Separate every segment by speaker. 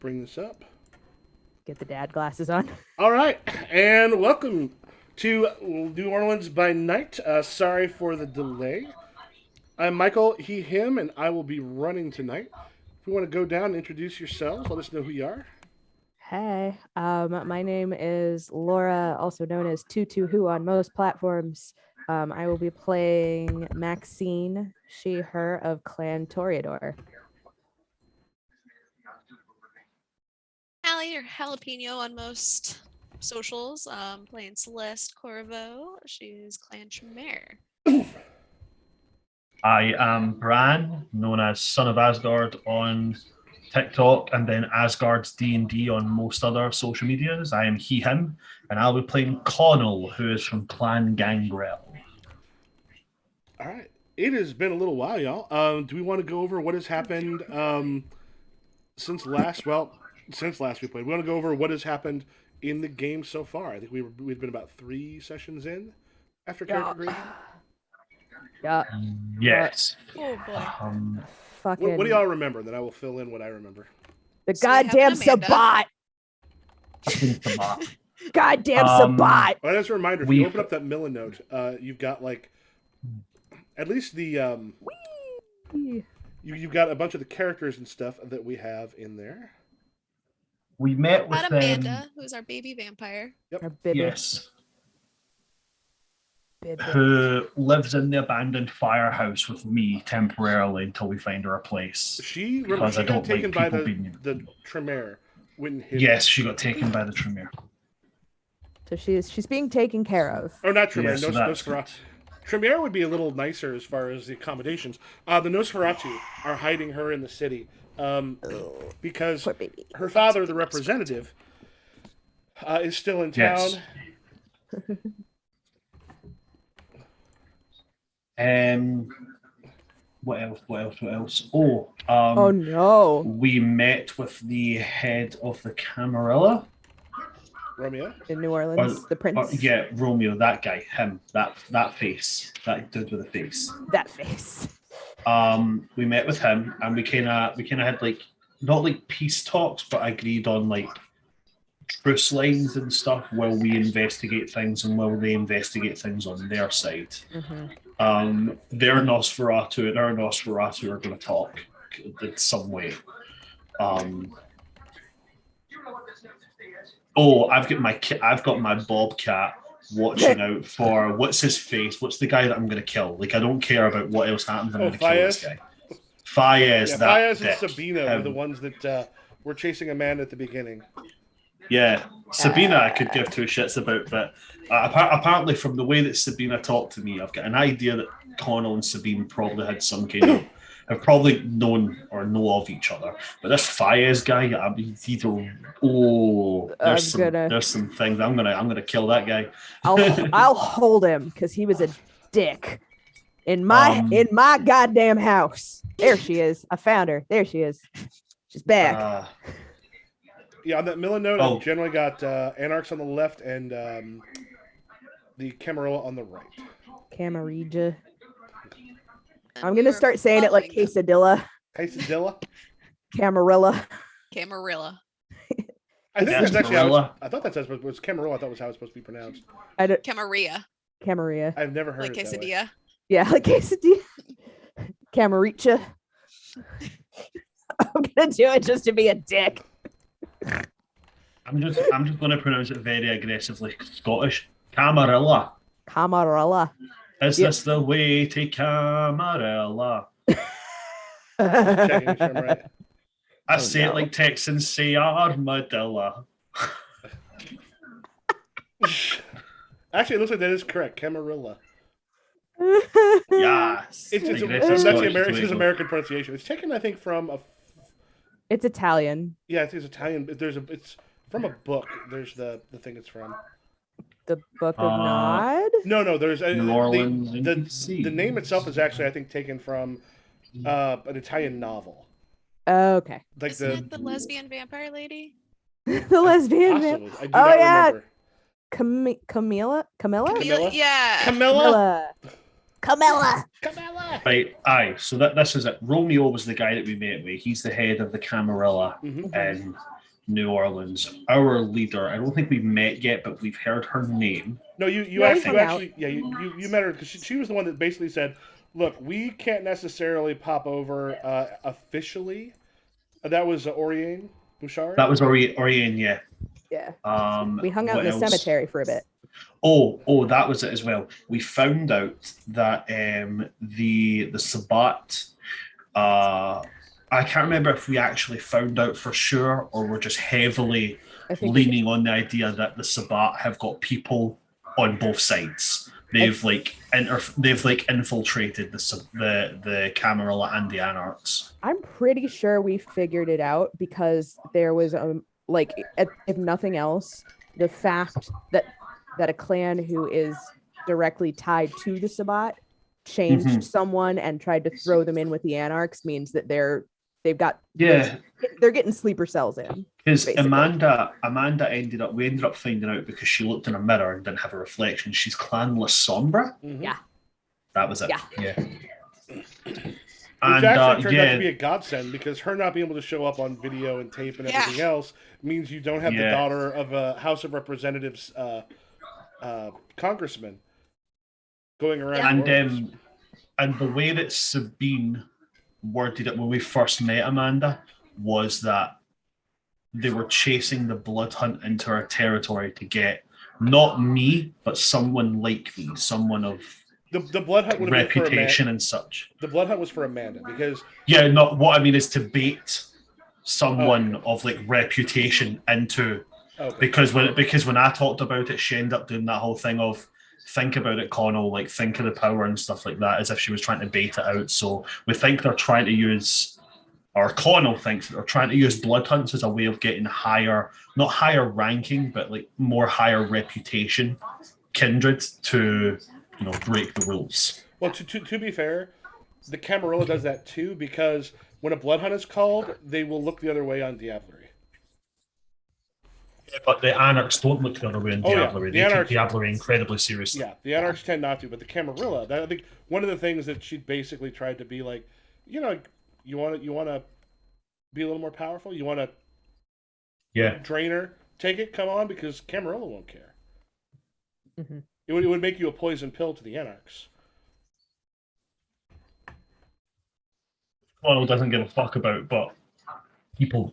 Speaker 1: bring this up.
Speaker 2: Get the dad glasses on.
Speaker 1: All right, and welcome to New Orleans by Night. Sorry for the delay. I'm Michael, he, him, and I will be running tonight. If you want to go down and introduce yourselves, let us know who you are.
Speaker 2: Hey, my name is Laura, also known as Tutu Who on most platforms. I will be playing Maxine, she, her of Clan Toreador.
Speaker 3: Allie or Jalapeno on most socials. Playing Celeste Corvo. She's Clan Tremere.
Speaker 4: I am Bran, known as Son of Asgard on TikTok, and then Asgard's D&D on most other social medias. I am he, him, and I'll be playing Connell, who is from Clan Gangrel.
Speaker 1: All right. It has been a little while, y'all. Do we want to go over what has happened since last? Well, since last we played, we want to go over what has happened in the game so far. I think we'd been about 3 sessions in after character creation.
Speaker 2: Yeah.
Speaker 4: Yes.
Speaker 3: Oh boy.
Speaker 2: Fucking.
Speaker 1: What do y'all remember? Then I will fill in what I remember.
Speaker 2: The
Speaker 3: So we have
Speaker 2: goddamn
Speaker 3: Amanda.
Speaker 2: Sabat. Goddamn Sabat.
Speaker 1: Well, as a reminder, if you open up that Millen note, you've got like at least the you've got a bunch of the characters and stuff that we have in there.
Speaker 4: We met with
Speaker 3: Got Amanda, who's our baby vampire.
Speaker 2: Our baby.
Speaker 4: yes,
Speaker 2: Baby.
Speaker 4: who lives in the abandoned firehouse with me temporarily until we find her a place.
Speaker 1: She
Speaker 4: Because I
Speaker 1: got
Speaker 4: don't
Speaker 1: taken
Speaker 4: like
Speaker 1: by
Speaker 4: people
Speaker 1: the
Speaker 4: being-
Speaker 1: Tremere. When his,
Speaker 4: Yes, she got taken by the Tremere.
Speaker 2: So she's being taken care of.
Speaker 1: Oh, not Tremere.
Speaker 4: Yeah, so that's
Speaker 1: Nosferatu. Tremere would be a little nicer as far as the accommodations. The Nosferatu are hiding her in the city because
Speaker 2: Poor baby.
Speaker 1: her father, the representative, is still in town.
Speaker 4: Yes. What else?
Speaker 2: Oh no.
Speaker 4: We met with the head of the Camarilla.
Speaker 1: Romeo.
Speaker 2: In New Orleans, the prince.
Speaker 4: Yeah, Romeo, that guy, him, that face, that dude with the face.
Speaker 2: That face.
Speaker 4: We met with him, and we kind of had like not like peace talks, but agreed on like truce lines and stuff while we investigate things and while they investigate things on their side.
Speaker 2: Mm-hmm.
Speaker 4: Their Nosferatu and our Nosferatu are going to talk in some way. I've got my bobcat watching out for what's his face, what's the guy that I'm going to kill. Like, I don't care about what else happens. I'm going to kill this guy. Fayez,
Speaker 1: Fayez and Sabina were the ones that were chasing Amanda at the beginning.
Speaker 4: Yeah, Sabina I could give 2 shits about, but apparently from the way that Sabina talked to me, I've got an idea that Connell and Sabine probably had some kind of have probably know of each other. But this Fayez guy, there's some things I'm gonna kill that guy.
Speaker 2: I'll hold him because he was a dick in my goddamn house. There she is. I found her. There she is. She's back.
Speaker 1: Yeah, on that Millen note, I've generally got Anarchs on the left and the Camarilla on the right.
Speaker 2: Camarilla. I'm going to start saying it like quesadilla.
Speaker 1: Quesadilla?
Speaker 2: Camarilla.
Speaker 3: Camarilla.
Speaker 1: I think that's actually how I thought that's how it was Camarilla. I thought was how it's supposed to be pronounced.
Speaker 3: Camarilla.
Speaker 2: Camarilla.
Speaker 1: I've never heard
Speaker 3: like
Speaker 1: it that way.
Speaker 3: quesadilla.
Speaker 2: Yeah, like quesadilla. Camaricha. I'm going to do it just to be a dick.
Speaker 4: I'm just going to pronounce it very aggressively Scottish. Camarilla.
Speaker 2: Camarilla.
Speaker 4: Is this the way to Camarilla?
Speaker 1: Checking if I'm right.
Speaker 4: I say it like Texans say armadillo.
Speaker 1: Actually, it looks like that is correct. Camarilla.
Speaker 4: Yes.
Speaker 1: It's his American pronunciation. It's taken, I think, from a.
Speaker 2: It's Italian.
Speaker 1: Yeah, I think it's Italian. It's from a book. There's the thing it's from.
Speaker 2: The Book of Nod?
Speaker 1: No. There's
Speaker 4: New Orleans.
Speaker 1: The name itself is actually, I think, taken from an Italian novel.
Speaker 2: Okay.
Speaker 1: Like
Speaker 3: Isn't it the lesbian vampire lady?
Speaker 2: The lesbian
Speaker 1: possibly. I do
Speaker 2: Oh
Speaker 1: not
Speaker 2: yeah.
Speaker 1: remember.
Speaker 2: Camilla?
Speaker 3: Yeah.
Speaker 1: Camilla?
Speaker 2: Camilla.
Speaker 1: Camilla.
Speaker 4: Right, aye. So this is it. Romeo was the guy that we met with. He's the head of the Camarilla
Speaker 1: Mhm.
Speaker 4: in New Orleans. Our leader, I don't think we've met yet, but we've heard her name.
Speaker 1: No, you
Speaker 2: Yeah, we hung out.
Speaker 1: actually, yeah, you met her because she was the one that basically said, "Look, we can't necessarily pop over officially." That was Oriane Bouchard.
Speaker 4: That was Oriane, yeah.
Speaker 2: Yeah. We hung out
Speaker 4: What
Speaker 2: in the
Speaker 4: else?
Speaker 2: cemetery for a bit.
Speaker 4: Oh, that was it as well. We found out that the Sabbat. I can't remember if we actually found out for sure or we're just heavily
Speaker 2: I think
Speaker 4: leaning on the idea that the Sabbat have got people on both sides. They've infiltrated the Camarilla and the Anarchs.
Speaker 2: I'm pretty sure we figured it out because there was if nothing else, the fact that a clan who is directly tied to the Sabbat changed
Speaker 4: Mhm.
Speaker 2: someone and tried to throw them in with the Anarchs means that they're getting sleeper cells in.
Speaker 4: Because
Speaker 2: basically.
Speaker 4: Amanda ended up finding out because she looked in a mirror and didn't have a reflection. She's Clan Lasombra.
Speaker 1: Mhm.
Speaker 2: Yeah.
Speaker 4: That was it.
Speaker 2: Yeah.
Speaker 1: Which actually turned out to be a godsend because her not being able to show up on video and tape and everything else means you don't have the daughter of a House of Representatives congressman going around.
Speaker 4: And the way that Sabine worded it when we first met Amanda was that they were chasing the blood hunt into our territory to get not me, but someone like me, someone of
Speaker 1: the blood hunt would have
Speaker 4: reputation and such.
Speaker 1: The blood hunt was for Amanda because
Speaker 4: not what I mean is to bait someone of like reputation into because when I talked about it, she ended up doing that whole thing of think about it, Connell, like think of the power and stuff like that, as if she was trying to bait it out. So we think they're trying to use, or Connell thinks that they're trying to use blood hunts as a way of getting higher, not higher ranking, but like more higher reputation kindred to break the rules.
Speaker 1: Well, to be fair, the Camarilla does that too because when a blood hunt is called, they will look the other way on Diablerie.
Speaker 4: Yeah, but the Anarchs don't look the other way in Diablerie. They take Diablerie incredibly seriously.
Speaker 1: Yeah, the Anarchs tend not to, but the Camarilla, I think one of the things that she basically tried to be like, you want to be a little more powerful? You want to drain her? Take it, come on, because Camarilla won't care.
Speaker 2: Mm-hmm.
Speaker 1: It would make you a poison pill to the Anarchs.
Speaker 4: Connell doesn't give a fuck about, but people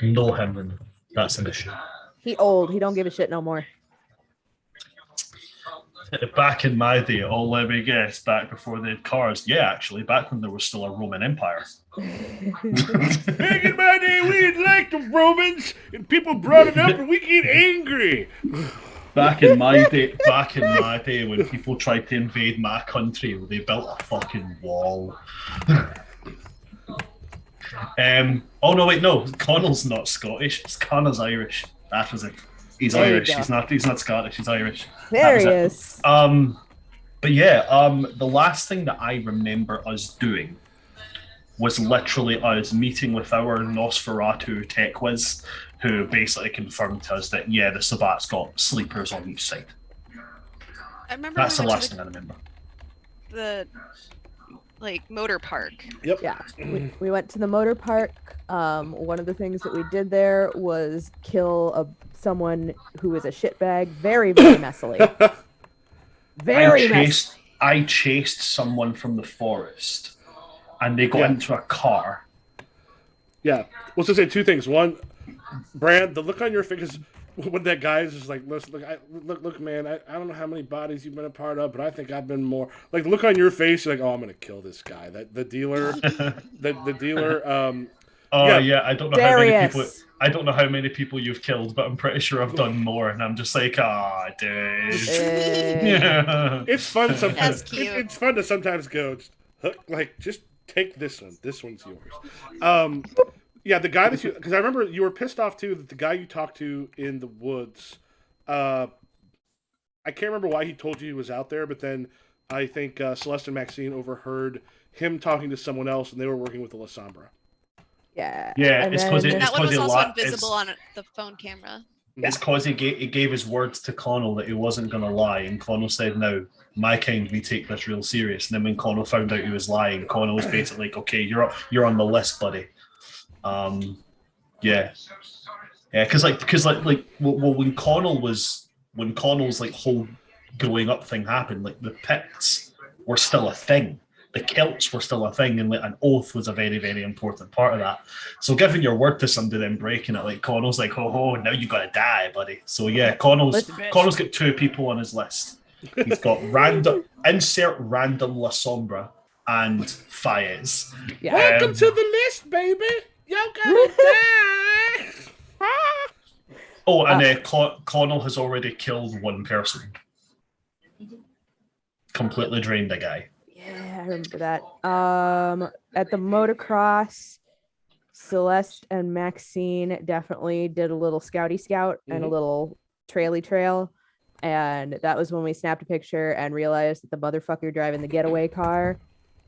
Speaker 4: know him, and that's an issue.
Speaker 2: He old. He don't give a shit no more.
Speaker 4: Back in my day, let me guess, back before they had cars. Yeah, actually, back when there was still a Roman Empire.
Speaker 1: Back in my day, we didn't like the Romans, and people brought it up, and we get angry.
Speaker 4: Back in my day, when people tried to invade my country, they built a fucking wall. Oh no, wait, no. Connell's not Scottish. Connor's Irish. That was it. He's Irish. He's not Scottish. He's Irish.
Speaker 2: There he is.
Speaker 4: But yeah, the last thing that I remember us doing was literally us meeting with our Nosferatu tech whiz, who basically confirmed to us that the Sabbat's got sleepers on each side.
Speaker 3: I remember
Speaker 4: that's the last thing I remember.
Speaker 3: The motor park.
Speaker 1: Yep.
Speaker 2: Yeah, we went to the motor park. One of the things that we did there was kill someone who was a shitbag very, very messily.
Speaker 4: I chased someone from the forest, and they got into a car.
Speaker 1: Yeah. Well, so say two things. One, Brand, the look on your face when that guy is just like, look, man, I don't know how many bodies you've been a part of, but I think I've been more. Like, look on your face, you're like, oh, I'm gonna kill this guy. The dealer, the dealer.
Speaker 4: I don't know how many people. I don't know how many people you've killed, but I'm pretty sure I've done more, and I'm just like, dude. Yeah.
Speaker 1: It's fun sometimes.
Speaker 3: That's cute.
Speaker 1: It's fun to sometimes go, just take this one. This one's yours. Yeah, the guy that because I remember you were pissed off too that the guy you talked to in the woods, I can't remember why he told you he was out there, but then I think Celeste and Maxine overheard him talking to someone else, and they were working with the Lasombra.
Speaker 2: Yeah.
Speaker 4: Yeah, it's because
Speaker 3: that one was also invisible on the phone camera.
Speaker 4: It's because he gave his words to Connell that he wasn't going to lie, and Connell said, "No, my kind, we take this real serious. And then when Connell found out he was lying, Connell was basically like, okay, you're on the list, buddy. Yeah, because when Connell's like whole growing up thing happened, like the Picts were still a thing. The Celts were still a thing, and like an oath was a very, very important part of that. So giving your word to somebody, then breaking it, like Connell's like, oh, now you gotta die, buddy. So yeah, Connell's got 2 people on his list. He's got insert random Lasombra and Faez.
Speaker 2: Yeah.
Speaker 1: Welcome to the list, baby. Y'all gotta die.
Speaker 4: Oh, and Connell has already killed 1 person. Completely drained a guy.
Speaker 2: Yeah, I remember that. At the motocross, Celeste and Maxine definitely did a little scouty scout and a little traily trail. And that was when we snapped a picture and realized that the motherfucker driving the getaway car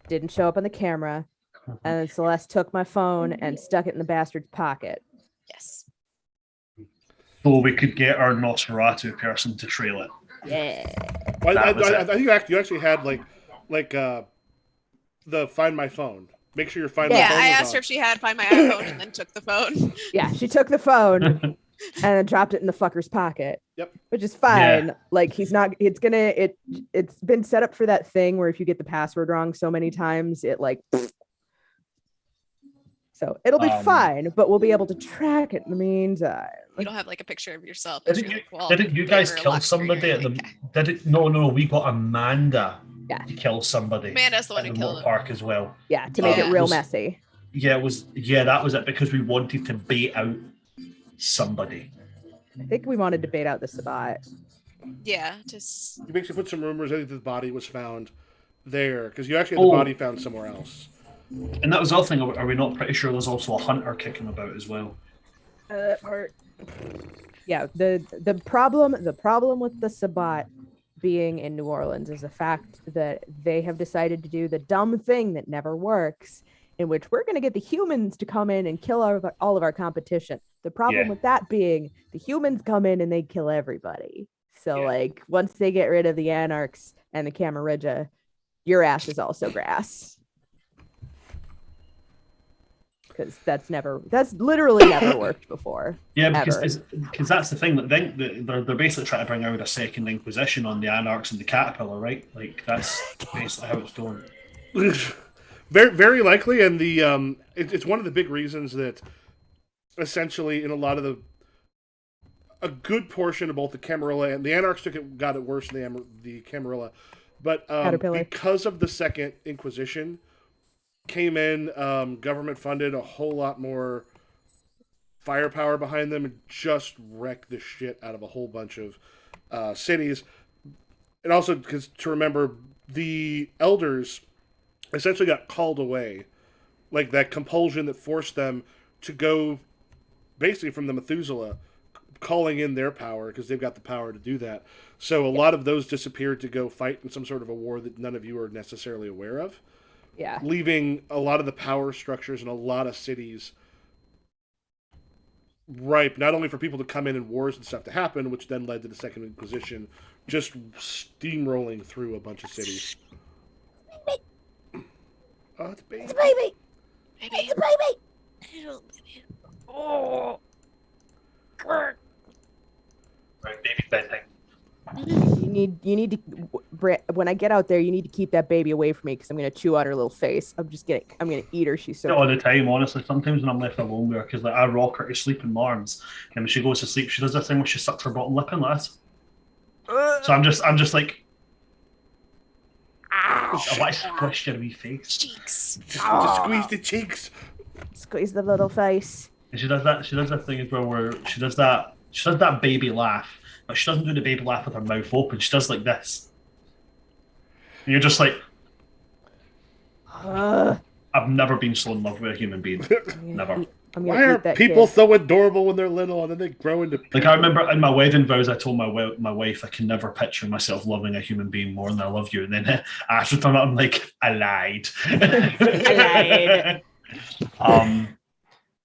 Speaker 2: didn't show up on the camera. And then Celeste took my phone and stuck it in the bastard's pocket.
Speaker 3: Yes.
Speaker 4: So we could get our Nosferatu person to trail it.
Speaker 2: Yeah.
Speaker 1: Well, I think you actually had like the Find My Phone. Make sure you're Find My
Speaker 3: Yeah,
Speaker 1: Phone.
Speaker 3: I asked her if she had Find My iPhone and then took the phone.
Speaker 2: Yeah, she took the phone and then dropped it in the fucker's pocket.
Speaker 1: Yep.
Speaker 2: Which is fine.
Speaker 4: Yeah.
Speaker 2: Like it's been set up for that thing where if you get the password wrong so many times, it like so it'll be fine, but we'll be able to track it in the meantime.
Speaker 3: You don't have like a picture of yourself.
Speaker 4: Didn't you guys kill somebody at the? No, we got Amanda to kill somebody.
Speaker 3: Amanda's the one
Speaker 4: at
Speaker 3: who
Speaker 4: the
Speaker 3: killed
Speaker 4: Motor
Speaker 3: him.
Speaker 4: Park as well.
Speaker 2: Yeah, to make it real messy.
Speaker 4: Yeah, that was it because we wanted to bait out somebody.
Speaker 2: I think we wanted to bait out the Sabat.
Speaker 3: Yeah, just
Speaker 1: You basically put some rumors. I think the body was found there because you actually had the body found somewhere else.
Speaker 4: And that was the other thing. Are we not pretty sure there's also a hunter kicking about as well?
Speaker 2: That part. Yeah, the problem with the Sabat being in New Orleans is the fact that they have decided to do the dumb thing that never works, in which we're going to get the humans to come in and kill all of our competition. The problem with that being the humans come in and they kill everybody. So like once they get rid of the Anarchs and the Camarilla, your ass is also grass. Because that's literally never worked before.
Speaker 4: Yeah, because that's the thing. They're basically trying to bring out a second Inquisition on the Anarchs and the Caterpillar, right? Like that's basically how it's going.
Speaker 1: Very, very likely, and it's one of the big reasons that essentially in a lot of a good portion of both the Camarilla and the Anarchs got it worse than the Camarilla, but because of the second Inquisition came in, government funded a whole lot more firepower behind them and just wrecked the shit out of a whole bunch of cities. And also because to remember, the elders essentially got called away, like that compulsion that forced them to go basically from the Methuselah, calling in their power because they've got the power to do that. So a lot of those disappeared to go fight in some sort of a war that none of you are necessarily aware of.
Speaker 2: Yeah.
Speaker 1: Leaving a lot of the power structures in a lot of cities ripe, not only for people to come in and wars and stuff to happen, which then led to the Second Inquisition just steamrolling through a bunch of cities. Oh, it's a baby.
Speaker 2: It's a baby.
Speaker 3: It's
Speaker 2: a baby.
Speaker 3: Oh.
Speaker 4: Right, baby bedtime.
Speaker 2: You need to when I get out there, you need to keep that baby away from me because I'm gonna chew out her little face. I'm gonna eat her. She's so
Speaker 4: all the time, honestly. Sometimes when I'm left alone with her, because like I rock her to sleep in my arms, and when she goes to sleep, she does this thing where she sucks her bottom lip in like this. So I'm just like, I want to squish your wee face.
Speaker 3: Cheeks.
Speaker 1: Just squeeze the cheeks.
Speaker 2: Squeeze the little face.
Speaker 4: And she does that thing as well where she does that baby laugh, but she doesn't do the baby laugh with her mouth open. She does like this. And you're just like, I've never been so in love with a human being. Never.
Speaker 1: Why are people so adorable when they're little and then they grow into people?
Speaker 4: Like I remember in my wedding vows, I told my wife I can never picture myself loving a human being more than I love you. And then after that, I'm like, I lied.
Speaker 2: I lied.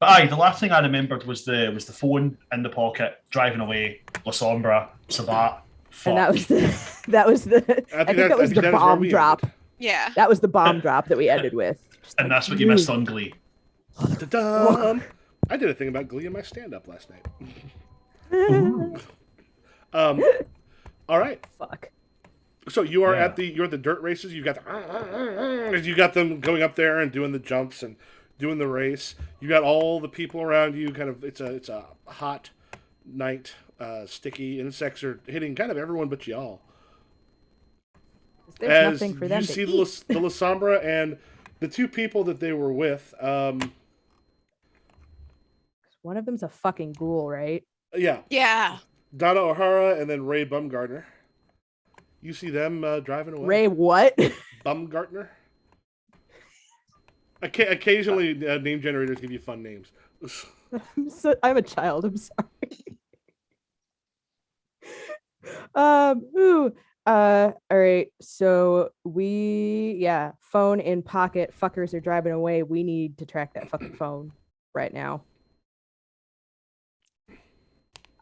Speaker 4: But the last thing I remembered was the phone in the pocket, driving away, Lasombra, Sabat,
Speaker 2: And that
Speaker 4: Fuck.
Speaker 2: was the I think that was the
Speaker 1: is where
Speaker 2: bomb
Speaker 1: we
Speaker 2: drop.
Speaker 1: ended.
Speaker 3: Yeah.
Speaker 2: That was the bomb drop that we ended with. Just
Speaker 4: And
Speaker 2: like,
Speaker 4: that's what you missed on Glee.
Speaker 1: Ta-da! I did a thing about Glee in my stand-up last night. All right.
Speaker 2: Fuck.
Speaker 1: So you are
Speaker 4: Yeah.
Speaker 1: you're at the dirt races. You got you got them going up there and doing the jumps and doing the race. You got all the people around you. Kind of, it's a hot night. Sticky insects are hitting kind of everyone but y'all.
Speaker 2: There's
Speaker 1: As
Speaker 2: nothing for
Speaker 1: you
Speaker 2: them
Speaker 1: see
Speaker 2: to
Speaker 1: the
Speaker 2: eat.
Speaker 1: the Lasombra and the two people that they were with.
Speaker 2: One of them's a fucking ghoul, right?
Speaker 1: Yeah,
Speaker 3: Yeah.
Speaker 1: Donna O'Hara and then Ray Bumgartner. You see them driving away.
Speaker 2: Ray, what?
Speaker 1: Bumgartner. Occasionally, name generators give you fun names.
Speaker 2: I'm a child. I'm sorry. Ooh. All right. So phone in pocket. Fuckers are driving away. We need to track that fucking phone right now.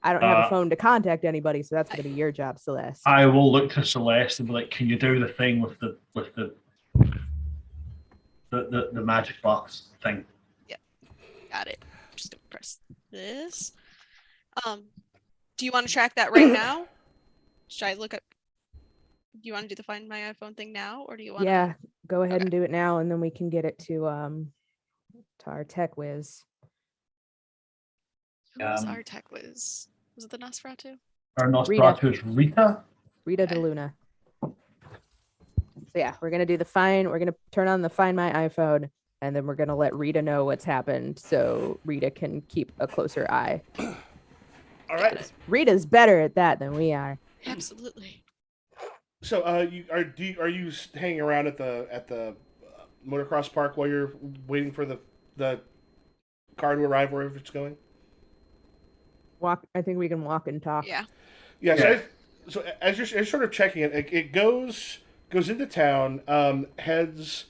Speaker 2: I don't have a phone to contact anybody, so that's gonna be your job, Celeste.
Speaker 4: I will look to Celeste and be like, "Can you do the thing with the magic box thing?"
Speaker 3: Got it. Just gonna press this. Do you want to track that right now? Should I look up? Do you want to do the Find My iPhone thing now, or do you want?
Speaker 2: Yeah, go ahead
Speaker 3: Okay.
Speaker 2: and do it now, and then we can get it to our tech whiz.
Speaker 3: Who was our tech whiz? Was it the Nosferatu?
Speaker 4: Our Nosferatu is Rita.
Speaker 2: Rita
Speaker 3: Okay.
Speaker 2: de Luna. So yeah, we're gonna do the find. We're gonna turn on the Find My iPhone, and then we're gonna let Rita know what's happened, so Rita can keep a closer eye.
Speaker 1: All right.
Speaker 2: Rita's better at that than we are.
Speaker 3: Absolutely.
Speaker 1: So, are you hanging around at the motocross park while you're waiting for the car to arrive wherever it's going?
Speaker 2: Walk. I think we can walk and talk.
Speaker 3: Yeah.
Speaker 1: Yeah.
Speaker 4: Yeah.
Speaker 1: So as you're sort of checking it goes into town, heads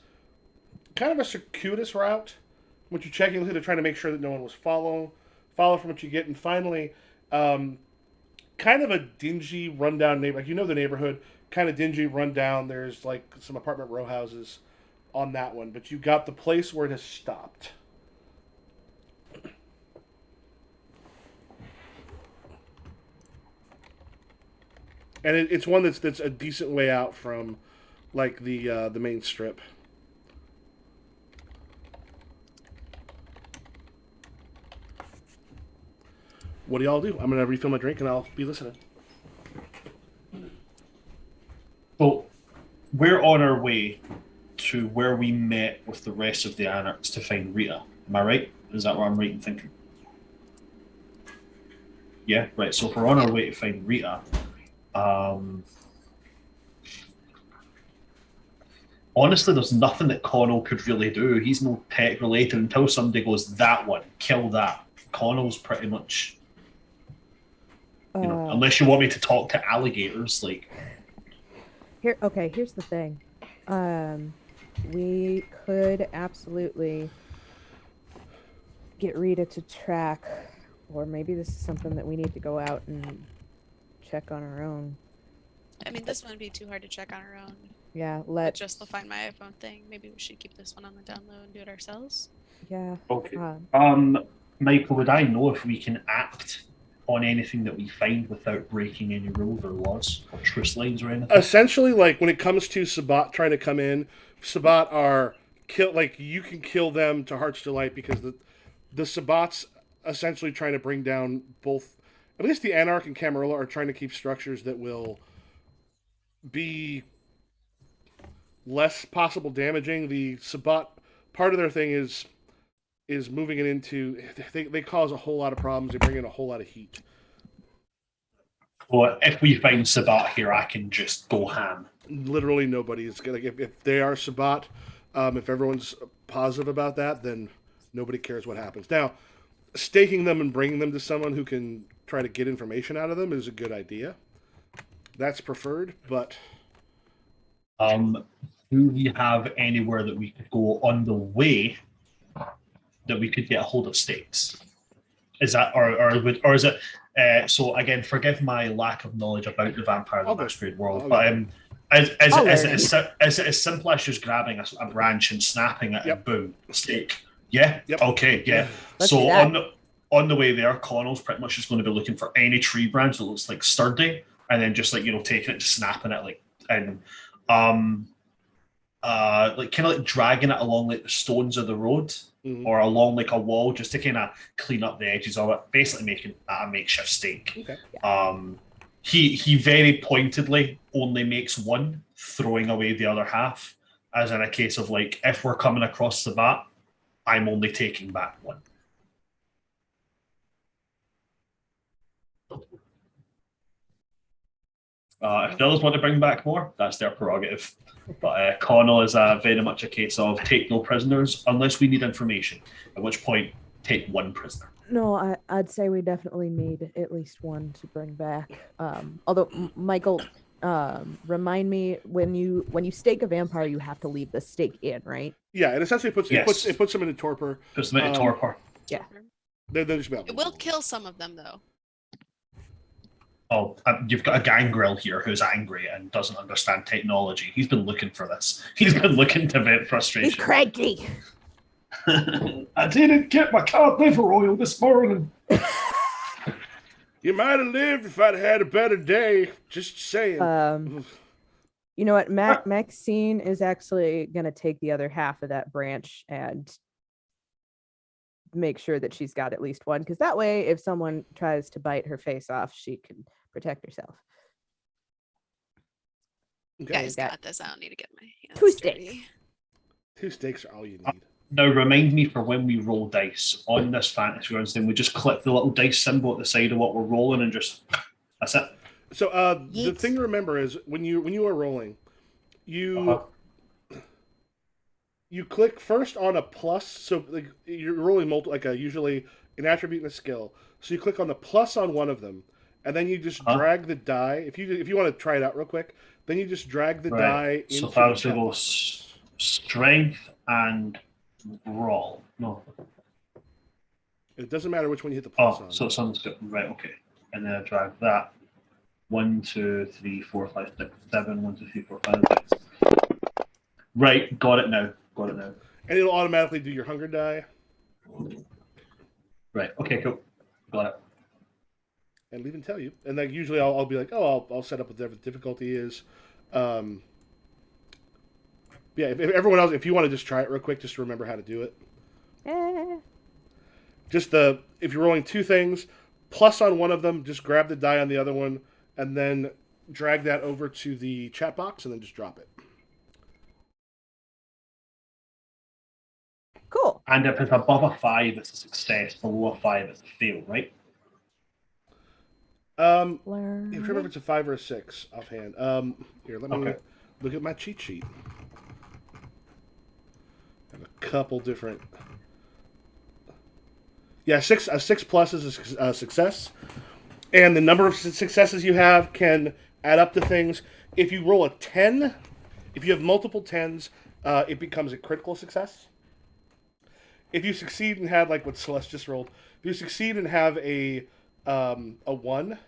Speaker 1: kind of a circuitous route. What you're checking to try to make sure that no one was follow from what you get, and finally, kind of a dingy, rundown neighborhood. Like, you know the neighborhood, kind of dingy, rundown. There's like some apartment row houses on that one, but you got the place where it has stopped. And it's one that's a decent way out from like the main strip. What do y'all do? I'm gonna refill my drink and I'll be listening.
Speaker 4: So we're on our way to where we met with the rest of the Anarchs to find Rita. Am I right? Is that what I'm right in thinking? Yeah, right. So if we're on our way to find Rita, honestly, there's nothing that Connell could really do. He's no tech related until somebody goes, "That one, kill that." Connell's pretty much, unless you want me to talk to alligators, like.
Speaker 2: Here's the thing. We could absolutely get Rita to track, or maybe this is something that we need to go out and check on our own.
Speaker 3: I mean, this wouldn't be too hard to check on our own.
Speaker 2: Yeah,
Speaker 3: But just the Find My iPhone thing. Maybe we should keep this one on the down low and do it ourselves.
Speaker 2: Yeah.
Speaker 4: Okay. Michael, would I know if we can act on anything that we find without breaking any rules or laws or truce lines or anything?
Speaker 1: Essentially, like when it comes to Sabat trying to come in, Sabat are kill. Like, you can kill them to Heart's Delight because the Sabats essentially trying to bring down both. At least the Anarch and Camarilla are trying to keep structures that will be less possible damaging. The Sabat, part of their thing is moving it into. They cause a whole lot of problems. They bring in a whole lot of heat.
Speaker 4: Well, if we find Sabat here, I can just go ham.
Speaker 1: Literally nobody is gonna. If they are Sabat, if everyone's positive about that, then nobody cares what happens. Now, staking them and bringing them to someone who can try to get information out of them is a good idea. That's preferred, but
Speaker 4: do we have anywhere that we could go on the way that we could get a hold of stakes? Is that, or is it? So again, forgive my lack of knowledge about the Vampire the
Speaker 1: I'll go.
Speaker 4: Masquerade world,
Speaker 1: I'll
Speaker 4: but
Speaker 1: go.
Speaker 4: is
Speaker 2: I'll
Speaker 4: it is
Speaker 2: learn
Speaker 4: it, as, si- is it as simple as just grabbing a branch and snapping it and
Speaker 1: Yep.
Speaker 4: boom, steak? Yeah.
Speaker 1: Yep.
Speaker 4: Okay. Yeah.
Speaker 2: Let's
Speaker 4: So
Speaker 2: do that.
Speaker 4: on the way there, Connell's pretty much just going to be looking for any tree branch that looks like sturdy, and then just like taking it, snapping it like and um like kind of like dragging it along like the stones of the road
Speaker 1: Mhm.
Speaker 4: or along like a wall just to kind of clean up the edges of it, basically making a makeshift stake.
Speaker 1: Okay.
Speaker 4: He very pointedly only makes one, throwing away the other half, as in a case of like, if we're coming across the vat, I'm only taking back one. If the others want to bring back more, that's their prerogative. But Connell is very much a case of take no prisoners unless we need information, at which point take one prisoner.
Speaker 2: No, I'd say we definitely need at least one to bring back. Although Michael, remind me when you stake a vampire, you have to leave the stake in, right?
Speaker 1: Yeah, it essentially puts
Speaker 4: Yes.
Speaker 1: it puts them in a torpor.
Speaker 4: Just a minute torpor.
Speaker 2: Yeah.
Speaker 1: They're just about.
Speaker 3: It will kill some of them though.
Speaker 4: Oh, you've got a gangrel here who's angry and doesn't understand technology. He's been looking for this. He's been looking to vent frustration.
Speaker 2: He's cranky.
Speaker 4: I didn't get my cod liver oil this morning.
Speaker 1: You might have lived if I'd had a better day. Just saying.
Speaker 2: You know what? Maxine is actually gonna take the other half of that branch and make sure that she's got at least one, because that way, if someone tries to bite her face off, she can protect herself.
Speaker 1: Okay.
Speaker 3: Guys,
Speaker 2: got
Speaker 3: got this. I don't need to get my hands
Speaker 2: 2 sticks.
Speaker 3: dirty.
Speaker 1: 2 stakes are all you need.
Speaker 4: Now, remind me for when we roll dice on this fantasy rounds, then we just click the little dice symbol at the side of what we're rolling and just, that's it.
Speaker 1: So the
Speaker 2: Yeet.
Speaker 1: thing to remember is when you are rolling, you you click first on a plus. So like you're rolling usually an attribute and a skill. So you click on the plus on one of them, and then you just drag the die. If you want to try it out real quick, then you just drag the die into
Speaker 4: So
Speaker 1: the
Speaker 4: if I was to
Speaker 1: chat
Speaker 4: go
Speaker 1: box.
Speaker 4: strength and brawl. No.
Speaker 1: It doesn't matter which one you hit the plus
Speaker 4: Oh,
Speaker 1: on.
Speaker 4: so someone's got, right, okay. And then I drag that. 1, 2, 3, 4, 5, 6, 7, 1, 2, 3, 4, 5, 6. Right, got it now.
Speaker 1: And it'll automatically do your hunger die.
Speaker 4: Right, okay, cool. Got it.
Speaker 1: And leave and tell you. And like usually I'll be like, I'll set up what the difficulty is. Yeah, if everyone else, if you want to just try it real quick, just remember how to do it. Just if you're rolling 2 things, plus on one of them, just grab the die on the other one, and then drag that over to the chat box, and then just drop it.
Speaker 2: Cool.
Speaker 4: And if it's above a 5, it's a success. Below a 5, it's a fail, right?
Speaker 1: If you
Speaker 2: Learn.
Speaker 1: remember if it's a 5 or a 6 offhand. Here, let me look at my cheat sheet. I have a couple different. Yeah, a 6 plus is a success, and the number of successes you have can add up to things. If you roll a 10, if you have multiple 10s, it becomes a critical success. If you succeed and have, like what Celeste just rolled, if you succeed and have a 1,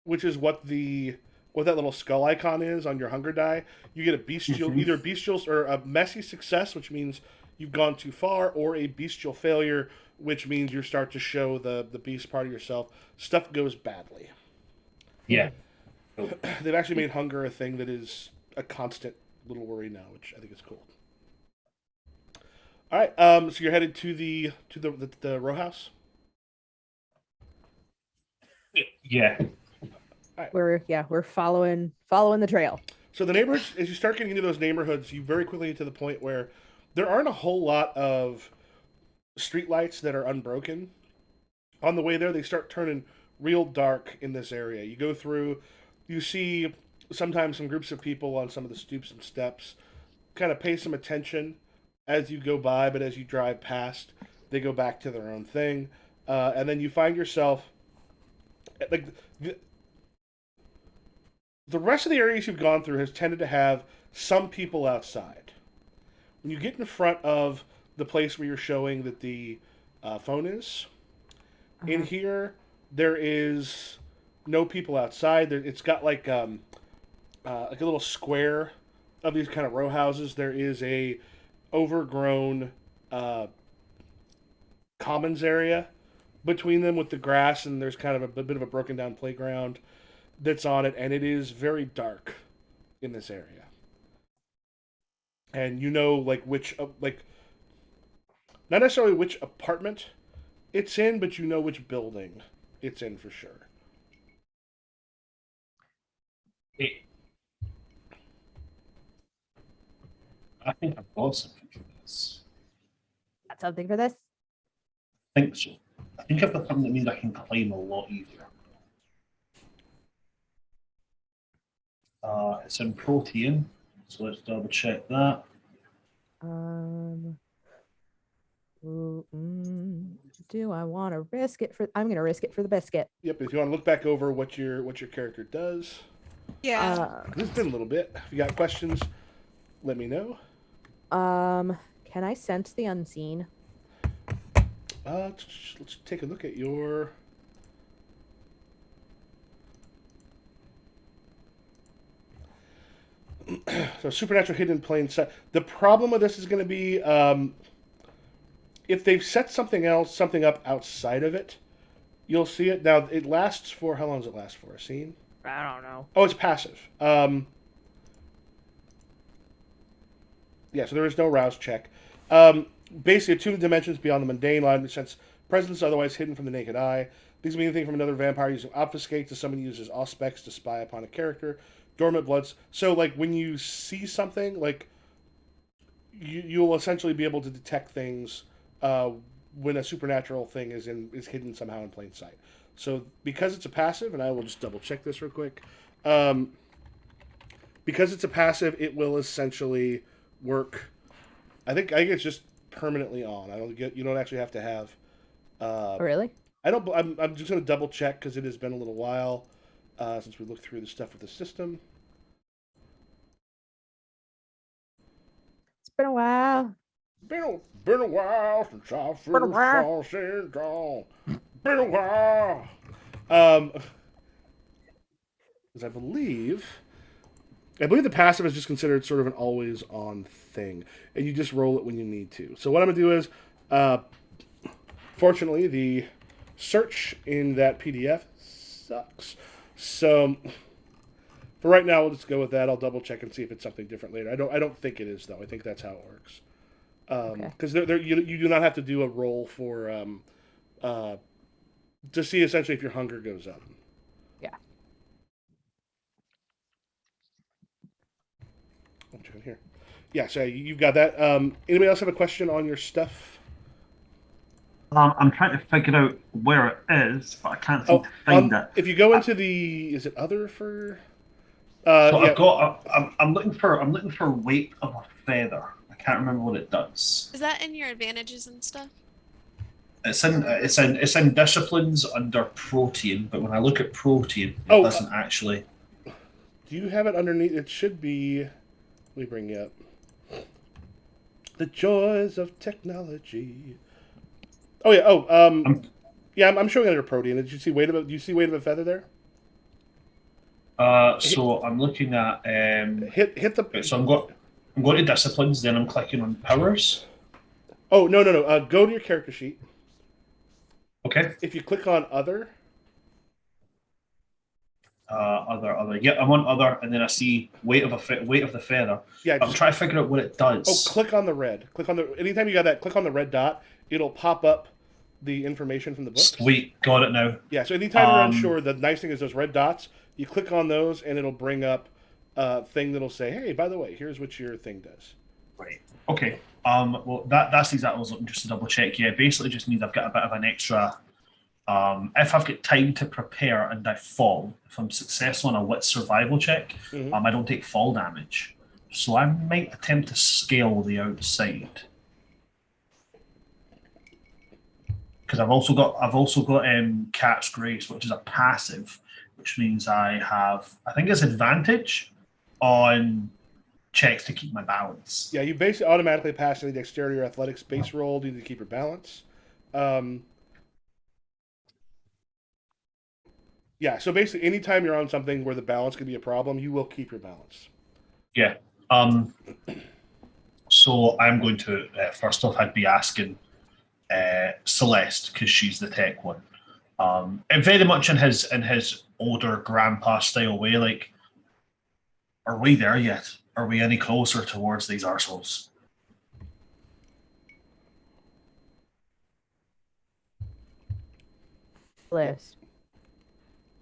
Speaker 1: which is what that little skull icon is on your hunger die, you get a bestial, either bestial or a messy success, which means you've gone too far, or a bestial failure, which means you start to show the beast part of yourself. Stuff goes badly.
Speaker 4: Yeah.
Speaker 1: They've actually made hunger a thing that is a constant little worry now, which I think is cool. All right, so you're headed to the row house.
Speaker 4: Yeah.
Speaker 2: We're following the trail.
Speaker 1: So the neighborhoods, as you start getting into those neighborhoods, you very quickly get to the point where there aren't a whole lot of streetlights that are unbroken. On the way there, they start turning real dark in this area. You go through, you see sometimes some groups of people on some of the stoops and steps. Kind of pay some attention as you go by, but as you drive past, they go back to their own thing. And then you find yourself, like, the rest of the areas you've gone through has tended to have some people outside. When you get in front of the place where you're showing that the phone is, In here, there is no people outside. It's got like a little square of these kind of row houses. There is a overgrown commons area between them with the grass, and there's kind of a bit of a broken down playground that's on it, and it is very dark in this area. And you know, like which, like not necessarily which apartment it's in, but you know which building it's in for sure.
Speaker 4: Hey, I think I've got something for this.
Speaker 2: Got something for this?
Speaker 4: I think so. I think I've got something that means I can climb a lot easier. It's in protein, so let's double check that.
Speaker 2: Ooh, do I want to risk it for? I'm gonna risk it for the biscuit.
Speaker 1: Yep. If you want to look back over what your character does,
Speaker 3: Yeah.
Speaker 1: this has been a little bit. If you got questions, let me know.
Speaker 2: Can I sense the unseen?
Speaker 1: Let's take a look at your. So supernatural hidden in plain sight. The problem with this is going to be if they've set something up outside of it, you'll see it. Now it lasts for how long does it last for? A scene?
Speaker 2: I don't know.
Speaker 1: Oh, it's passive. Yeah, so there is no rouse check. Basically, attuned to dimensions beyond the mundane line, since presence otherwise hidden from the naked eye. These mean anything from another vampire using obfuscate to someone who uses auspex to spy upon a character. Dormant bloods. So, like, when you see something, like, you'll essentially be able to detect things when a supernatural thing is hidden somehow in plain sight. So, because it's a passive, and I will just double check this real quick. Because it's a passive, it will essentially work. I think it's just permanently on. You don't actually have to have.
Speaker 2: Oh, really?
Speaker 1: I'm just going to double check because it has been a little while since we looked through the stuff with the system.
Speaker 2: It's been a while.
Speaker 1: Been a while since I first saw St. John. Been a while. Because I believe the passive is just considered sort of an always on thing, and you just roll it when you need to. So what I'm gonna do is, fortunately, the search in that PDF sucks. So for right now, we'll just go with that. I'll double check and see if it's something different later. I don't think it is though. I think that's how it works. Because you do not have to do a roll for to see essentially if your hunger goes up.
Speaker 2: Yeah.
Speaker 1: I'm checking here. Yeah, so you've got that. Anybody else have a question on your stuff?
Speaker 4: I'm trying to figure out where it is, but I can't seem to find it.
Speaker 1: If you go into is it other for?
Speaker 4: So
Speaker 1: yeah.
Speaker 4: I've got. I'm looking for weight of a feather. I can't remember what it does.
Speaker 3: Is that in your advantages and stuff?
Speaker 4: It's in disciplines under protein, but when I look at protein, it doesn't actually.
Speaker 1: Do you have it underneath? It should be. Let me bring you up. The joys of technology. Oh yeah. Yeah. I'm showing under protein. Did you see weight of? Do you see weight of a feather there?
Speaker 4: So I'm looking at
Speaker 1: hit the.
Speaker 4: So I'm going to disciplines. Then I'm clicking on powers.
Speaker 1: Oh no. Go to your character sheet.
Speaker 4: Okay.
Speaker 1: If you click on other.
Speaker 4: Other. Yeah, I'm on other, and then I see weight of the feather.
Speaker 1: Yeah.
Speaker 4: I'm trying to figure out what it does.
Speaker 1: Oh, click on the red. Anytime you got that, click on the red dot. It'll pop up the information from the book.
Speaker 4: Sweet, got it now.
Speaker 1: Yeah. So anytime you're unsure, the nice thing is those red dots. You click on those, and it'll bring up a thing that'll say, "Hey, by the way, here's what your thing does."
Speaker 4: Right. Okay. Well, that's exactly what I was looking just to double check. Yeah, basically just means I've got a bit of an extra. If I've got time to prepare and I fall, if I'm successful on a wit survival check, I don't take fall damage. So I might attempt to scale the outside. Because I've also got Cat's Grace, which is a passive, which means I think it's advantage on checks to keep my balance.
Speaker 1: Yeah, you basically automatically pass any dexterity or athletics base roll. You need to keep your balance. Yeah, so basically, anytime you're on something where the balance could be a problem, you will keep your balance.
Speaker 4: Yeah. So I'm going to first off, I'd be asking Celeste because she's the tech one, and very much in his older grandpa style way. Like, are we there yet? Are we any closer towards these arseholes?
Speaker 2: List.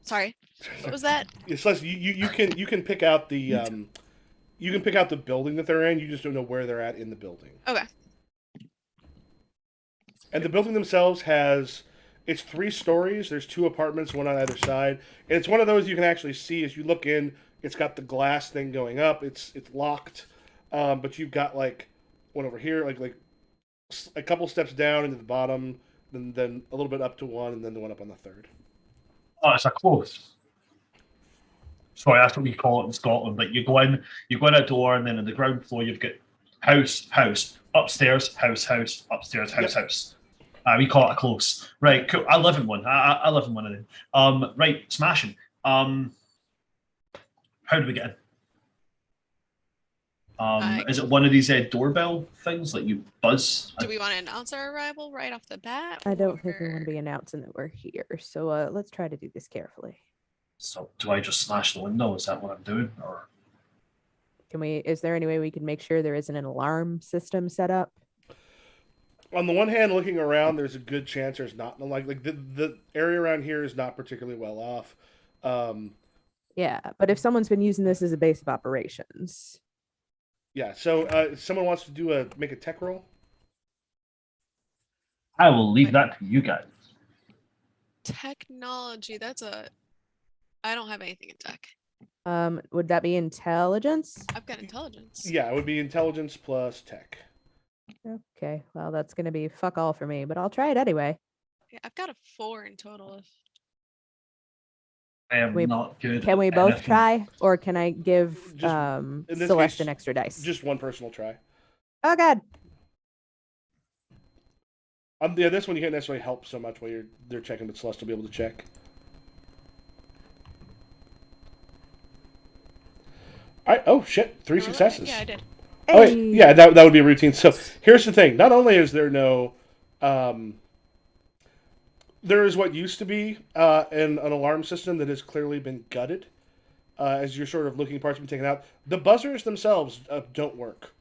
Speaker 3: Sorry. What was that?
Speaker 1: It's less you can pick out the you can pick out the building that they're in. You just don't know where they're at in the building.
Speaker 3: Okay.
Speaker 1: And the building themselves it's 3 stories. There's 2 apartments, one on either side. And it's one of those you can actually see as you look in. It's got the glass thing going up. It's locked, but you've got like one over here, like a couple steps down into the bottom, then a little bit up to one, and then the one up on the third.
Speaker 4: Oh, it's a close. Sorry, that's what we call it in Scotland. Like you go in a door, and then on the ground floor you've got house, house, upstairs, house, house, upstairs, house, house. We call it a close. Right, cool. I live in one. I live in one of them. Right, smashing. How do we get in? Is it one of these doorbell things like you buzz?
Speaker 3: Do we want to announce our arrival right off the bat?
Speaker 2: I don't think we
Speaker 3: or-
Speaker 2: want to be announcing that we're here. So let's try to do this carefully.
Speaker 4: So do I just smash the window? Is that what I'm doing? Or
Speaker 2: Is there any way we can make sure there isn't an alarm system set up?
Speaker 1: On the one hand, looking around, there's a good chance there's not like the area around here is not particularly well off.
Speaker 2: Yeah, but if someone's been using this as a base of operations.
Speaker 1: Yeah, so if someone wants to make a tech roll.
Speaker 4: I will leave that to you guys.
Speaker 3: Technology. I don't have anything in tech.
Speaker 2: Would that be intelligence?
Speaker 3: I've got intelligence.
Speaker 1: Yeah, it would be intelligence plus tech.
Speaker 2: Okay, well that's gonna be fuck all for me, but I'll try it anyway.
Speaker 3: Yeah, I've got a 4 in total.
Speaker 4: I am
Speaker 2: We-
Speaker 4: not good.
Speaker 2: Can we
Speaker 4: at
Speaker 2: both
Speaker 4: anything.
Speaker 2: try, or can I give
Speaker 1: in this
Speaker 2: Celeste
Speaker 1: case,
Speaker 2: an extra dice?
Speaker 1: Just one person will try.
Speaker 2: Oh god.
Speaker 1: Yeah, this one you can't necessarily help so much while they're checking, but Celeste will be able to check. All right. Oh shit! 3 successes.
Speaker 3: Yeah, I did.
Speaker 1: Oh, wait,
Speaker 2: Hey.
Speaker 1: yeah, that would be a routine. So here's the thing: not only is there no, there is what used to be an alarm system that has clearly been gutted. As your sort of looking parts have been taken out, the buzzers themselves don't work.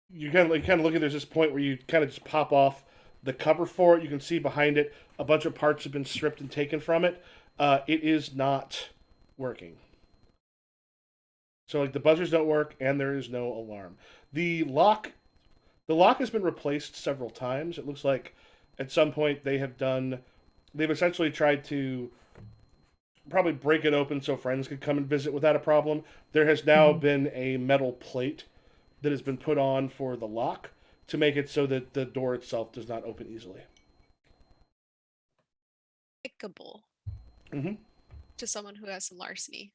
Speaker 1: You kind of look at there's this point where you kind of just pop off the cover for it. You can see behind it a bunch of parts have been stripped and taken from it. It is not working. So like the buzzers don't work and there is no alarm. The lock has been replaced several times. It looks like at some point they've essentially tried to probably break it open so friends could come and visit without a problem. There has now been a metal plate that has been put on for the lock to make it so that the door itself does not open easily.
Speaker 3: Applicable
Speaker 1: Mm-hmm.
Speaker 3: to someone who has some larceny.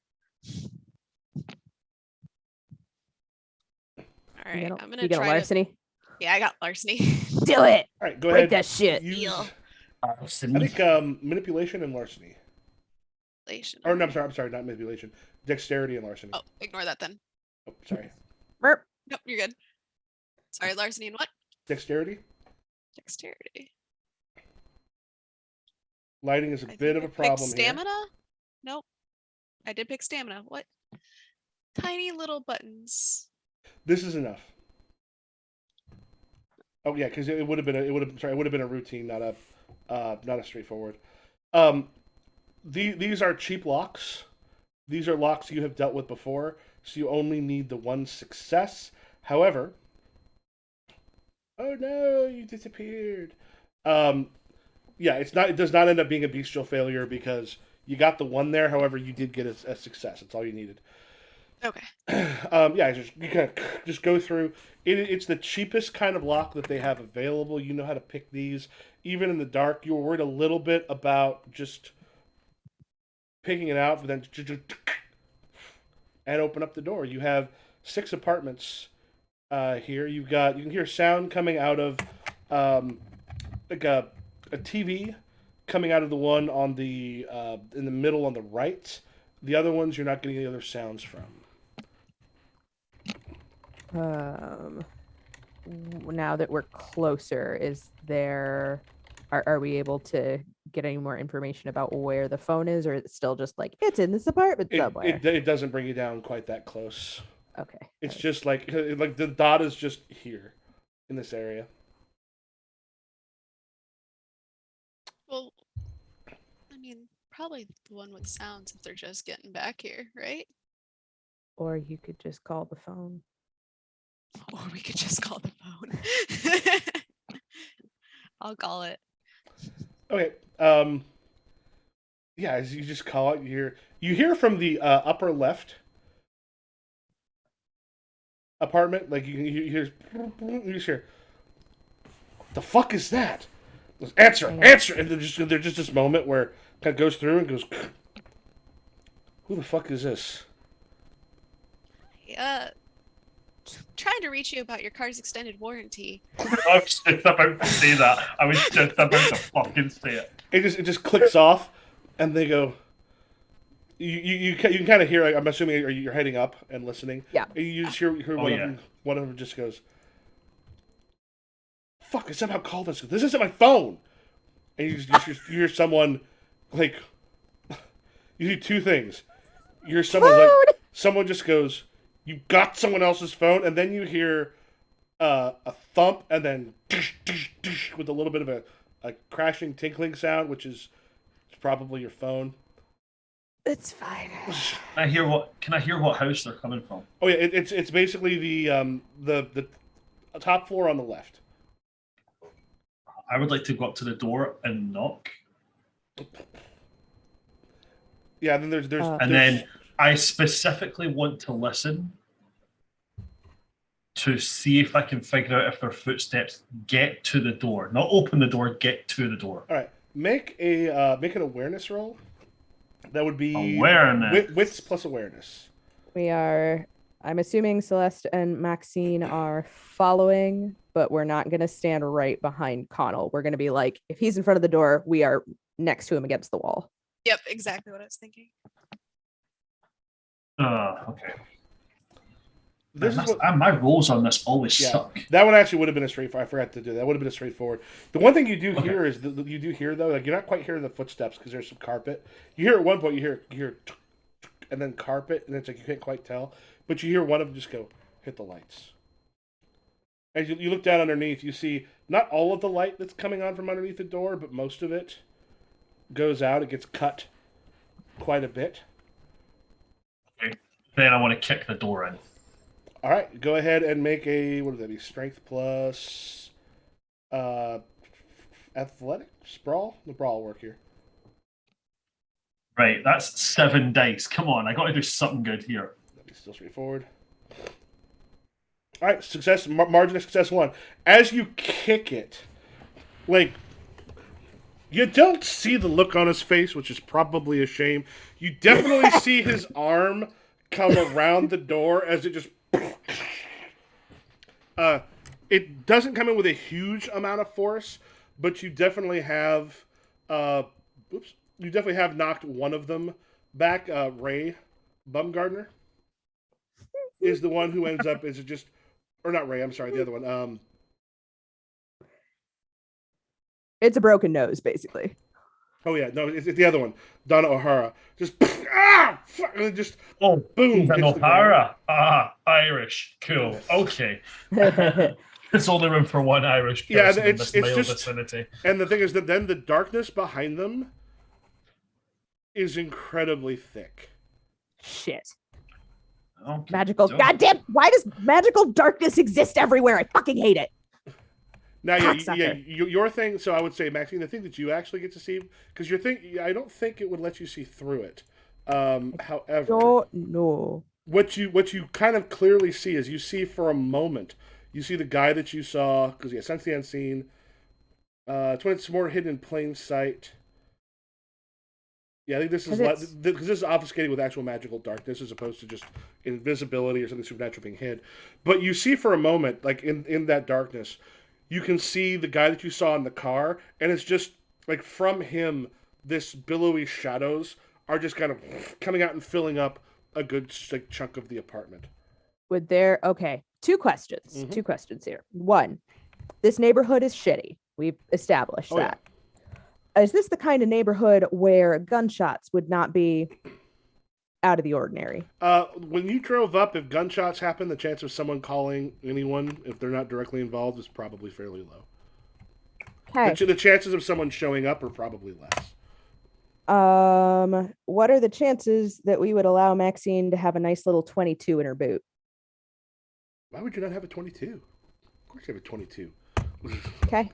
Speaker 3: All right, I'm gonna
Speaker 2: you get a
Speaker 3: try
Speaker 2: larceny.
Speaker 3: Yeah, I got larceny.
Speaker 2: Do it.
Speaker 1: All right, go
Speaker 2: Break
Speaker 1: ahead.
Speaker 2: that shit.
Speaker 1: Use,
Speaker 3: Deal.
Speaker 1: I think manipulation and larceny. Or no, I'm sorry, not manipulation. Dexterity and larceny.
Speaker 3: Oh, ignore that then.
Speaker 1: Oh, sorry.
Speaker 2: Burp.
Speaker 3: Nope, you're good. Sorry, larceny and what?
Speaker 1: Dexterity.
Speaker 3: Dexterity.
Speaker 1: Lighting is a
Speaker 3: I
Speaker 1: bit
Speaker 3: think
Speaker 1: of a
Speaker 3: I picked
Speaker 1: problem here.
Speaker 3: Stamina? Nope. I did pick stamina. What? Tiny little buttons.
Speaker 1: This is enough. Oh yeah, because it would have been a routine, not a straightforward. These are cheap locks. These are locks you have dealt with before, so you only need the 1 success. However, oh no, you disappeared. Yeah, it does not end up being a bestial failure because you got the 1 there. However, you did get a success. That's all you needed.
Speaker 3: Okay.
Speaker 1: Yeah, you kind of just go through. It's the cheapest kind of lock that they have available. You know how to pick these. Even in the dark, you were worried a little bit about just picking it out, but then and open up the door. You have 6 apartments here. You can hear sound coming out of like a TV coming out of the one on the in the middle on the right. The other ones you're not getting any other sounds from.
Speaker 2: Now that we're closer, are we able to get any more information about where the phone is, or is it still just like it's in this apartment somewhere?
Speaker 1: It doesn't bring you down quite that close.
Speaker 2: Okay.
Speaker 1: It's just like the dot is just here in this area.
Speaker 3: Well, I mean, probably the one with sounds if they're just getting back here, right?
Speaker 2: Or you could just call the phone.
Speaker 3: Or we could just call the phone. I'll call it.
Speaker 1: Okay. Yeah, as you just call it, you hear from the upper left apartment, like you just hear, what the fuck is that? Goes, answer, answer, and there's just this moment where it kind of goes through and goes, who the fuck is this?
Speaker 3: Trying to reach you about your car's extended warranty.
Speaker 4: I was just about to say that. I was just about to fucking say it.
Speaker 1: It just clicks off, and they go. You can kind of hear. Like, I'm assuming you're heading up and listening.
Speaker 2: Yeah.
Speaker 1: You just hear one of them just goes, "Fuck! I somehow called this. This isn't my phone." And you hear someone like you do two things. You hear someone just goes, "You got someone else's phone," and then you hear a thump, and then with a little bit of a crashing, tinkling sound, which is probably your phone.
Speaker 2: It's fine.
Speaker 4: Can I hear what house they're coming from?
Speaker 1: Oh yeah, it's basically the top floor on the left.
Speaker 4: I would like to go up to the door and knock.
Speaker 1: Yeah, and then there's
Speaker 4: And then I specifically want to listen to see if I can figure out if their footsteps get to the door. Not open the door, get to the door.
Speaker 1: All right, make an awareness roll. That would be
Speaker 4: awareness.
Speaker 1: Wits plus awareness.
Speaker 2: I'm assuming Celeste and Maxine are following, but we're not going to stand right behind Connell. We're going to be like, if he's in front of the door, we are next to him against the wall.
Speaker 3: Yep, exactly what I was thinking.
Speaker 4: Okay. My rolls on this always suck.
Speaker 1: That one actually would have been a straightforward. I forgot to do that. Would have been a straightforward. The one thing you do hear is you do hear though, like you're not quite hearing the footsteps because there's some carpet. You hear at one point you hear, and then carpet, and it's like you can't quite tell, but you hear one of them just go hit the lights. As you look down underneath, you see not all of the light that's coming on from underneath the door, but most of it goes out. It gets cut quite a bit.
Speaker 4: Okay. Then I want to kick the door in.
Speaker 1: All right, go ahead and make a, what would that be, strength plus athletic? Sprawl? The brawl work here.
Speaker 4: Right, that's 7 dice. Come on, I got to do something good here.
Speaker 1: That'd be still straightforward. All right, success, margin of success 1. As you kick it, like, you don't see the look on his face, which is probably a shame. You definitely see his arm come around the door as it just... it doesn't come in with a huge amount of force, but you definitely have knocked one of them back. Ray Bumgardner is the one who ends up or not Ray, I'm sorry, the other one.
Speaker 2: It's a broken nose, basically.
Speaker 1: Oh yeah, no, it's the other one, Donna O'Hara. Just boom.
Speaker 4: O'Hara. Irish. Cool. Okay. It's only room for one Irish person in this male vicinity.
Speaker 1: And the thing is that then the darkness behind them is incredibly thick.
Speaker 2: Shit.
Speaker 4: Okay.
Speaker 2: Magical. Goddamn! Why does magical darkness exist everywhere? I fucking hate it.
Speaker 1: Now, your thing. So I would say, Maxine, the thing that you actually get to see, because your thing, I don't think it would let you see through it. However,
Speaker 2: no.
Speaker 1: What you kind of clearly see is you see for a moment. You see the guy that you saw because sense the unseen. It's more hidden in plain sight. Yeah, I think this is because this is obfuscating with actual magical darkness as opposed to just invisibility or something supernatural being hid. But you see for a moment, like in that darkness, you can see the guy that you saw in the car, and it's just like from him, this billowy shadows are just kind of coming out and filling up a good like, chunk of the apartment.
Speaker 2: Would there? Okay, two questions.
Speaker 1: Mhm.
Speaker 2: Two questions here. One, this neighborhood is shitty. We've established
Speaker 1: Oh, yeah.
Speaker 2: that. Is this the kind of neighborhood where gunshots would not be out of the ordinary?
Speaker 1: When you drove up, if gunshots happen, the chance of someone calling anyone, if they're not directly involved, is probably fairly low.
Speaker 2: Okay.
Speaker 1: The chances of someone showing up are probably less.
Speaker 2: What are the chances that we would allow Maxine to have a nice little 22 in her boot?
Speaker 1: Why would you not have a 22? Of course you have a 22.
Speaker 2: Okay.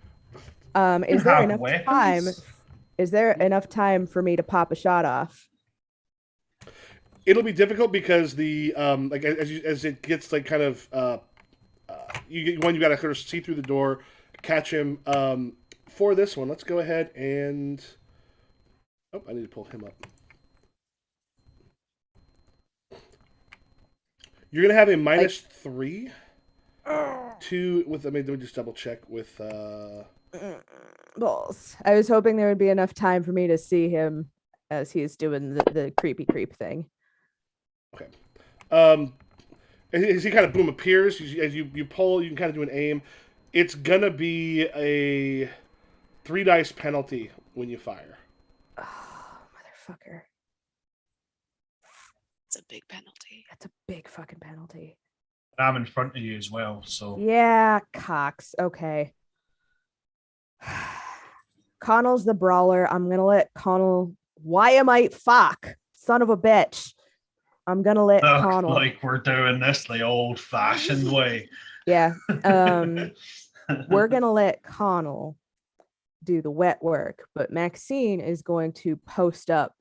Speaker 4: You
Speaker 2: Is there
Speaker 4: have
Speaker 2: enough
Speaker 4: weapons?
Speaker 2: time? Is there enough time for me to pop a shot off?
Speaker 1: It'll be difficult because the like as it gets like kind of you got to sort of see through the door, catch him. For this one, let's go ahead and I need to pull him up. You're gonna have a minus 3 to with. Let me just double check with.
Speaker 2: Balls. I was hoping there would be enough time for me to see him as he's doing the creepy creep thing.
Speaker 1: Okay. As he kind of boom appears, as you pull, you can kind of do an aim. It's gonna be a 3 dice penalty when you fire.
Speaker 2: Oh, motherfucker.
Speaker 3: It's a big penalty.
Speaker 2: That's a big fucking penalty.
Speaker 4: I'm in front of you as well, so
Speaker 2: Yeah, Cox. Okay. Connell's the brawler. I'm gonna let Connell. Why am I fuck? Son of a bitch. I'm gonna let
Speaker 4: looks
Speaker 2: Connell.
Speaker 4: like we're doing this the old-fashioned way.
Speaker 2: Yeah. We're gonna let Connell do the wet work, but Maxine is going to post up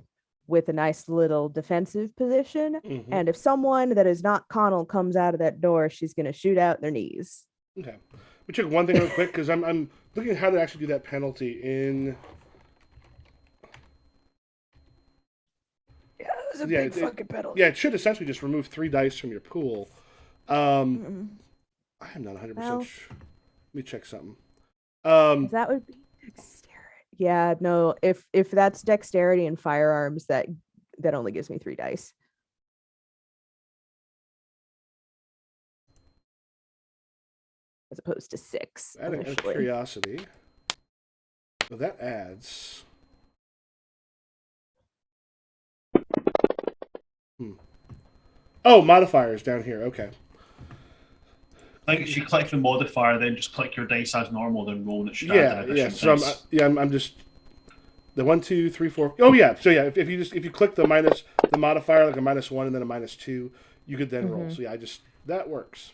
Speaker 2: with a nice little defensive position.
Speaker 1: Mm-hmm.
Speaker 2: And if someone that is not Connell comes out of that door, she's gonna shoot out their knees.
Speaker 1: Okay. We check one thing real quick because I'm looking at how to actually do that penalty in.
Speaker 2: Yeah, it was a big fucking penalty.
Speaker 1: Yeah, it should essentially just remove 3 dice from your pool. I am not 100%
Speaker 2: Well.
Speaker 1: sure. Let me check something.
Speaker 2: That would be dexterity. Yeah, no. If that's dexterity and firearms, that only gives me 3 dice. As opposed to 6.
Speaker 1: Out of
Speaker 2: initially.
Speaker 1: curiosity, well, that adds. Oh, modifiers down here. Okay.
Speaker 4: I think if you click the modifier, then just click your dice as normal, then roll, and it should add
Speaker 1: Yeah,
Speaker 4: an
Speaker 1: yeah.
Speaker 4: additional
Speaker 1: So
Speaker 4: dice.
Speaker 1: I'm just the 1, 2, 3, 4. Oh yeah. So yeah, if you click the modifier like a -1 and then a -2, you could then roll. So yeah, that works.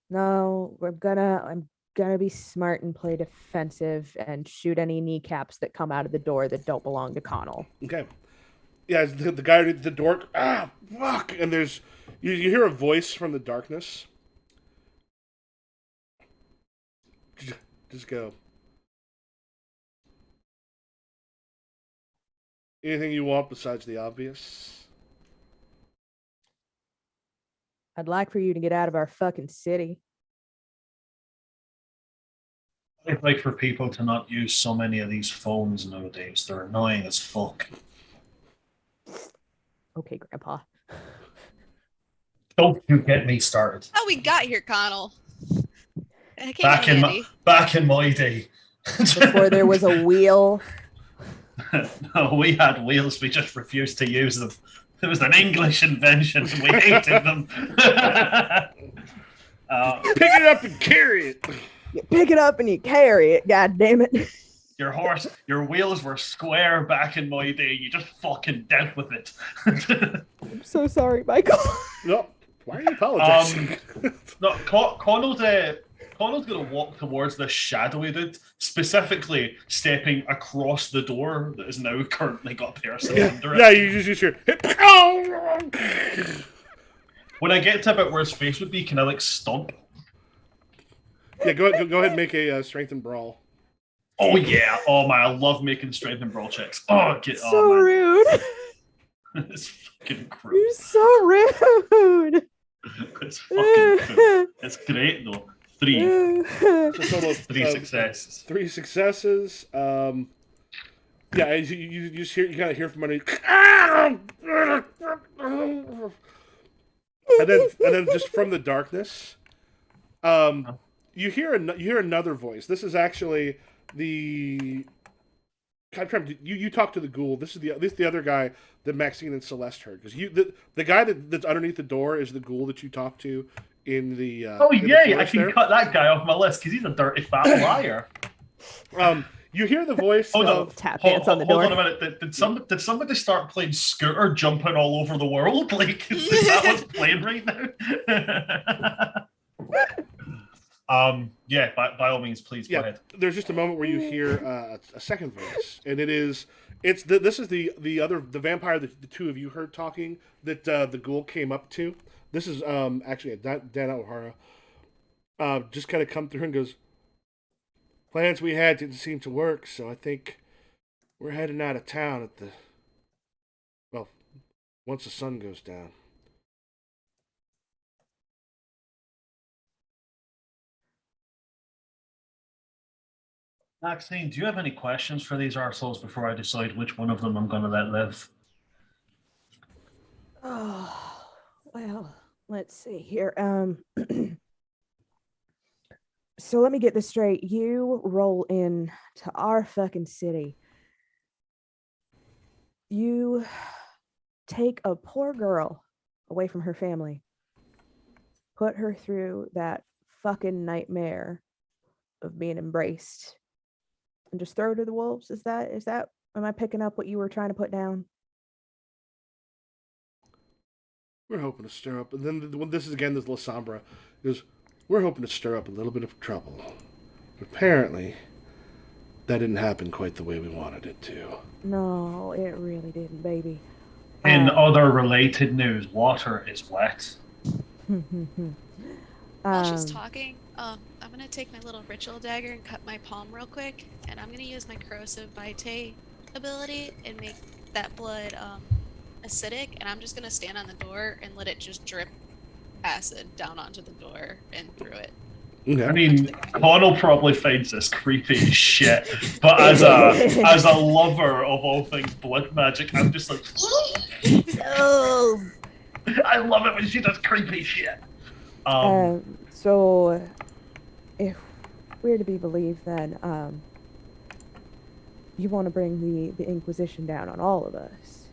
Speaker 2: No, I'm gonna be smart and play defensive and shoot any kneecaps that come out of the door that don't belong to Connell.
Speaker 1: Okay. Yeah, the guy at the door. Ah, fuck! And there's you hear a voice from the darkness. Just go. Anything you want besides the obvious?
Speaker 2: I'd like for you to get out of our fucking city.
Speaker 4: I'd like for people to not use so many of these phones nowadays. They're annoying as fuck.
Speaker 2: Okay, Grandpa.
Speaker 4: Don't you get me started.
Speaker 3: How we got here, Connell? It came in handy.
Speaker 4: Back in my day.
Speaker 2: Before there was a wheel.
Speaker 4: No, we had wheels. We just refused to use them. It was an English invention. We hated them.
Speaker 1: Pick it up and carry it.
Speaker 2: You pick it up and you carry it. God damn it.
Speaker 4: Your wheels were square back in my day. You just fucking dealt with it.
Speaker 2: I'm so sorry, Michael.
Speaker 1: No, why are you apologizing?
Speaker 4: No, Connell's going to walk towards this shadowy dude, specifically stepping across the door that is now currently got a person under it.
Speaker 1: Yeah, you just hear.
Speaker 4: When I get to about where his face would be, can I like stomp?
Speaker 1: Yeah, go ahead and make a strength and brawl.
Speaker 4: Oh yeah! Oh man, I love making strength and brawl checks. Oh,
Speaker 2: So rude.
Speaker 4: It's fucking cruel.
Speaker 2: You're so rude.
Speaker 4: It's fucking cool. It's great though. 3.
Speaker 1: It's a total of
Speaker 4: 3 successes.
Speaker 1: 3 successes. Yeah, you just hear, you gotta hear from underneath. And then just from the darkness, you hear another voice. This is actually the. You talk to the ghoul. This is the other guy that Maxine and Celeste heard, because the guy that's underneath the door is the ghoul that you talk to in the.
Speaker 4: Oh
Speaker 1: in the
Speaker 4: yay! I
Speaker 1: forest
Speaker 4: can
Speaker 1: there.
Speaker 4: cut that guy off my list because he's a dirty fat liar.
Speaker 1: You hear the voice
Speaker 4: Hold on.
Speaker 1: of.
Speaker 2: Tap dance on the door.
Speaker 4: Hold on a minute. Did somebody start playing Scooter jumping all over the world? Like, is that what's playing right now? Yeah, by all means, please go ahead.
Speaker 1: There's just a moment where you hear a second voice, and this is the vampire that the two of you heard talking that the ghoul came up to. This is actually Dan O'Hara. Just kind of come through and goes, plans we had didn't seem to work, so I think we're heading out of town once the sun goes down.
Speaker 4: Maxine, do you have any questions for these arseholes before I decide which one of them I'm going to let live?
Speaker 2: Oh, well, let's see here. So let me get this straight. You roll in to our fucking city. You take a poor girl away from her family, put her through that fucking nightmare of being embraced, and just throw her to the wolves. Is that, am I picking up what you were trying to put down?
Speaker 1: We're hoping to stir up, and then this Lasombra goes, we're hoping to stir up a little bit of trouble. But apparently, that didn't happen quite the way we wanted it to.
Speaker 2: No, it really didn't, baby.
Speaker 4: In other related news, water is wet.
Speaker 3: While she's talking, I'm gonna take my little ritual dagger and cut my palm real quick, and I'm gonna use my corrosive vitae ability and make that blood acidic, and I'm just gonna stand on the door and let it just drip acid down onto the door and through it.
Speaker 1: Okay.
Speaker 4: I mean, Connell probably finds this creepy as shit, but as a lover of all things blood magic, I'm just like,
Speaker 2: Oh.
Speaker 4: I love it when she does creepy shit.
Speaker 2: So, if we're to be believed, then you want to bring the Inquisition down on all of us,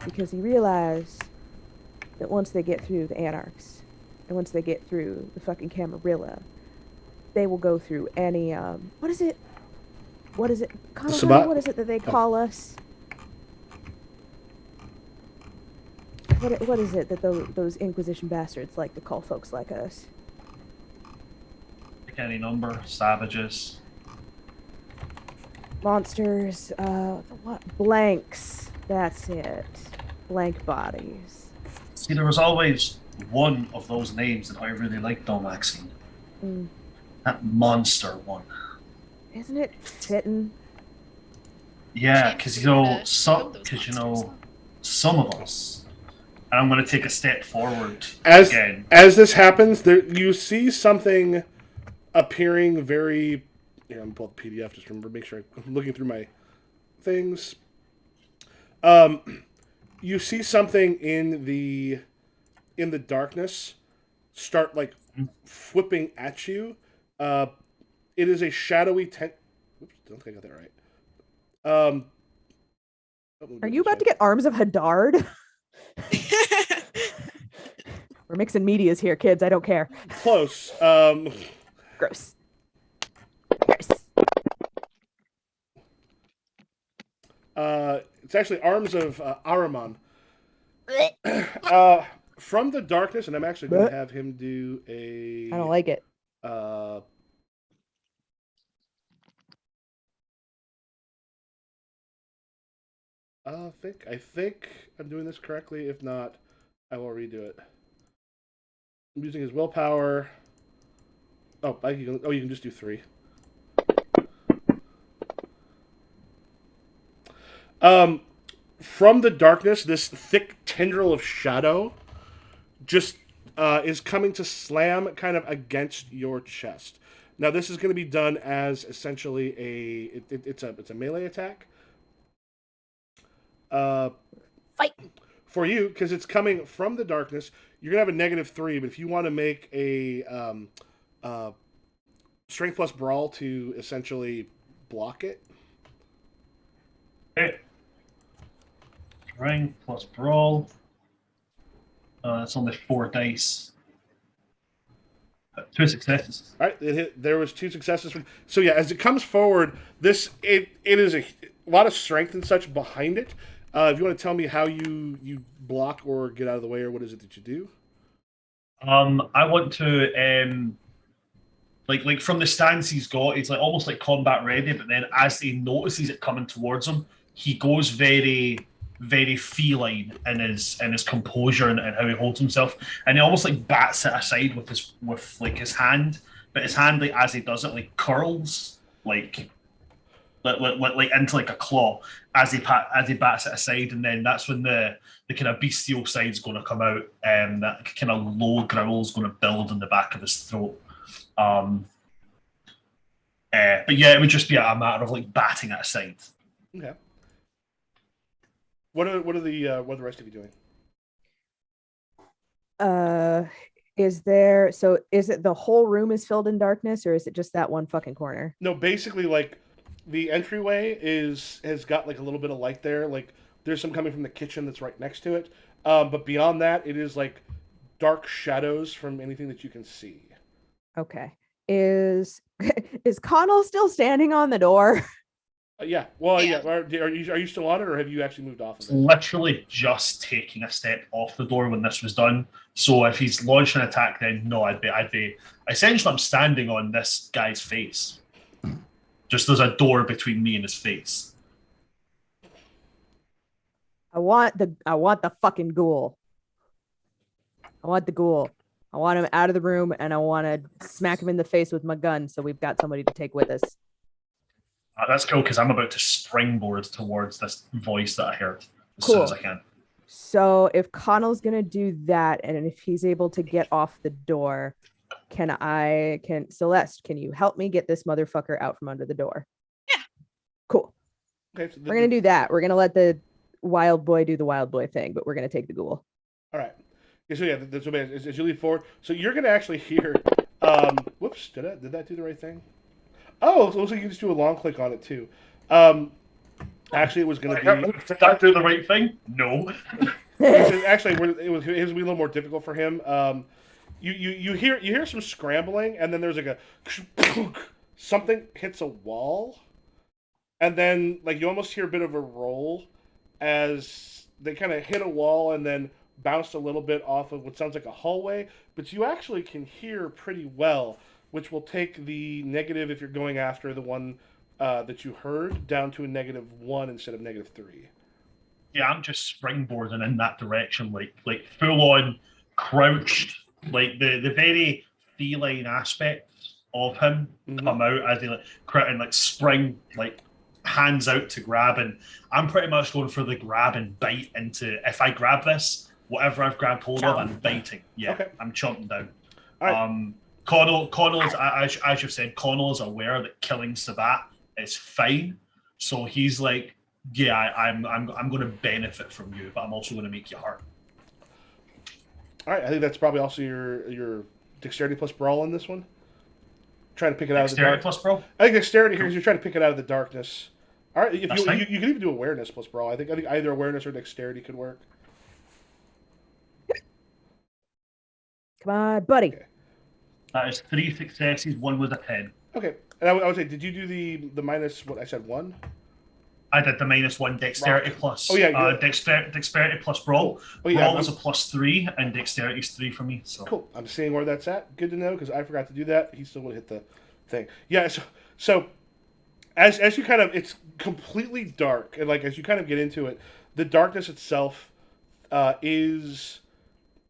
Speaker 2: because you realize that once they get through the Anarchs, and once they get through the fucking Camarilla, they will go through any what is it? What is it? What is it that they call us? What is it that those Inquisition bastards like to call folks like us?
Speaker 4: Pick any number, savages.
Speaker 2: Monsters, what? Blanks. That's it. Blank bodies.
Speaker 4: See, there was always one of those names that I really liked, though, Maxine. That monster one.
Speaker 2: Isn't it fitting?
Speaker 4: Yeah, because some of us. And I'm going to take a step forward again.
Speaker 1: As this happens, you see something appearing very. Here, I'm going to pull up the PDF. Just remember, make sure I'm looking through my things. You see something in the darkness start like flipping at you. It is a shadowy tent. Oops, I don't think I got that right.
Speaker 2: Are you about to get Arms of Hadard? We're mixing medias here, kids. I don't care.
Speaker 1: Close.
Speaker 2: Gross. Gross.
Speaker 1: It's actually Arms of Ahriman. From the darkness, and I'm actually going to have him do a.
Speaker 2: I don't like it.
Speaker 1: I think I'm doing this correctly. If not, I will redo it. I'm using his willpower. You can just do 3. From the darkness, this thick tendril of shadow just is coming to slam kind of against your chest. Now, this is going to be done as essentially it's a melee attack.
Speaker 2: Fight.
Speaker 1: For you, because it's coming from the darkness, you're gonna have a -3. But if you want to make a strength plus brawl to essentially block it,
Speaker 4: Okay. Strength plus brawl. That's only 4 dice. 2 successes.
Speaker 1: all right, there was 2 successes from. So yeah, as it comes forward, it is a lot of strength and such behind it. If you want to tell me how you block or get out of the way, or what is it that you do?
Speaker 4: I want to like from the stance he's got, he's like almost like combat ready, but then as he notices it coming towards him, he goes very, very feline in his composure and how he holds himself, and he almost like bats it aside with his hand, but his hand like as he does it like curls like into like a claw as he bats it aside, and then that's when the kind of bestial side's going to come out, and that kind of low growl is going to build in the back of his throat. But yeah, it would just be a matter of like batting it aside.
Speaker 1: Okay. What are the rest of you doing?
Speaker 2: Is it the whole room is filled in darkness, or is it just that one fucking corner?
Speaker 1: No, basically, like the entryway has got like a little bit of light there. Like there's some coming from the kitchen that's right next to it. But beyond that, it is like dark shadows from anything that you can see.
Speaker 2: Okay. Is Connell still standing on the door?
Speaker 1: Yeah. Well,
Speaker 3: Yeah.
Speaker 1: yeah. Are you still on it, or have you actually moved off of it?
Speaker 4: Literally just taking a step off the door when this was done. So if he's launched an attack, then no, I'd be essentially I'm standing on this guy's face. Just there's a door between me and his face.
Speaker 2: I want the fucking ghoul. I want the ghoul. I want him out of the room, and I want to smack him in the face with my gun, so we've got somebody to take with us.
Speaker 4: That's cool because I'm about to springboard towards this voice that I heard as soon as I can.
Speaker 2: So if Connell's gonna do that, and if he's able to get off the door, Celeste, can you help me get this motherfucker out from under the door?
Speaker 3: Yeah.
Speaker 2: Cool.
Speaker 1: Okay. So
Speaker 2: We're gonna do that. We're gonna let the wild boy do the wild boy thing, but we're gonna take the ghoul.
Speaker 1: All right. Okay, so yeah, that's what as you leap forward. So you're gonna actually hear. Whoops! Did that do the right thing? Oh, it looks like you can just do a long click on it too. Actually, it was gonna be.
Speaker 4: Did that do the right thing? No.
Speaker 1: Actually, it was gonna be a little more difficult for him. You hear some scrambling, and then there's like a something hits a wall, and then like you almost hear a bit of a roll as they kind of hit a wall and then bounced a little bit off of what sounds like a hallway, but you actually can hear pretty well, which will take the negative if you're going after the one that you heard down to a -1 instead of -3.
Speaker 4: Yeah, I'm just springboarding in that direction, like full on crouched, like the very feline aspects of him come out as he like spring like hands out to grab, and I'm pretty much going for the grab and bite into. If I grab this, whatever I've grabbed hold of, I'm biting. Yeah, okay. I'm chomping down.
Speaker 1: All right.
Speaker 4: Connell is, as you've said, Connell is aware that killing Sabat is fine, so he's like, yeah, I'm going to benefit from you, but I'm also going to make you hurt.
Speaker 1: All right, I think that's probably also your dexterity plus brawl in this one. Trying to pick it out of the dark.
Speaker 4: Dexterity plus brawl.
Speaker 1: I think dexterity here is you're trying to pick it out of the darkness. All right, if you can even do awareness plus brawl. I think either awareness or dexterity could work.
Speaker 2: Come on, buddy.
Speaker 1: Okay.
Speaker 4: That is 3 successes. 1 was a 10.
Speaker 1: Okay, and I would say, did you do the minus what I said 1?
Speaker 4: I did the -1 dexterity plus.
Speaker 1: Oh yeah,
Speaker 4: dexterity plus brawl.
Speaker 1: Oh, yeah,
Speaker 4: brawl is a +3, and dexterity is 3 for me. So
Speaker 1: cool. I'm seeing where that's at. Good to know because I forgot to do that. He still would hit the thing. Yeah. So as you kind of, it's completely dark, and like as you kind of get into it, the darkness itself is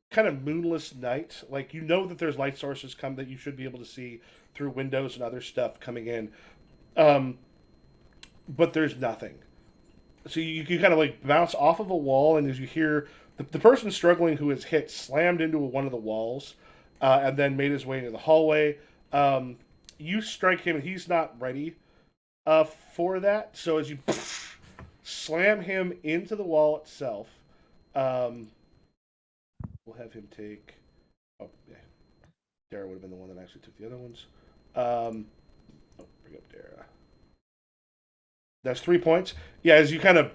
Speaker 1: kind of moonless night. Like you know that there's light sources that you should be able to see through windows and other stuff coming in. But there's nothing. So you kind of like bounce off of a wall, and as you hear The person struggling who is hit slammed into one of the walls, and then made his way into the hallway. You strike him, and he's not ready for that. So as you slam him into the wall itself, we'll have him take. Oh, yeah. Dara would have been the one that actually took the other ones. Bring up Dara. That's 3 points. Yeah, as you kind of.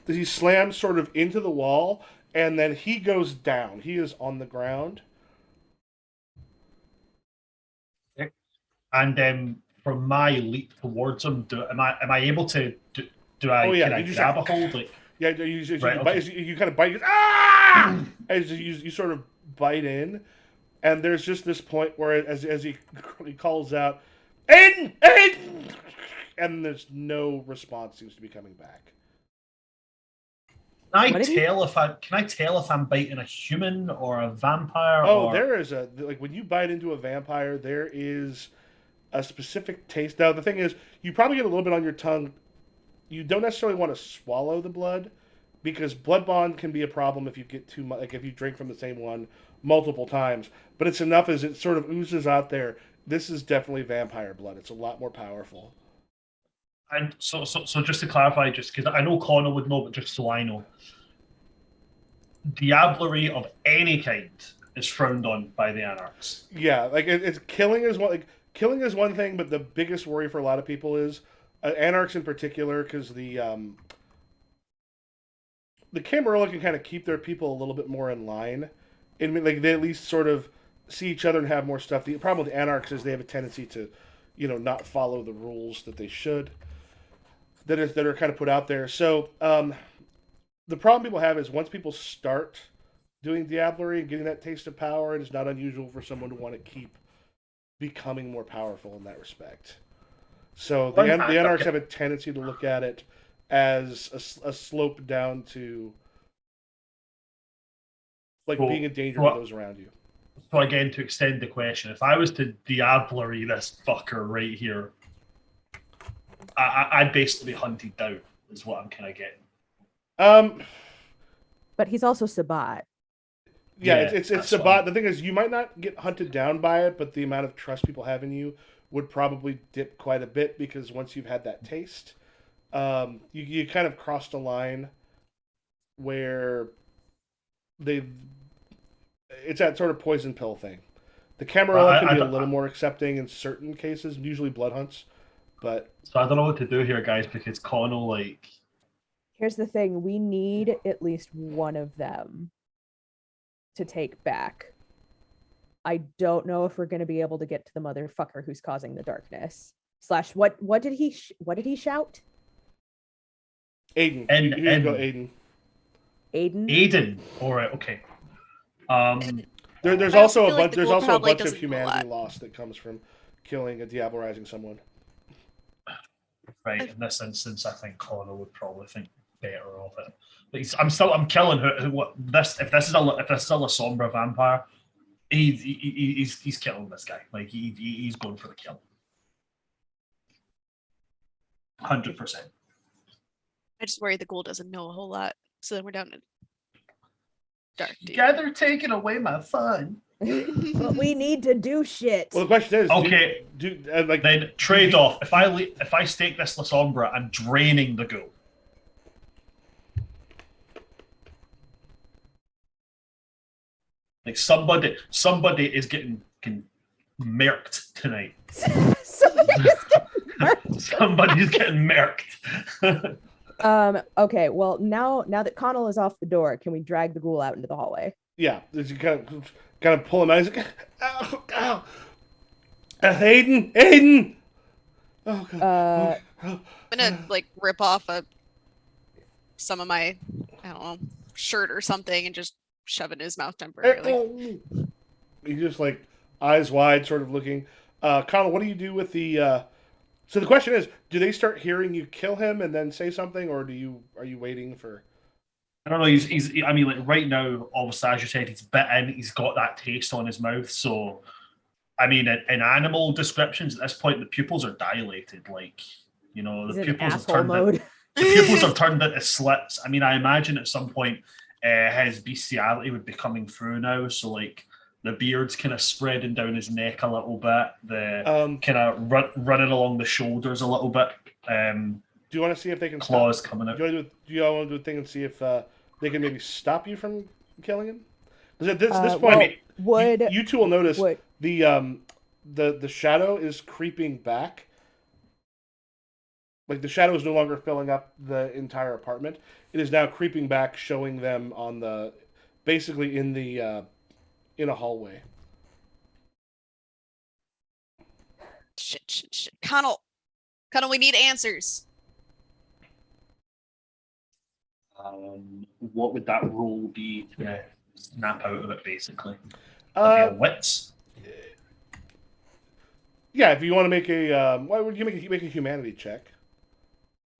Speaker 1: He slams sort of into the wall, and then he goes down. He is on the ground.
Speaker 4: And from my leap towards him, am I able to do I can I grab a hold? Like,
Speaker 1: yeah, you kind of bite. As you sort of bite in, and there's just this point where as he calls out, Aiden, Aiden, and there's no response seems to be coming back.
Speaker 4: Can I tell if I'm biting a human or a vampire?
Speaker 1: Oh, there is when you bite into a vampire, there is a specific taste. Now the thing is, you probably get a little bit on your tongue. You don't necessarily want to swallow the blood because blood bond can be a problem if you get too much. Like if you drink from the same one multiple times, but it's enough as it sort of oozes out there. This is definitely vampire blood. It's a lot more powerful.
Speaker 4: And so just to clarify, just because I know Connor would know, but just so I know, diablerie of any kind is frowned on by the Anarchs.
Speaker 1: Yeah, like it's killing is one. Like killing is one thing, but the biggest worry for a lot of people is Anarchs in particular, because the Camarilla can kind of keep their people a little bit more in line, and like they at least sort of see each other and have more stuff. The problem with the Anarchs is they have a tendency to, not follow the rules that they should. That are kind of put out there. So the problem people have is once people start doing diablerie and getting that taste of power, it is not unusual for someone to want to keep becoming more powerful in that respect. So the Anarchs have a tendency to look at it as a slope down to being a danger to those around you.
Speaker 4: So again, to extend the question, if I was to diablerie this fucker right here, I'd basically be hunted down, is what I'm kind of getting.
Speaker 2: But he's also Sabat.
Speaker 1: Yeah, it's Sabat. The thing is, you might not get hunted down by it, but the amount of trust people have in you would probably dip quite a bit because once you've had that taste, you kind of crossed a line where it's that sort of poison pill thing. The Camarilla can be a little more accepting in certain cases, usually blood hunts. But
Speaker 4: so I don't know what to do here, guys, because Connell,
Speaker 2: here's the thing: we need at least one of them to take back. I don't know if we're going to be able to get to the motherfucker who's causing the darkness. / what did he shout?
Speaker 1: Aiden. You go Aiden.
Speaker 2: Aiden.
Speaker 4: All right. Okay.
Speaker 1: There's also a bunch of humanity lost that comes from killing and diablerizing someone.
Speaker 4: Right, in this instance, I think Connor would probably think better of it. But I'm killing if this is a Lasombra vampire, he's killing this guy. Like he's going for the kill. 100%.
Speaker 3: I just worry the ghoul doesn't know a whole lot, so then we're down to dark.
Speaker 4: Yeah, they're taking away my fun.
Speaker 2: But we need to do shit.
Speaker 1: Well, the question is,
Speaker 4: okay. Then trade off. If I stake this Lasombra, I'm draining the ghoul. Like somebody is getting merked tonight. Somebody's getting merked.
Speaker 2: Okay. Well, now that Connell is off the door, can we drag the ghoul out into the hallway?
Speaker 1: Yeah. You kind of pull him out. He's like, ow. Aiden. Oh God.
Speaker 3: I'm gonna rip off some of my, I don't know, shirt or something and just shove it in his mouth temporarily.
Speaker 1: He's just eyes wide, sort of looking. Connell, what do you do with the? So the question is, do they start hearing you kill him and then say something, or are you waiting for?
Speaker 4: I don't know. I mean, right now, obviously, as you said, he's bitten. He's got that taste on his mouth. So, I mean, in animal descriptions at this point, the pupils are dilated. The
Speaker 2: He's
Speaker 4: pupils
Speaker 2: have turned.
Speaker 4: The pupils are turned into slits. I mean, I imagine at some point his bestiality would be coming through now. So like the beard's kind of spreading down his neck a little bit. The kind of running along the shoulders a little bit.
Speaker 1: Do you want to see if they can
Speaker 4: claws
Speaker 1: stop?
Speaker 4: coming out?
Speaker 1: Do you all want to do a thing and see if they can maybe stop you from killing him? Because at this point, you two will notice the shadow is creeping back. Like the shadow is no longer filling up the entire apartment. It is now creeping back, showing them on basically in a hallway.
Speaker 3: Shit. Connell, we need answers.
Speaker 4: What would that roll be to snap out of it, basically? Wits?
Speaker 1: Yeah, if you want to make why would you make a humanity check?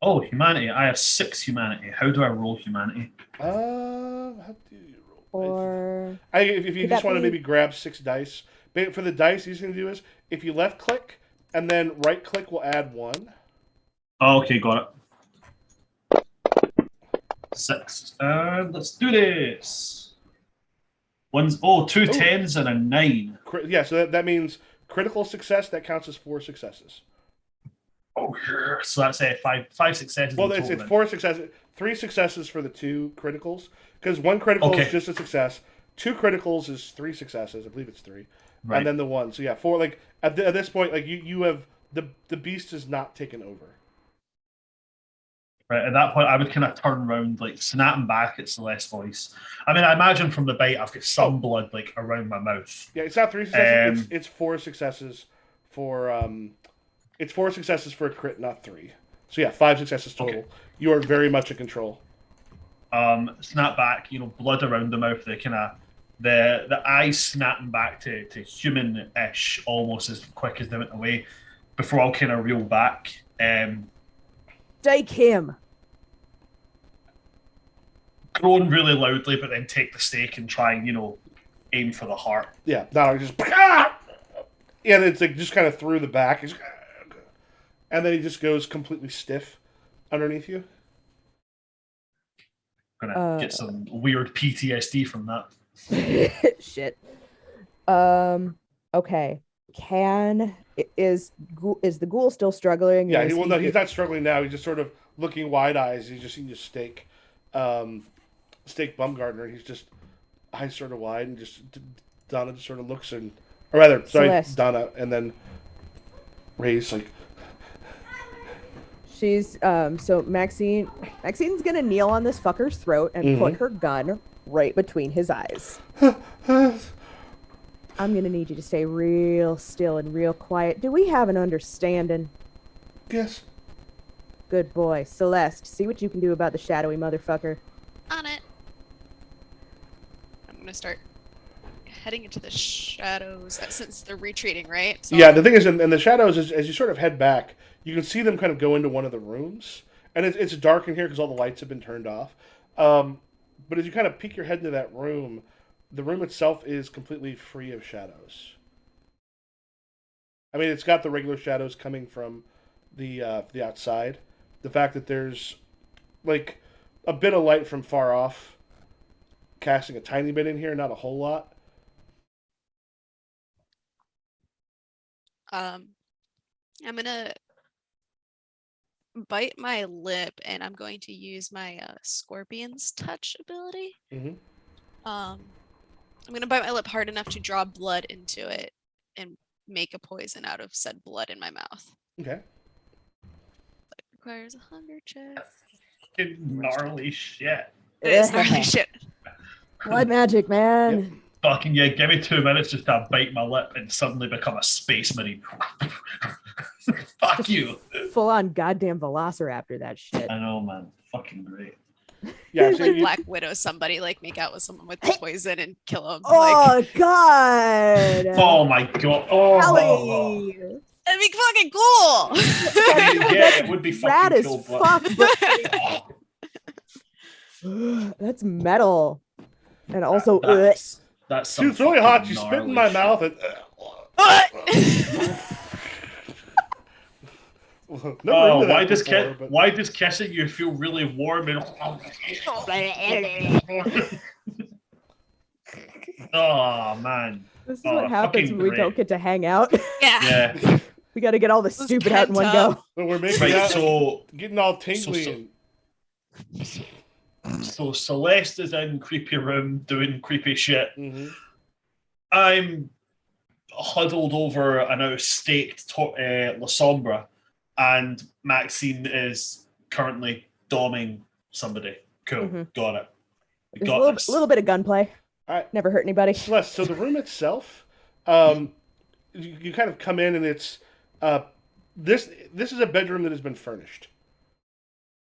Speaker 4: Oh, humanity. I have 6 humanity. How do I roll humanity?
Speaker 1: How do you roll?
Speaker 2: Or
Speaker 1: If you just want to maybe grab 6 dice. For the dice, the easiest thing to do is if you left click and then right click will add 1.
Speaker 4: Oh, okay, got it. 6. Let's do this. 2 10s and a 9.
Speaker 1: Yeah, so that means critical success. That counts as 4 successes.
Speaker 4: Oh, yeah. So that's 5 successes.
Speaker 1: Well, it's 4 successes. 3 successes for the 2 criticals. Because 1 critical is just a success. 2 criticals is 3 successes. I believe it's 3. Right. And then the 1. So yeah, 4. Like at this point, like you have the beast is not taken over.
Speaker 4: Right, at that point, I would kind of turn around, like snapping back at Celeste's voice. I mean, I imagine from the bite, I've got some blood like around my mouth.
Speaker 1: Yeah, it's not 3 successes. It's 4 successes for It's 4 successes for a crit, not 3. So yeah, 5 successes total. Okay. You are very much in control.
Speaker 4: Snap back, blood around the mouth. The kind of the eyes snapping back to human-ish, almost as quick as they went away. Before I'll kind of reel back.
Speaker 2: Take him.
Speaker 4: Groan really loudly, but then take the stake and try and aim for the heart.
Speaker 1: Yeah, not just. Yeah, and it's like just kind of through the back. And then he just goes completely stiff underneath you.
Speaker 4: Gonna get some weird PTSD from that.
Speaker 2: Shit. Okay. Is the ghoul still struggling?
Speaker 1: Yeah. He's not struggling now. He's just sort of looking wide eyes. He's just seen his stake Bumgarner. And he's just eyes sort of wide, and just Donna just sort of looks or rather, sorry, Celeste. Donna, and then Ray's like.
Speaker 2: She's so Maxine's gonna kneel on this fucker's throat and put her gun right between his eyes. I'm gonna need you to stay real still and real quiet. Do we have an understanding?
Speaker 1: Yes.
Speaker 2: Good boy. Celeste, see what you can do about the shadowy motherfucker.
Speaker 3: On it. I'm gonna start heading into the shadows since they're retreating, right? So
Speaker 1: yeah, the thing is, in the shadows, as you sort of head back, you can see them kind of go into one of the rooms. And it's dark in here because all the lights have been turned off. But as you kind of peek your head into that room, the room itself is completely free of shadows. I mean, it's got the regular shadows coming from the outside. The fact that there's, like, a bit of light from far off, casting a tiny bit in here, not a whole lot.
Speaker 3: I'm gonna bite my lip, and I'm going to use my Scorpion's Touch ability.
Speaker 1: Mm-hmm.
Speaker 3: I'm gonna bite my lip hard enough to draw blood into it and make a poison out of said blood in my mouth.
Speaker 1: Okay.
Speaker 3: That requires a hunger check.
Speaker 4: Gnarly shit.
Speaker 3: It is gnarly shit.
Speaker 2: Blood magic, man.
Speaker 1: Yep.
Speaker 4: Fucking yeah, give me 2 minutes just to bite my lip and suddenly become a space marine. Fuck you.
Speaker 2: Full on goddamn velociraptor, that shit.
Speaker 4: I know, man. Fucking great.
Speaker 1: Yeah,
Speaker 3: so like Black Widow, somebody like make out with someone with the poison and kill him.
Speaker 2: Oh god.
Speaker 4: Oh my god. Oh.
Speaker 2: Ellie.
Speaker 3: That'd be fucking cool.
Speaker 4: Yeah, it would be fucking
Speaker 2: Rad as
Speaker 4: cool.
Speaker 2: fuck, but that's metal. And also,
Speaker 4: that's
Speaker 1: it's really hot. You spit in my mouth and. Never into
Speaker 4: why
Speaker 1: that
Speaker 4: does
Speaker 1: before, but
Speaker 4: why does kissing you feel really warm and? Oh man.
Speaker 2: This is
Speaker 4: Oh,
Speaker 2: what happens
Speaker 4: fucking
Speaker 2: when we don't
Speaker 4: great.
Speaker 2: get to hang out.
Speaker 3: Yeah.
Speaker 4: Yeah.
Speaker 2: We got to get all the
Speaker 3: Those
Speaker 2: stupid out in one
Speaker 3: pent
Speaker 2: go.
Speaker 3: up-
Speaker 1: when we're making
Speaker 4: Right.
Speaker 1: out,
Speaker 4: So
Speaker 1: getting all tingly
Speaker 4: so Celeste is in creepy room doing creepy shit.
Speaker 1: and
Speaker 4: I'm huddled over a now staked Lasombra, and Maxine is currently doming somebody. Cool,
Speaker 2: Mhm.
Speaker 4: got it. We
Speaker 2: There's
Speaker 4: got
Speaker 2: a
Speaker 4: this.
Speaker 2: little bit of gunplay.
Speaker 1: all right.
Speaker 2: Never hurt anybody.
Speaker 1: Celeste, so the room itself, you kind of come in and it's this is a bedroom that has been furnished.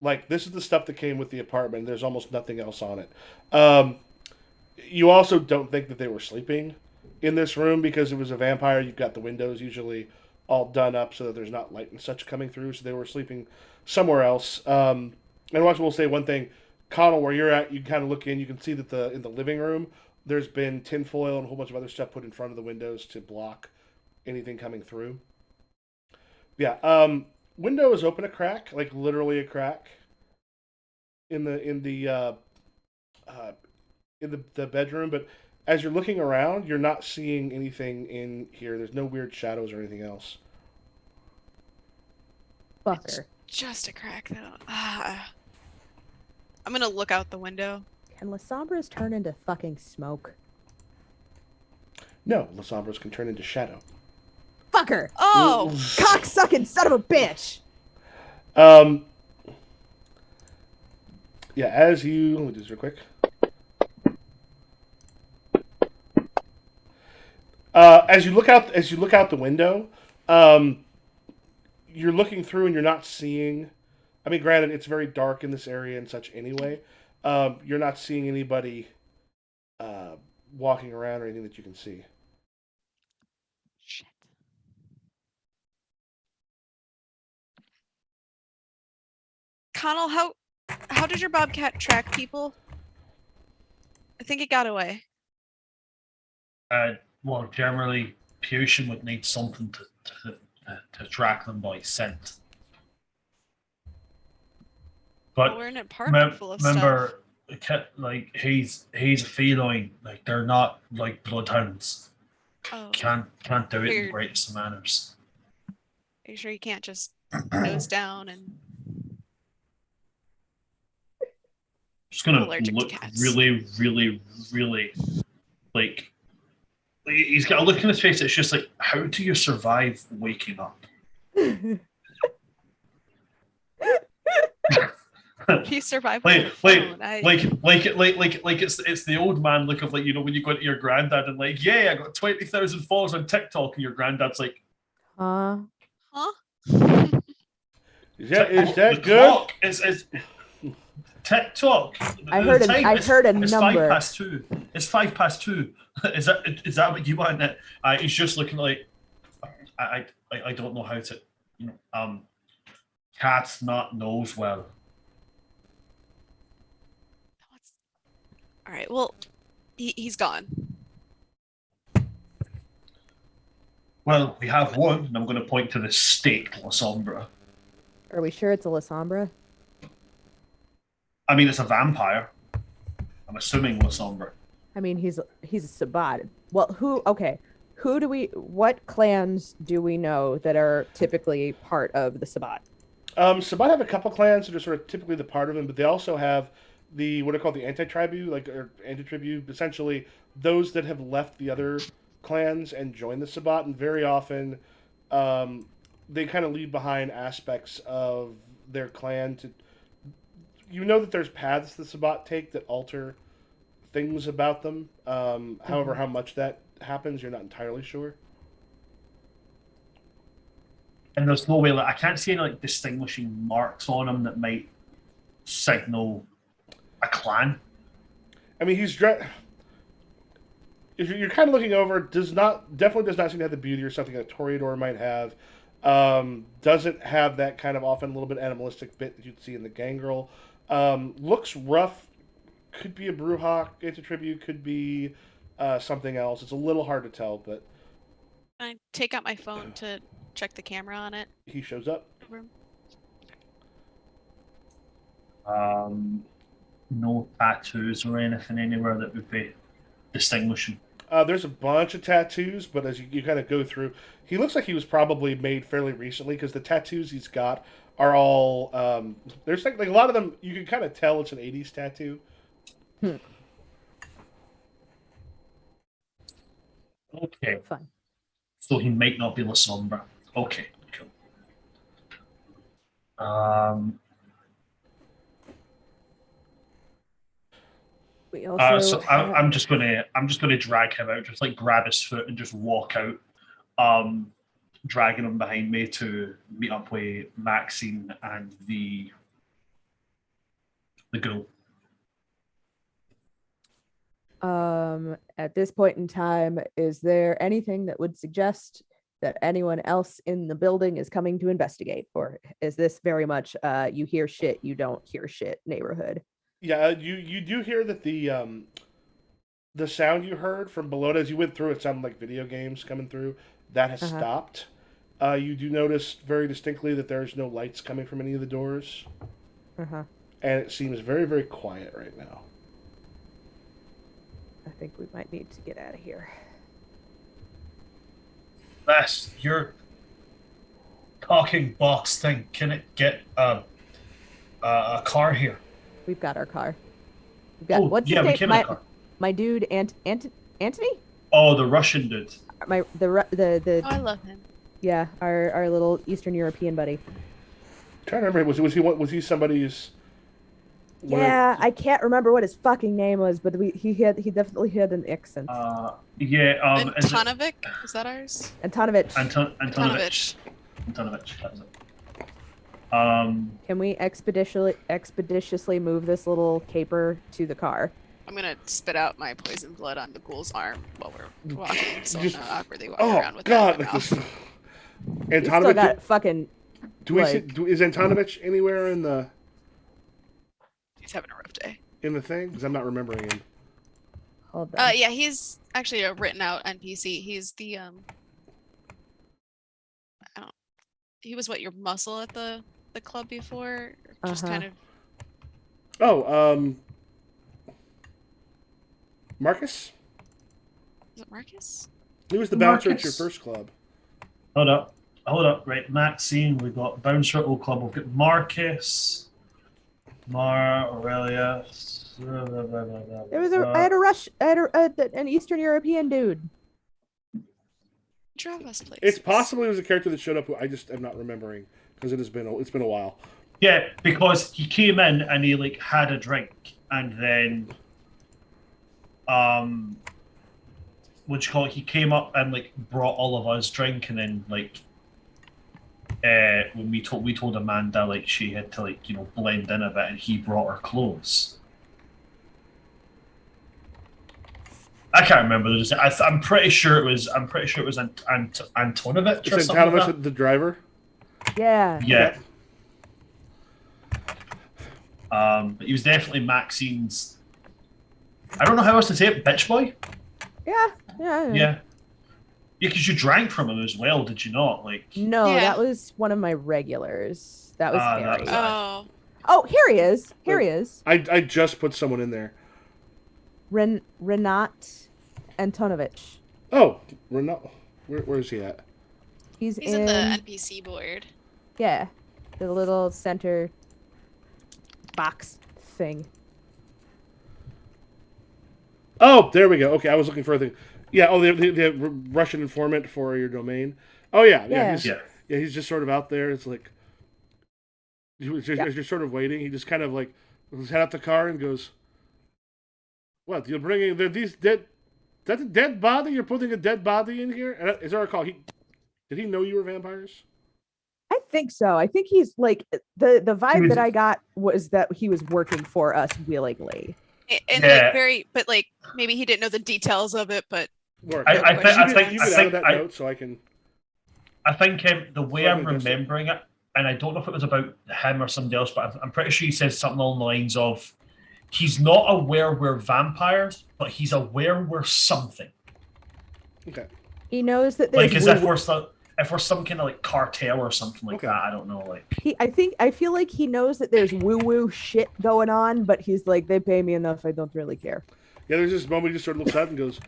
Speaker 1: Like this is the stuff that came with the apartment. There's almost nothing else on it. You also don't think that they were sleeping in this room because it was a vampire. You've got the windows usually all done up so that there's not light and such coming through. So they were sleeping somewhere else. And also, we'll say one thing, Connell, where you're at, you kind of look in. You can see that in the living room, there's been tinfoil and a whole bunch of other stuff put in front of the windows to block anything coming through. Yeah. Window is open a crack, like literally a crack uh, in the bedroom, but as you're looking around, you're not seeing anything in here. There's no weird shadows or anything else.
Speaker 2: Fucker.
Speaker 3: Just a crack though. I'm gonna look out the window.
Speaker 2: Can Lasombras turn into fucking smoke?
Speaker 1: No, Lasombras can turn into shadow.
Speaker 2: Fucker!
Speaker 3: Oh,
Speaker 2: Cocksucking son of a bitch!
Speaker 1: Um. Yeah, let me do this real quick. As you look out the window, you're looking through and you're not seeing. I mean, granted, it's very dark in this area and such anyway. You're not seeing anybody walking around or anything that you can see.
Speaker 3: shit. Connell, how did your bobcat track people? I think it got away.
Speaker 4: Well, generally, Fusion would need something to track them by scent.
Speaker 3: Well,
Speaker 4: But
Speaker 3: we're in an apartment full of stuff.
Speaker 4: remember, like he's a feline. Like they're not like bloodhounds.
Speaker 3: Oh,
Speaker 4: Can't do it in the
Speaker 3: Weird.
Speaker 4: greatest of manners.
Speaker 3: are you sure you can't just nose down and
Speaker 4: Just gonna
Speaker 3: allergic to
Speaker 4: look
Speaker 3: cats?
Speaker 4: really, really, really like he's got a look in his face. It's just like, how do you survive waking up?
Speaker 3: He survived
Speaker 4: like,
Speaker 3: with a phone.
Speaker 4: it's the old man look of like, you know, when you go to your granddad and like, yeah, I got 20,000 followers on TikTok, and your granddad's like,
Speaker 2: Huh?
Speaker 3: Huh?
Speaker 1: Is that
Speaker 4: the
Speaker 1: good?
Speaker 4: clock is TikTok.
Speaker 2: I heard a
Speaker 4: It's
Speaker 2: number.
Speaker 4: 2:05. It's 2:05. Is that what you want? He's just looking like, I don't know how to, you know, cat's not knows well.
Speaker 3: All right. Well, he's gone.
Speaker 4: Well, we have one, and I'm going to point to the staked Lasombra.
Speaker 2: Are we sure it's a Lasombra?
Speaker 4: I mean, it's a vampire. I'm assuming Lasombra.
Speaker 2: I mean, he's a Sabbat. Well, what clans do we know that are typically part of the Sabbat?
Speaker 1: Sabbat have a couple clans that are sort of typically the part of them, but they also have what are called the anti-tribu, or anti-tribu, essentially those that have left the other clans and joined the Sabbat, and very often they kind of leave behind aspects of their clan to. You know that there's paths the Sabbat take that alter things about them. However, how much that happens, you're not entirely sure.
Speaker 4: And there's no way, like, I can't see any like distinguishing marks on him that might signal a clan.
Speaker 1: I mean, if you're kind of looking over, definitely does not seem to have the beauty or something that a Toreador might have. Doesn't have that kind of often a little bit animalistic bit that you'd see in the Gangrel. Looks rough. Could be a Brewhawk anti-tribute. Could be something else. It's a little hard to tell, but
Speaker 3: I take out my phone to check the camera on it.
Speaker 1: he shows up.
Speaker 4: No tattoos or anything anywhere that would be distinguishing.
Speaker 1: There's a bunch of tattoos, but as you kind of go through, he looks like he was probably made fairly recently because the tattoos he's got are all there's like a lot of them. You can kind of tell it's an '80s tattoo.
Speaker 4: Okay,
Speaker 2: Fun.
Speaker 4: so he might not be Lasombra. Okay, cool.
Speaker 2: We also
Speaker 4: So
Speaker 2: have,
Speaker 4: I'm just gonna drag him out, just like grab his foot and just walk out, dragging him behind me to meet up with Maxine and the girl.
Speaker 2: at this point in time, is there anything that would suggest that anyone else in the building is coming to investigate, or is this very much you hear shit, you don't hear shit neighborhood?
Speaker 1: Yeah, you do hear that the sound you heard from below it as you went through it sounded like video games coming through. That has stopped. You do notice very distinctly that there's no lights coming from any of the doors, and it seems very, very quiet right now.
Speaker 2: I think we might need to get out of here.
Speaker 4: That's your talking box thing. Can it get a car here?
Speaker 2: We've got our car. We've got,
Speaker 4: Oh,
Speaker 2: what's
Speaker 4: yeah,
Speaker 2: his
Speaker 4: we
Speaker 2: name?
Speaker 4: came in a car.
Speaker 2: My dude, Anthony?
Speaker 4: Oh, the Russian dude.
Speaker 2: The
Speaker 3: Oh, I love him.
Speaker 2: yeah, our little Eastern European buddy.
Speaker 1: Trying to remember, was he somebody's?
Speaker 2: Yeah, I can't remember what his fucking name was, but he definitely had an accent.
Speaker 4: Yeah. Is it
Speaker 3: Antonovic? Is that ours?
Speaker 2: Antonovich.
Speaker 4: Antonovich? Antonovich. That was it.
Speaker 2: Can we expeditiously move this little caper to the car?
Speaker 3: I'm gonna spit out my poison blood on the ghoul's arm while we're walking, so
Speaker 1: Just-
Speaker 3: I'm not awkwardly walking
Speaker 1: Oh
Speaker 3: around with
Speaker 1: God!
Speaker 3: that in my
Speaker 1: Like
Speaker 3: mouth.
Speaker 1: this,
Speaker 2: He's still got
Speaker 1: Antonovich.
Speaker 2: fucking.
Speaker 1: Is Antonovich anywhere in the
Speaker 3: He's having a rough day.
Speaker 1: thing? Because I'm not remembering him.
Speaker 2: Hold on.
Speaker 3: Yeah, he's actually a written out NPC. He's the I don't. He was your muscle at the club before, just kind of.
Speaker 1: Oh, Marcus.
Speaker 3: Is it Marcus?
Speaker 1: He was the bouncer at your
Speaker 4: Marcus.
Speaker 1: first club.
Speaker 4: Hold up. Right, Maxine. We've got bouncer at Old Club. We've got Marcus, Aurelius.
Speaker 2: There was I had an Eastern European dude.
Speaker 3: Drive us places.
Speaker 1: It's possible it was a character that showed up who I just am not remembering because it's been a while.
Speaker 4: Yeah, because he came in and he like had a drink and then what you call it, he came up and like brought all of us drink and then like when we told Amanda like she had to like, you know, blend in a bit and he brought her clothes. I can't remember. I'm pretty sure it was Antonovich or
Speaker 1: Is
Speaker 4: something like
Speaker 1: Antonovich
Speaker 4: that.
Speaker 1: the driver?
Speaker 2: Yeah.
Speaker 4: Yeah. But he was definitely Maxine's. I don't know how else to say it. Bitch boy.
Speaker 2: Yeah.
Speaker 4: Yeah, because you drank from him as well, did you not? Like,
Speaker 2: No,
Speaker 3: Yeah.
Speaker 2: that was one of my regulars. That was
Speaker 4: Ah,
Speaker 2: Harry.
Speaker 4: that was-
Speaker 3: Oh,
Speaker 2: Oh, here he is. Here he is.
Speaker 1: I just put someone in there.
Speaker 2: Renat Antonovich.
Speaker 1: Oh, Renault. Where is he at?
Speaker 3: he's in the NPC board.
Speaker 2: Yeah, the little center box thing.
Speaker 1: Oh, there we go. Okay, I was looking for a thing. Yeah. Oh, the Russian informant for your domain. Oh yeah.
Speaker 2: Yeah.
Speaker 1: He's just sort of out there. It's like as you're sort of waiting, he just kind of like head out the car and goes, "What? You're bringing these dead? That's a dead body. You're putting a dead body in here?" And as I recall, did he know you were vampires?
Speaker 2: I think so. I think he's like the vibe
Speaker 4: was-
Speaker 2: that I got was that he was working for us willingly.
Speaker 3: And
Speaker 4: Yeah.
Speaker 3: but like maybe he didn't know the details of it, but
Speaker 1: Work.
Speaker 4: I think
Speaker 1: you get out of that note so I can.
Speaker 4: I think the way I'm
Speaker 1: Probably just-
Speaker 4: remembering it, and I don't know if it was about him or somebody else, but I'm pretty sure he said something along the lines of, "He's not aware we're vampires, but he's aware we're something."
Speaker 1: Okay.
Speaker 2: He knows that there's
Speaker 4: Like as if we're if we're some kind of like cartel or something like
Speaker 1: Okay.
Speaker 4: that. I don't know. Like,
Speaker 2: I feel like he knows that there's woo-woo shit going on, but he's like, they pay me enough, I don't really care.
Speaker 1: Yeah, there's this moment he just sort of looks out and goes,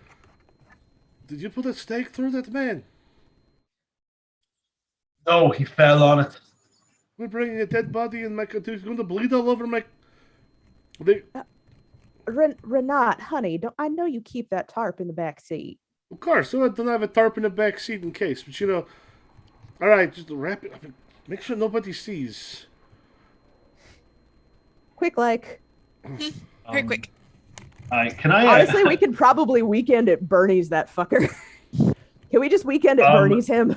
Speaker 1: "Did you put a stake through that man?
Speaker 4: no, he fell on it.
Speaker 1: We're bringing a dead body in my coterie. He's going to bleed all over my." They,
Speaker 2: Renat, honey, don't I know you keep that tarp in the back seat?
Speaker 1: of course, so I don't have a tarp in the back seat in case. But you know, all right, just wrap it up. Make sure nobody sees.
Speaker 2: Quick, like.
Speaker 3: Very quick.
Speaker 4: Can I?
Speaker 2: Honestly, we could probably weekend at Bernie's that fucker. Can we just weekend at Bernie's him?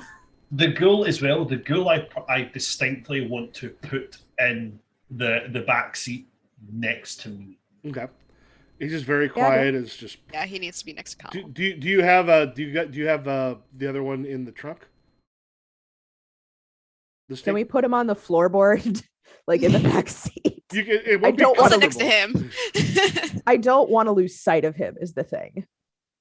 Speaker 4: The ghoul as well. The ghoul I distinctly want to put in the back seat next to me.
Speaker 1: Okay, he's just very quiet. It's just.
Speaker 3: Yeah, he needs to be next to Connell.
Speaker 1: Do you have the other one in the trunk? The
Speaker 2: Can we put him on the floorboard, like in the back seat?
Speaker 1: You can, it
Speaker 2: I
Speaker 1: won't be
Speaker 2: don't want
Speaker 3: Sit
Speaker 1: comfortable.
Speaker 3: next to him.
Speaker 2: I don't want to lose sight of him. Is the thing.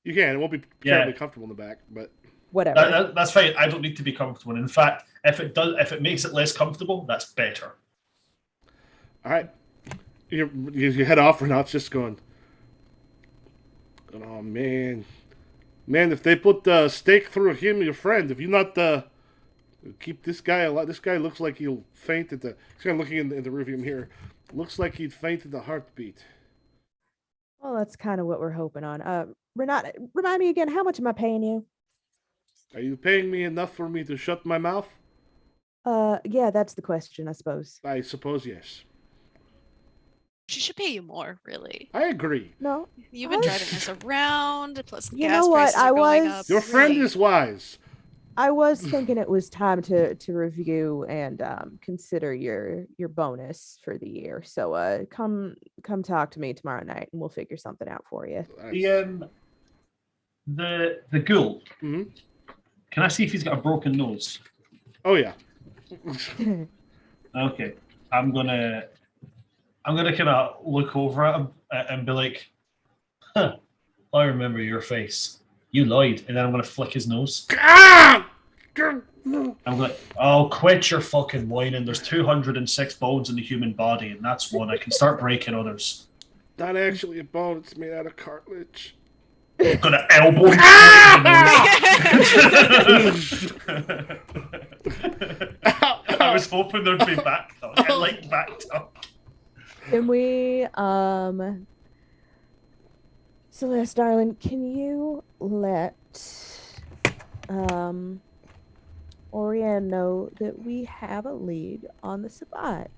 Speaker 1: You can. It won't be terribly comfortable in the back, but
Speaker 2: Whatever.
Speaker 4: That's fine. I don't need to be comfortable. And in fact, if it makes it less comfortable, that's better.
Speaker 1: all right. You head off, and it's just going. Oh man, if they put the stake through him, your friend, if you not keep this guy alive, this guy looks like he'll faint at the. He's kind of looking in the rearview mirror. Looks like he'd faint at the heartbeat.
Speaker 2: Well, that's kind of what we're hoping on. Renat, remind me again, how much am I paying you?
Speaker 1: Are you paying me enough for me to shut my mouth?
Speaker 2: Yeah, that's the question, I suppose.
Speaker 1: I suppose yes.
Speaker 3: She should pay you more, really.
Speaker 1: I agree.
Speaker 2: No,
Speaker 3: You've been driving us around, plus the
Speaker 2: You
Speaker 3: gas
Speaker 2: know what?
Speaker 3: prices are going up.
Speaker 1: Your friend
Speaker 3: really.
Speaker 1: is wise.
Speaker 2: I was thinking it was time to review and consider your bonus for the year. So come talk to me tomorrow night and we'll figure something out for you.
Speaker 4: The ghoul.
Speaker 1: Mm-hmm.
Speaker 4: Can I see if he's got a broken nose?
Speaker 1: Oh yeah.
Speaker 4: Okay, I'm gonna kind of look over at him and be like, "Huh, I remember your face. You lied," and then I'm gonna flick his nose.
Speaker 1: Ah!
Speaker 4: I'm like, "Oh, quit your fucking whining. There's 206 bones in the human body, and that's one. I can start breaking others."
Speaker 1: Not actually a bone. It's made out of cartilage.
Speaker 4: I'm gonna elbow him. I was hoping there'd be back up. I like backed up.
Speaker 2: Can we Celeste, darling, can you let Orianne know that we have a lead on the Sabbat?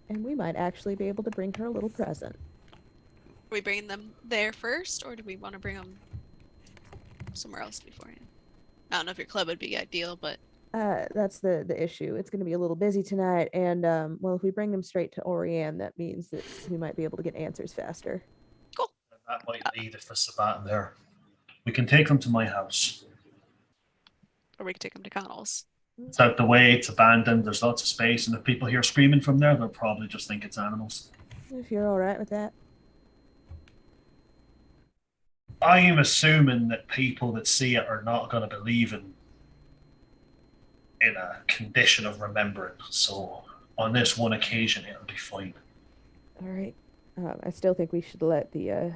Speaker 2: And we might actually be able to bring her a little present.
Speaker 3: Are we bringing them there first, or do we want to bring them somewhere else beforehand? I don't know if your club would be ideal, but
Speaker 2: That's the issue. It's going to be a little busy tonight, and well, if we bring them straight to Orianne, that means that we might be able to get answers faster.
Speaker 3: cool.
Speaker 4: That might lead if there's Sabbat there. We can take them to my house.
Speaker 3: Or we could take them to Connell's.
Speaker 4: It's out the way, it's abandoned, there's lots of space, and if people hear screaming from there, they'll probably just think it's animals.
Speaker 2: If you're all right with that.
Speaker 4: I'm assuming that people that see it are not going to believe in a condition of remembrance. So on this one occasion, it'll be fine.
Speaker 2: All right. I still think we should let the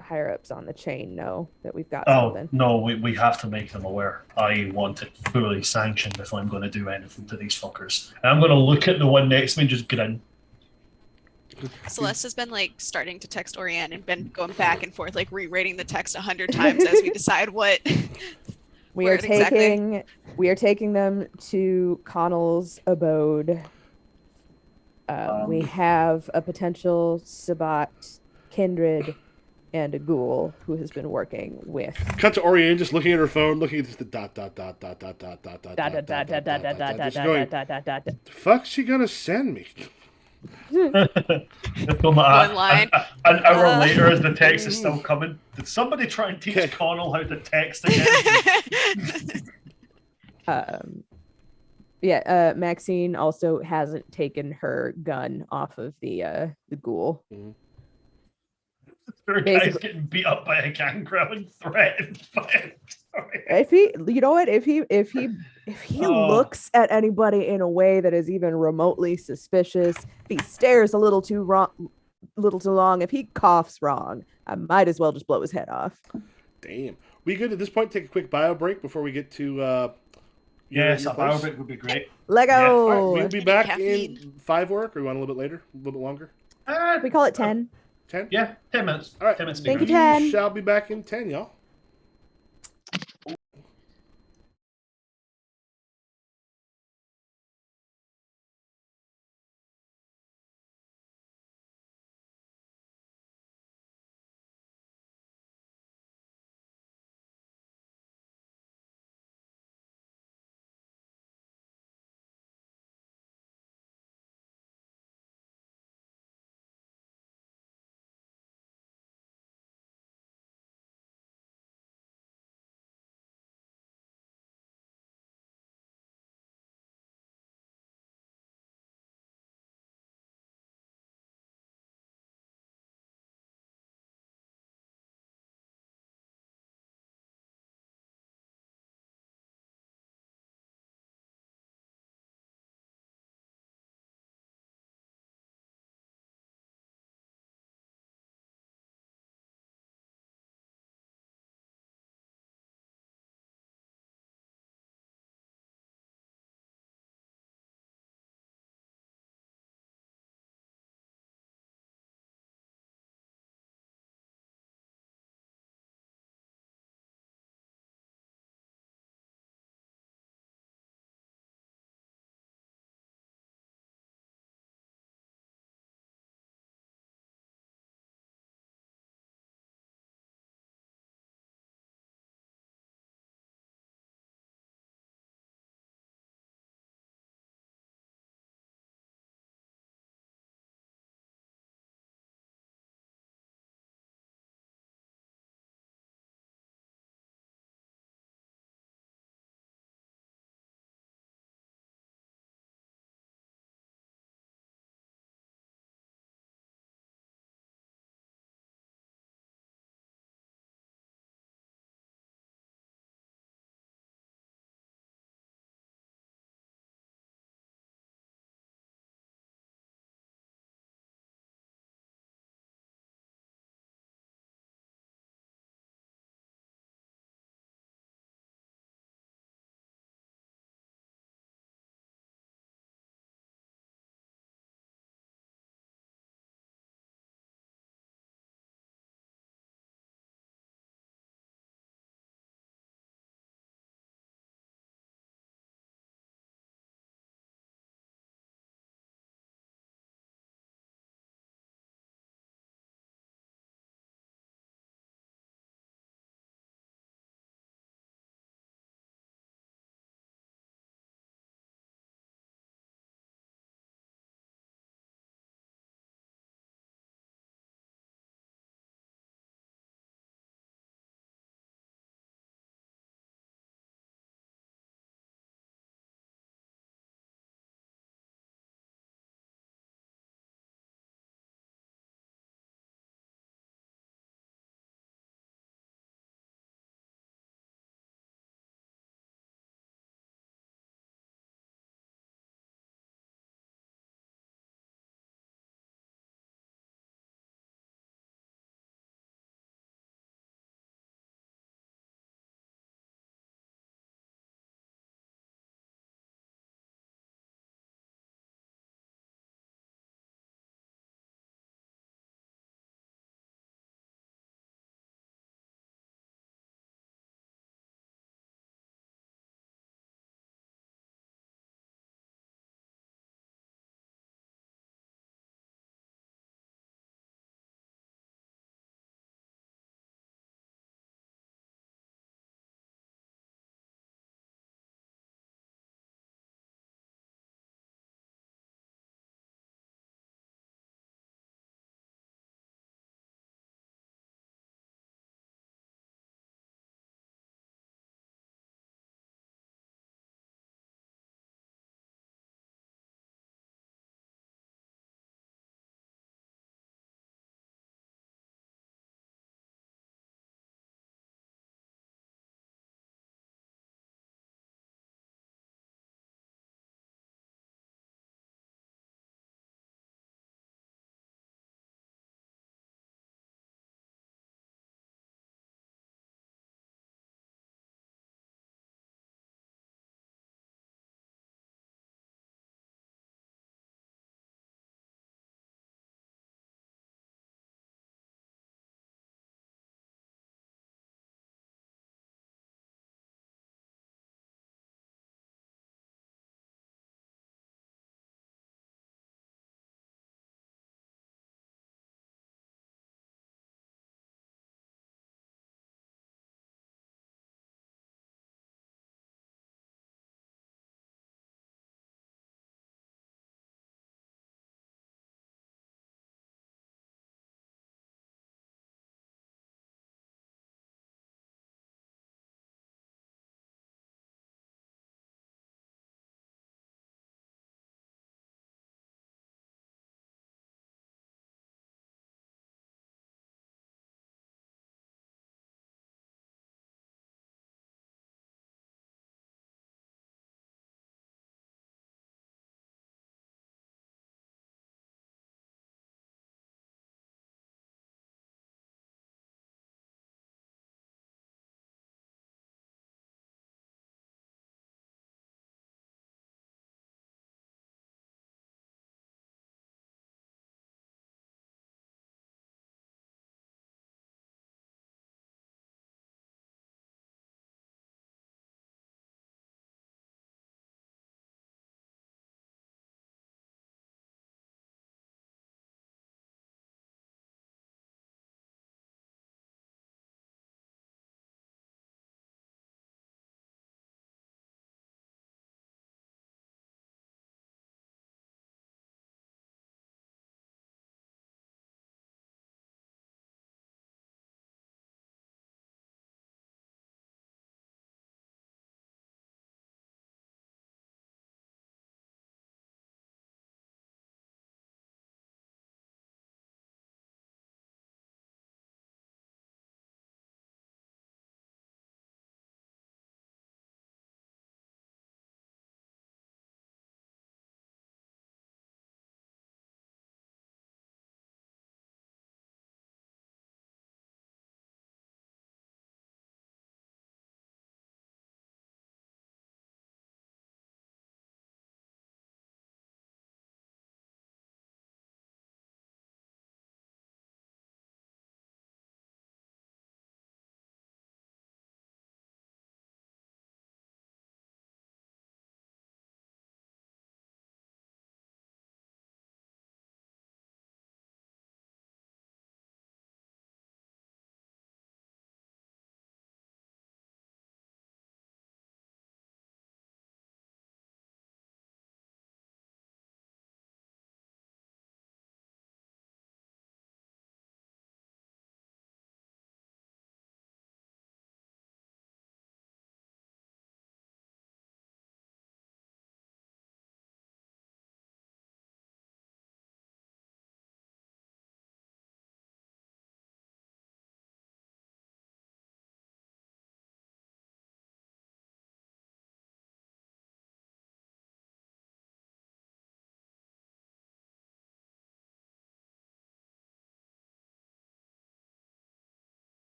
Speaker 2: higher ups on the chain know that we've got
Speaker 4: Oh,
Speaker 2: something.
Speaker 4: no, we have to make them aware. I want it fully sanctioned if I'm going to do anything to these fuckers. And I'm going to look at the one next to me and just grin.
Speaker 3: Celeste has been like starting to text Orianne and been going back and forth, like rewriting the text 100 times as we decide what.
Speaker 2: We
Speaker 3: where
Speaker 2: are
Speaker 3: exactly.
Speaker 2: we are taking them to Connell's abode. We have a potential Sabbat kindred and a ghoul who has been working with.
Speaker 1: Cut to Orianne just looking at her phone, looking at just the dot. The fuck's she gonna send me?
Speaker 3: One line.
Speaker 4: An hour later, as the text is still coming, did somebody try and teach
Speaker 1: Okay.
Speaker 4: Connell how to text again?
Speaker 2: Maxine also hasn't taken her gun off of the ghoul.
Speaker 4: Poor guy's
Speaker 2: Basically-
Speaker 4: getting beat up by a gangrel and threatened by it.
Speaker 2: If he, you know what, if he
Speaker 4: Oh.
Speaker 2: looks at anybody in a way that is even remotely suspicious, if he stares a little too long, if he coughs wrong, I might as well just blow his head off.
Speaker 1: Damn. We good at this point? Take a quick bio break before we get to
Speaker 4: Yes,
Speaker 1: your
Speaker 4: a bio
Speaker 1: place?
Speaker 4: break would be great.
Speaker 2: Lego.
Speaker 4: Yeah.
Speaker 1: All right, we'll be
Speaker 3: Any
Speaker 1: back
Speaker 3: caffeine?
Speaker 1: in 5 work, or you want a little bit later, a little bit longer?
Speaker 2: We call it 10.
Speaker 1: 10?
Speaker 4: Yeah, 10 minutes.
Speaker 1: All right.
Speaker 4: 10 minutes.
Speaker 2: Thank you,
Speaker 1: We
Speaker 2: 10.
Speaker 1: shall be back in 10, y'all.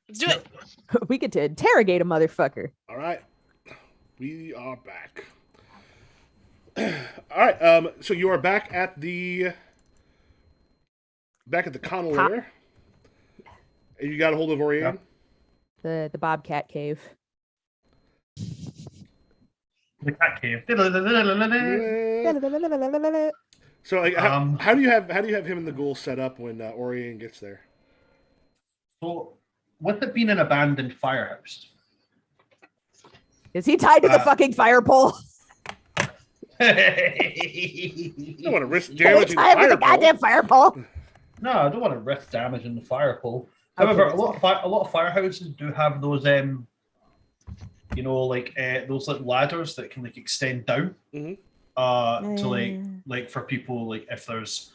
Speaker 3: Let's do it.
Speaker 2: We get to interrogate a motherfucker.
Speaker 1: All right, we are back. All right, so you are back at the Connell
Speaker 2: Top.
Speaker 1: lair. And you got a hold of Oriane?
Speaker 2: The Bobcat Cave.
Speaker 4: The cat cave.
Speaker 1: So, like, how do you have him and the ghoul set up when Oriane gets there?
Speaker 4: So, with it being an abandoned firehouse,
Speaker 2: Is he tied to the fucking fire pole?
Speaker 1: You don't want to risk
Speaker 2: Can we
Speaker 1: damaging the
Speaker 2: tie him to
Speaker 1: fire
Speaker 2: the goddamn
Speaker 1: pole.
Speaker 2: fire pole?
Speaker 4: no, I don't want to risk damaging the fire pole.
Speaker 2: Okay,
Speaker 4: However,
Speaker 2: that's
Speaker 4: a lot of firehouses do have those, those like ladders that can like extend down.
Speaker 1: Mhm.
Speaker 4: To like for people like if there's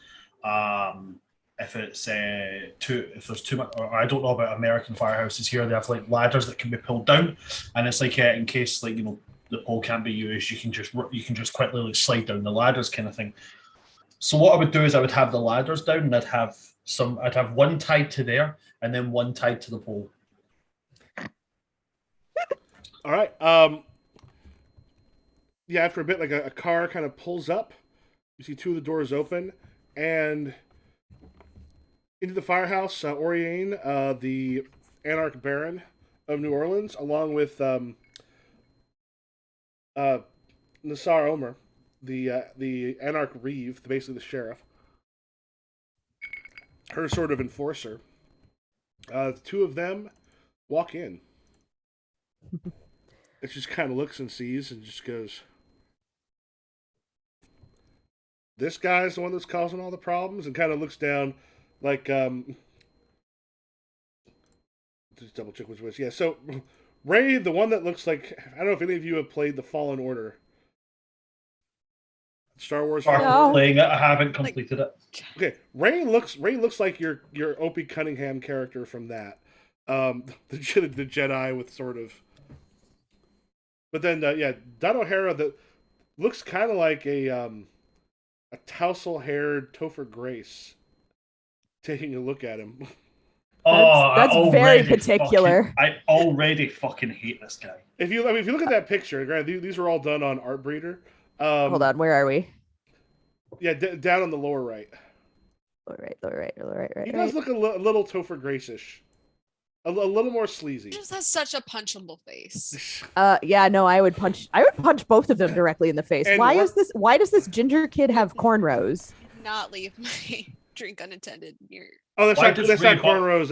Speaker 4: if it's if there's too much, or I don't know about American firehouses here, they have like ladders that can be pulled down, and it's like in case like the pole can't be used, you can just quickly like slide down the ladders kind of thing. So what I would do is I would have the ladders down, and I'd have one tied to there, and then one tied to the pole.
Speaker 1: All right. Yeah, after a bit, like a car kind of pulls up. You see two of the doors open, and into the firehouse, Oriane, the Anarch Baron of New Orleans, along with Nassar Omer, the Anarch Reeve, basically the sheriff, her sort of enforcer. The two of them walk in. It just kind of looks and sees and just goes, "This guy's the one that's causing all the problems," and kind of looks down like, just double check which was. Yeah, so Ray, the one that looks like, I don't know if any of you have played the Fallen Order. Star Wars.
Speaker 2: No.
Speaker 4: Playing it, I haven't completed it.
Speaker 1: Okay, Ray looks like your Opie Cunningham character from that. The Jedi with sort of. But then, Don O'Hara that looks kind of like a tousle-haired Topher Grace. Taking a look at him.
Speaker 2: That's very particular.
Speaker 4: I already fucking hate this guy.
Speaker 1: If you look at that picture, granted, these are all done on Artbreeder.
Speaker 2: Hold on, where are we?
Speaker 1: Yeah, down on the lower right.
Speaker 2: Lower right.
Speaker 1: He does look a little Topher Grace-ish. A little more sleazy.
Speaker 3: He just has such a punchable face.
Speaker 2: Yeah, no, I would punch both of them directly in the face.
Speaker 1: And
Speaker 2: Why does this ginger kid have cornrows?
Speaker 3: Not leave my drink unattended near.
Speaker 1: Oh, that's
Speaker 4: Why
Speaker 1: not
Speaker 4: does
Speaker 1: cornrows.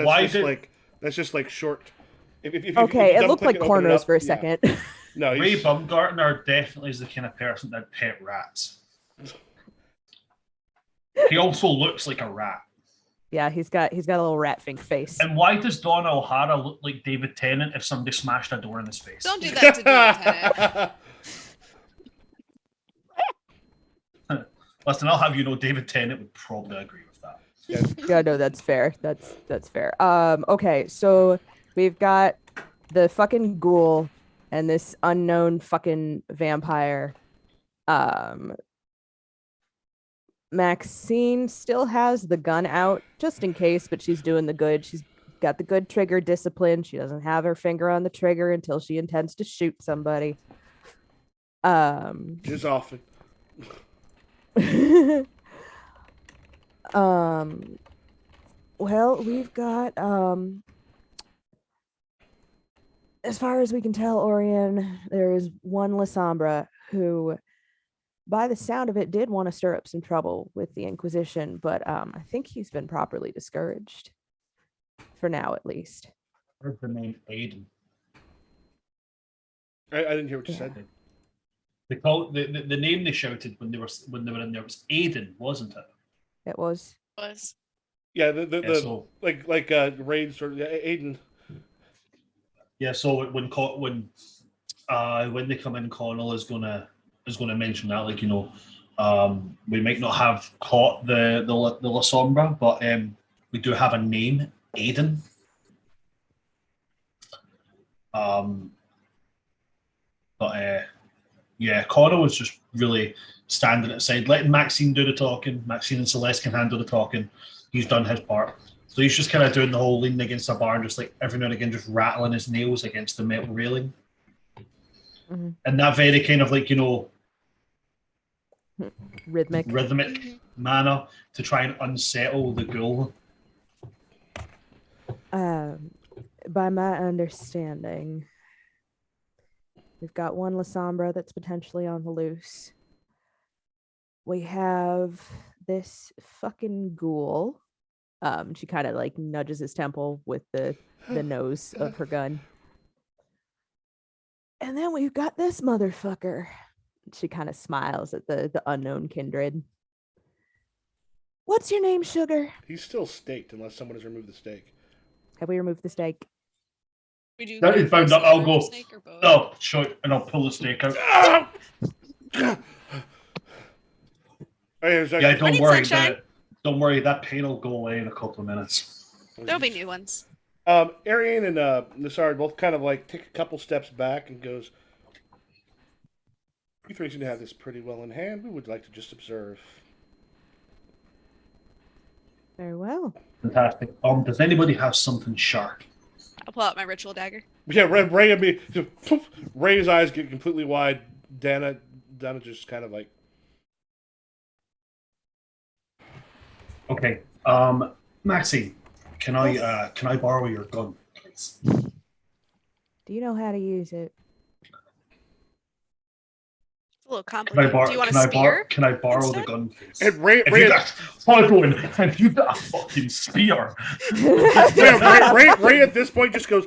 Speaker 1: That's just like short. If
Speaker 2: Okay,
Speaker 1: if
Speaker 2: it looked like
Speaker 1: double-click and open it
Speaker 2: cornrows
Speaker 1: up,
Speaker 2: for a
Speaker 1: yeah.
Speaker 2: second.
Speaker 1: No,
Speaker 4: Ray Baumgartner definitely is the kind of person that pet rats. He also looks like a rat.
Speaker 2: Yeah, he's got a little rat fink face.
Speaker 4: And why does Donna O'Hara look like David Tennant if somebody smashed a door in his face?
Speaker 3: Don't do that to David Tennant.
Speaker 4: Listen, I'll have you know David Tennant would probably agree with that.
Speaker 2: Yeah, no, that's fair. That's fair. Okay, so we've got the fucking ghoul and this unknown fucking vampire. Maxine still has the gun out just in case, but she's doing the good. She's got the good trigger discipline. She doesn't have her finger on the trigger until she intends to shoot somebody.
Speaker 1: Just often.
Speaker 2: Well, we've got as far as we can tell, Orion, there is one Lasombra who, by the sound of it, did want to stir up some trouble with the Inquisition, but I think he's been properly discouraged. For now, at least.
Speaker 4: I heard the name Aiden.
Speaker 1: I didn't hear what you said.
Speaker 4: They call the name they shouted when they were in there was Aiden, wasn't it?
Speaker 2: It was.
Speaker 1: Yeah,
Speaker 4: So
Speaker 1: like Raid sort of Aiden.
Speaker 4: yeah, so when they come in, Connell is gonna mention that, like, we might not have caught the Lasombra, but we do have a name, Aiden. Yeah, Connell was just really standing aside, letting Maxine do the talking. Maxine and Celeste can handle the talking. He's done his part. So he's just kind of doing the whole leaning against a bar and just like every now and again just rattling his nails against the metal railing.
Speaker 2: Mhm.
Speaker 4: And that very kind of like,
Speaker 2: Rhythmic.
Speaker 4: manner to try and unsettle the ghoul.
Speaker 2: By my understanding, we've got one Lasombra that's potentially on the loose. We have this fucking ghoul. She kind of like nudges his temple with the nose of her gun. And then we've got this motherfucker. She kind of smiles at the unknown kindred. What's your name, Sugar?
Speaker 1: He's still staked unless someone has removed the stake.
Speaker 2: Have we removed the stake?
Speaker 3: We do.
Speaker 4: That is found out. I'll go.
Speaker 3: Snake or both?
Speaker 4: Oh, sure. And I'll pull the stake out. Yeah, don't worry. Don't worry. That pain will go away in a couple of minutes.
Speaker 3: There'll be new ones.
Speaker 1: Ariane and Nassar both kind of like take a couple steps back and goes, "You three seem to have this pretty well in hand. We would like to just observe."
Speaker 2: Very well.
Speaker 4: Fantastic. Does anybody have something sharp?
Speaker 3: I'll pull out my ritual dagger.
Speaker 1: Yeah, Ray and me. Ray's eyes get completely wide. Dana just kind of like.
Speaker 4: Okay. Maxie, can I borrow your gun, please?
Speaker 2: Do you know how to use it?
Speaker 3: It's a little complicated. Do you want a spear?
Speaker 4: Can I borrow
Speaker 3: instead?
Speaker 4: the gun, please?
Speaker 1: And Ray
Speaker 4: Have you got a fucking spear?
Speaker 1: Ray at this point just goes,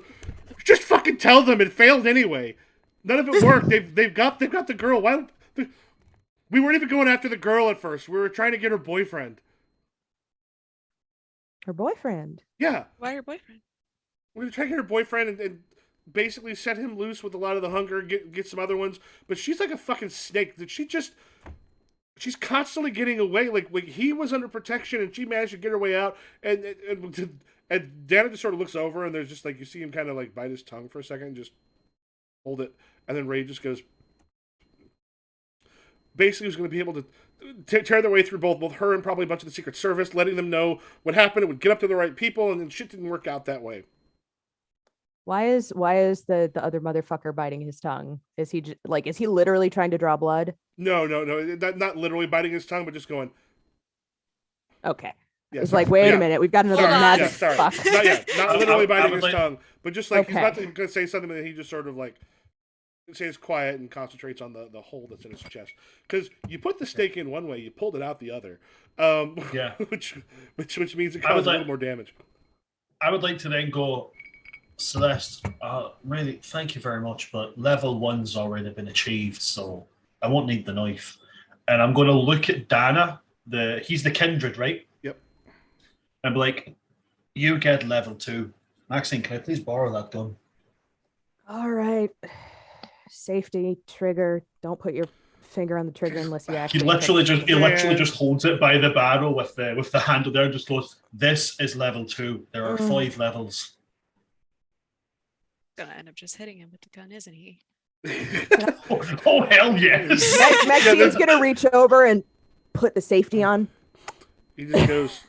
Speaker 1: "Just fucking tell them it failed anyway. None of it worked. They've got the girl. Why? We weren't even going after the girl at first. We were trying to get her boyfriend."
Speaker 2: Her boyfriend?
Speaker 1: Yeah.
Speaker 3: Why your boyfriend?
Speaker 1: We were trying to get her boyfriend and basically set him loose with a lot of the hunger, get some other ones. But she's like a fucking snake. She's constantly getting away. Like he was under protection and she managed to get her way out. And Dana just sort of looks over and there's just like, you see him kind of like bite his tongue for a second and just hold it. And then Ray just goes, basically was going to be able to tear their way through both her and probably a bunch of the Secret Service, letting them know what happened. It would get up to the right people, and then shit didn't work out that way.
Speaker 2: Why is the other motherfucker biting his tongue? Is he is he literally trying to draw blood?
Speaker 1: No. Not literally biting his tongue, but just going.
Speaker 2: Okay.
Speaker 1: Yeah,
Speaker 2: it's
Speaker 1: sorry.
Speaker 2: like, wait a minute, we've got another magic fuck.
Speaker 1: Not literally biting his tongue, but just like
Speaker 2: Okay.
Speaker 1: he's about to say something, and he just sort of like stays quiet and concentrates on the hole that's in his chest. Because you put the stake in one way, you pulled it out the other.
Speaker 4: Yeah.
Speaker 1: which means it causes a little more damage.
Speaker 4: I would like to then go, Celeste, really, thank you very much, but level 1's already been achieved, so I won't need the knife. And I'm going to look at Dana, he's the kindred, right?
Speaker 1: Yep.
Speaker 4: And be like, you get level 2. Maxine, can I please borrow that gun?
Speaker 2: All right. Safety trigger. Don't put your finger on the trigger unless you actually.
Speaker 4: He literally just holds it by the barrel with the handle there and just goes, "This is level 2. There are 5 levels."
Speaker 3: Gonna end up just hitting him with the gun, isn't he?
Speaker 4: Oh hell yes!
Speaker 2: Maxine's gonna reach over and put the safety on.
Speaker 1: He just goes,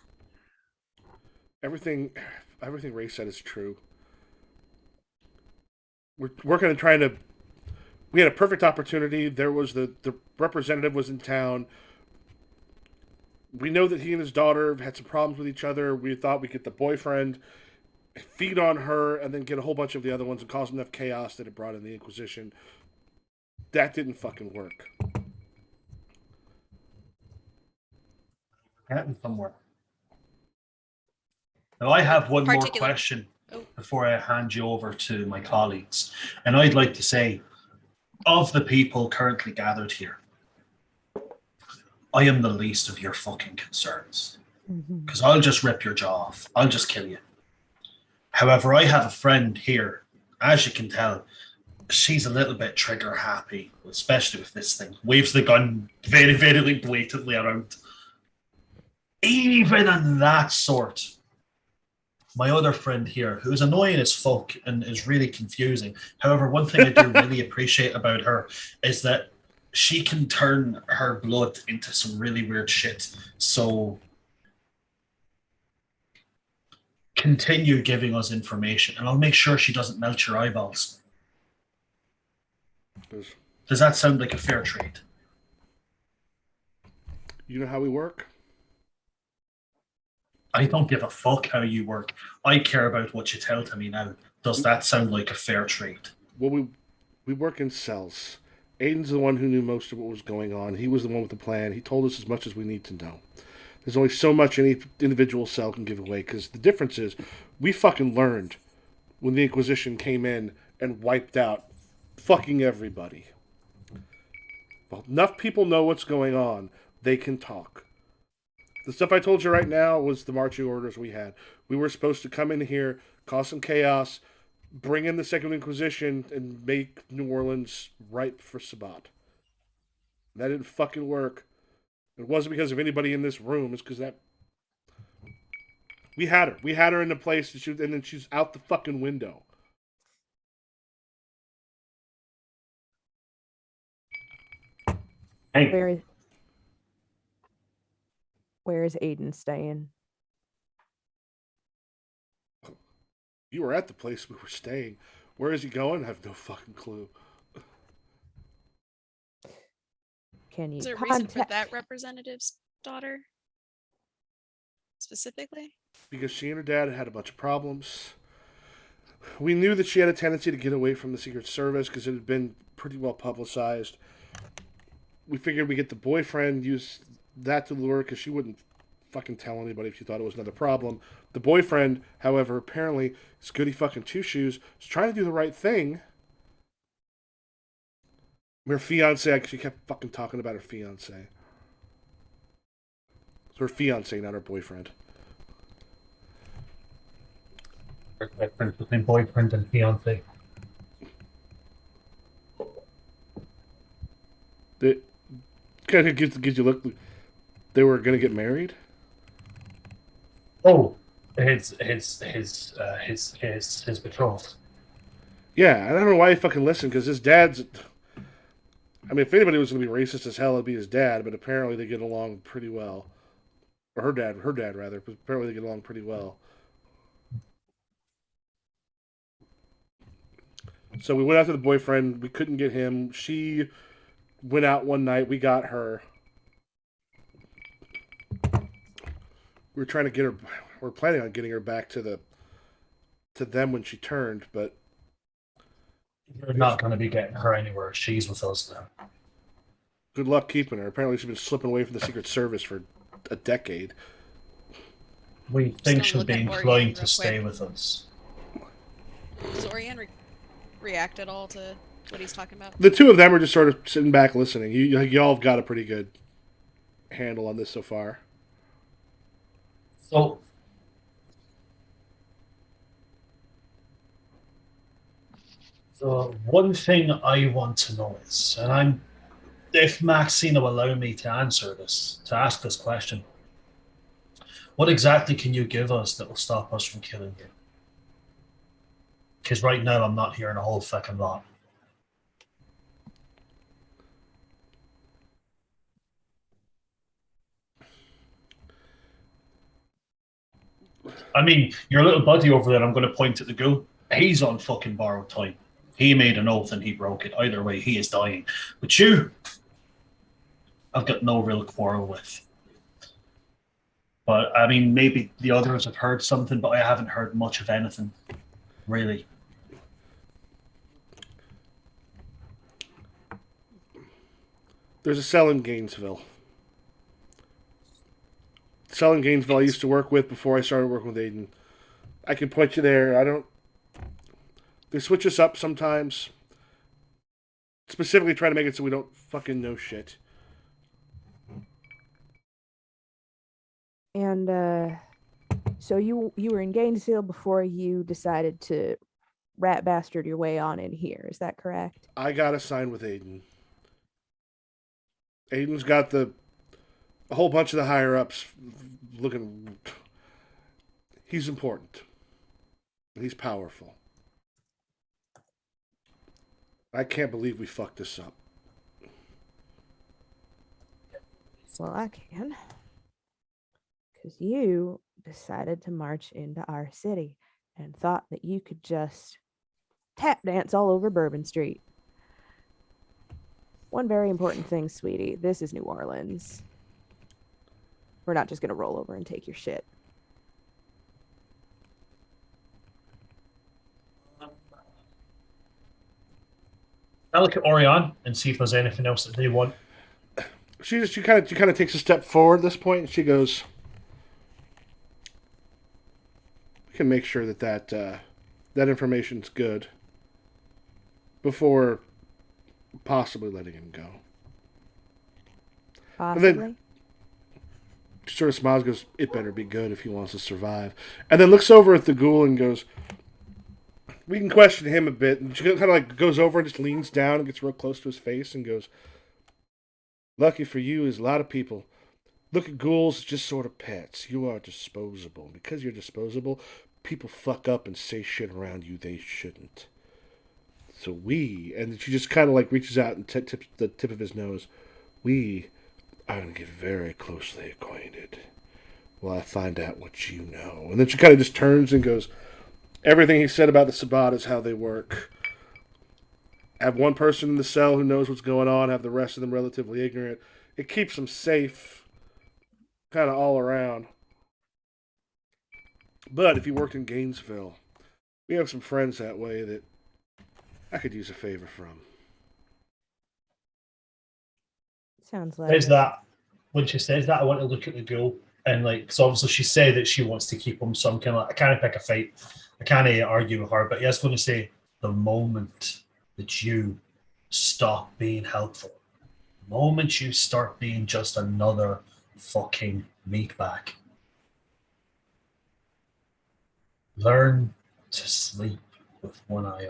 Speaker 1: everything Ray said is true. We're working on trying to. We had a perfect opportunity. There was the representative was in town. We know that he and his daughter had some problems with each other. We thought we'd get the boyfriend, feed on her, and then get a whole bunch of the other ones and cause enough chaos that it brought in the Inquisition. That didn't fucking work.
Speaker 4: Getting somewhere. Now I have one more question before I hand you over to my colleagues, and I'd like to say, of the people currently gathered here, I am the least of your fucking concerns. Because I'll just rip your jaw off. I'll just kill you. However, I have a friend here. As you can tell, she's a little bit trigger happy, especially with this thing. Waves the gun very, very blatantly around. Even in that sort, my other friend here, who's annoying as fuck and is really confusing. However, one thing I do really appreciate about her is that she can turn her blood into some really weird shit. So continue giving us information, and I'll make sure she doesn't melt your eyeballs. Does that sound like a fair trade?
Speaker 1: You know how we work?
Speaker 4: I don't give a fuck how you work. I care about what you tell to me now. Does that sound like a fair trade?
Speaker 1: Well, we work in cells. Aiden's the one who knew most of what was going on. He was the one with the plan. He told us as much as we need to know. There's only so much any individual cell can give away, because the difference is we fucking learned when the Inquisition came in and wiped out fucking everybody. Well, enough people know what's going on. They can talk. The stuff I told you right now was the marching orders we had. We were supposed to come in here, cause some chaos, bring in the Second Inquisition, and make New Orleans ripe for Sabbat. That didn't fucking work. It wasn't because of anybody in this room. It's because that we had her. We had her in the place, and then she's out the fucking window.
Speaker 4: Hey,
Speaker 2: Where is Aiden staying?
Speaker 1: You were at the place we were staying. Where is he going? I have no fucking clue.
Speaker 2: Can you
Speaker 3: Is there a reason for
Speaker 2: contact?
Speaker 3: that representative's daughter specifically?
Speaker 1: Because she and her dad had a bunch of problems. We knew that she had a tendency to get away from the Secret Service because it had been pretty well publicized. We figured we'd get the boyfriend, use that to lure her because she wouldn't fucking tell anybody if she thought it was another problem. The boyfriend, however, apparently is goody fucking two shoes, is trying to do the right thing. Her fiance, she kept fucking talking about her fiance. It's her fiance, not her boyfriend.
Speaker 4: difference between boyfriend and fiance.
Speaker 1: It kind of gives you look. They were gonna get married.
Speaker 4: Oh, his betrothed.
Speaker 1: Yeah, I don't know why he fucking listened because his dad's. I mean, if anybody was gonna be racist as hell, it'd be his dad. But apparently, they get along pretty well. Or her dad rather. But apparently, they get along pretty well. So we went after the boyfriend. We couldn't get him. She went out one night. We got her. We were trying to get her. We're planning on getting her back to them when she turned, but
Speaker 4: You're not going to be getting her anywhere. She's with us now.
Speaker 1: good luck keeping her. Apparently, she's been slipping away from the Secret Service for a decade.
Speaker 4: We think
Speaker 3: gonna
Speaker 4: she'll
Speaker 3: look
Speaker 4: be
Speaker 3: at Orion
Speaker 4: inclined
Speaker 3: real
Speaker 4: to stay
Speaker 3: quick.
Speaker 4: with us.
Speaker 3: Does Orion react at all to what he's talking about?
Speaker 1: The two of them are just sort of sitting back listening. Y'all have got a pretty good handle on this so far.
Speaker 4: So, the one thing I want to know is, and if Maxine will allow me to ask this question, what exactly can you give us that will stop us from killing you? Because right now I'm not hearing a whole fucking lot. I mean, your little buddy over there, I'm going to point at the ghoul. He's on fucking borrowed time. He made an oath and he broke it. Either way, he is dying. But you, I've got no real quarrel with. But I mean, maybe the others have heard something, but I haven't heard much of anything, really.
Speaker 1: There's a cell in Gainesville. Cell in Gainesville I used to work with before I started working with Aiden. I can point you there. I don't. They switch us up sometimes. Specifically try to make it so we don't fucking know shit.
Speaker 2: And so you were in Gainesville before you decided to rat bastard your way on in here. Is that correct?
Speaker 1: I got assigned with Aiden. Aiden's got a whole bunch of the higher ups looking. He's important. He's powerful. I can't believe we fucked this up.
Speaker 2: Well, I can. Because you decided to march into our city and thought that you could just tap dance all over Bourbon Street. One very important thing, sweetie. This is New Orleans. We're not just going to roll over and take your shit.
Speaker 4: I look at Orion and see if there's anything else that they want.
Speaker 1: She kind of takes a step forward at this point, and she goes, "We can make sure that information's good before possibly letting him go."
Speaker 2: Possibly.
Speaker 1: And then she sort of smiles, and goes, "It better be good if he wants to survive." And then looks over at the ghoul and goes, "We can question him a bit." And she kind of like goes over and just leans down and gets real close to his face and goes, "Lucky for you is a lot of people look at ghouls as just sort of pets. You are disposable. Because you're disposable, people fuck up and say shit around you they shouldn't. So and she just kind of like reaches out and tips the tip of his nose, we are going to get very closely acquainted while I find out what you know." And then she kind of just turns and goes, "Everything he said about the Sabbat is how they work. Have one person in the cell who knows what's going on, have the rest of them relatively ignorant. It keeps them safe, kind of all around. But if you worked in Gainesville, we have some friends that way that I could use a favor from."
Speaker 2: Sounds like
Speaker 4: Says that. When she says that, I want to look at the ghoul and like, so obviously she said that she wants to keep him. So I'm kind of like, I can't pick a fight. I can't argue with her. But yes, going to say the moment that you stop being helpful, the moment you start being just another fucking meatbag, learn to sleep with one eye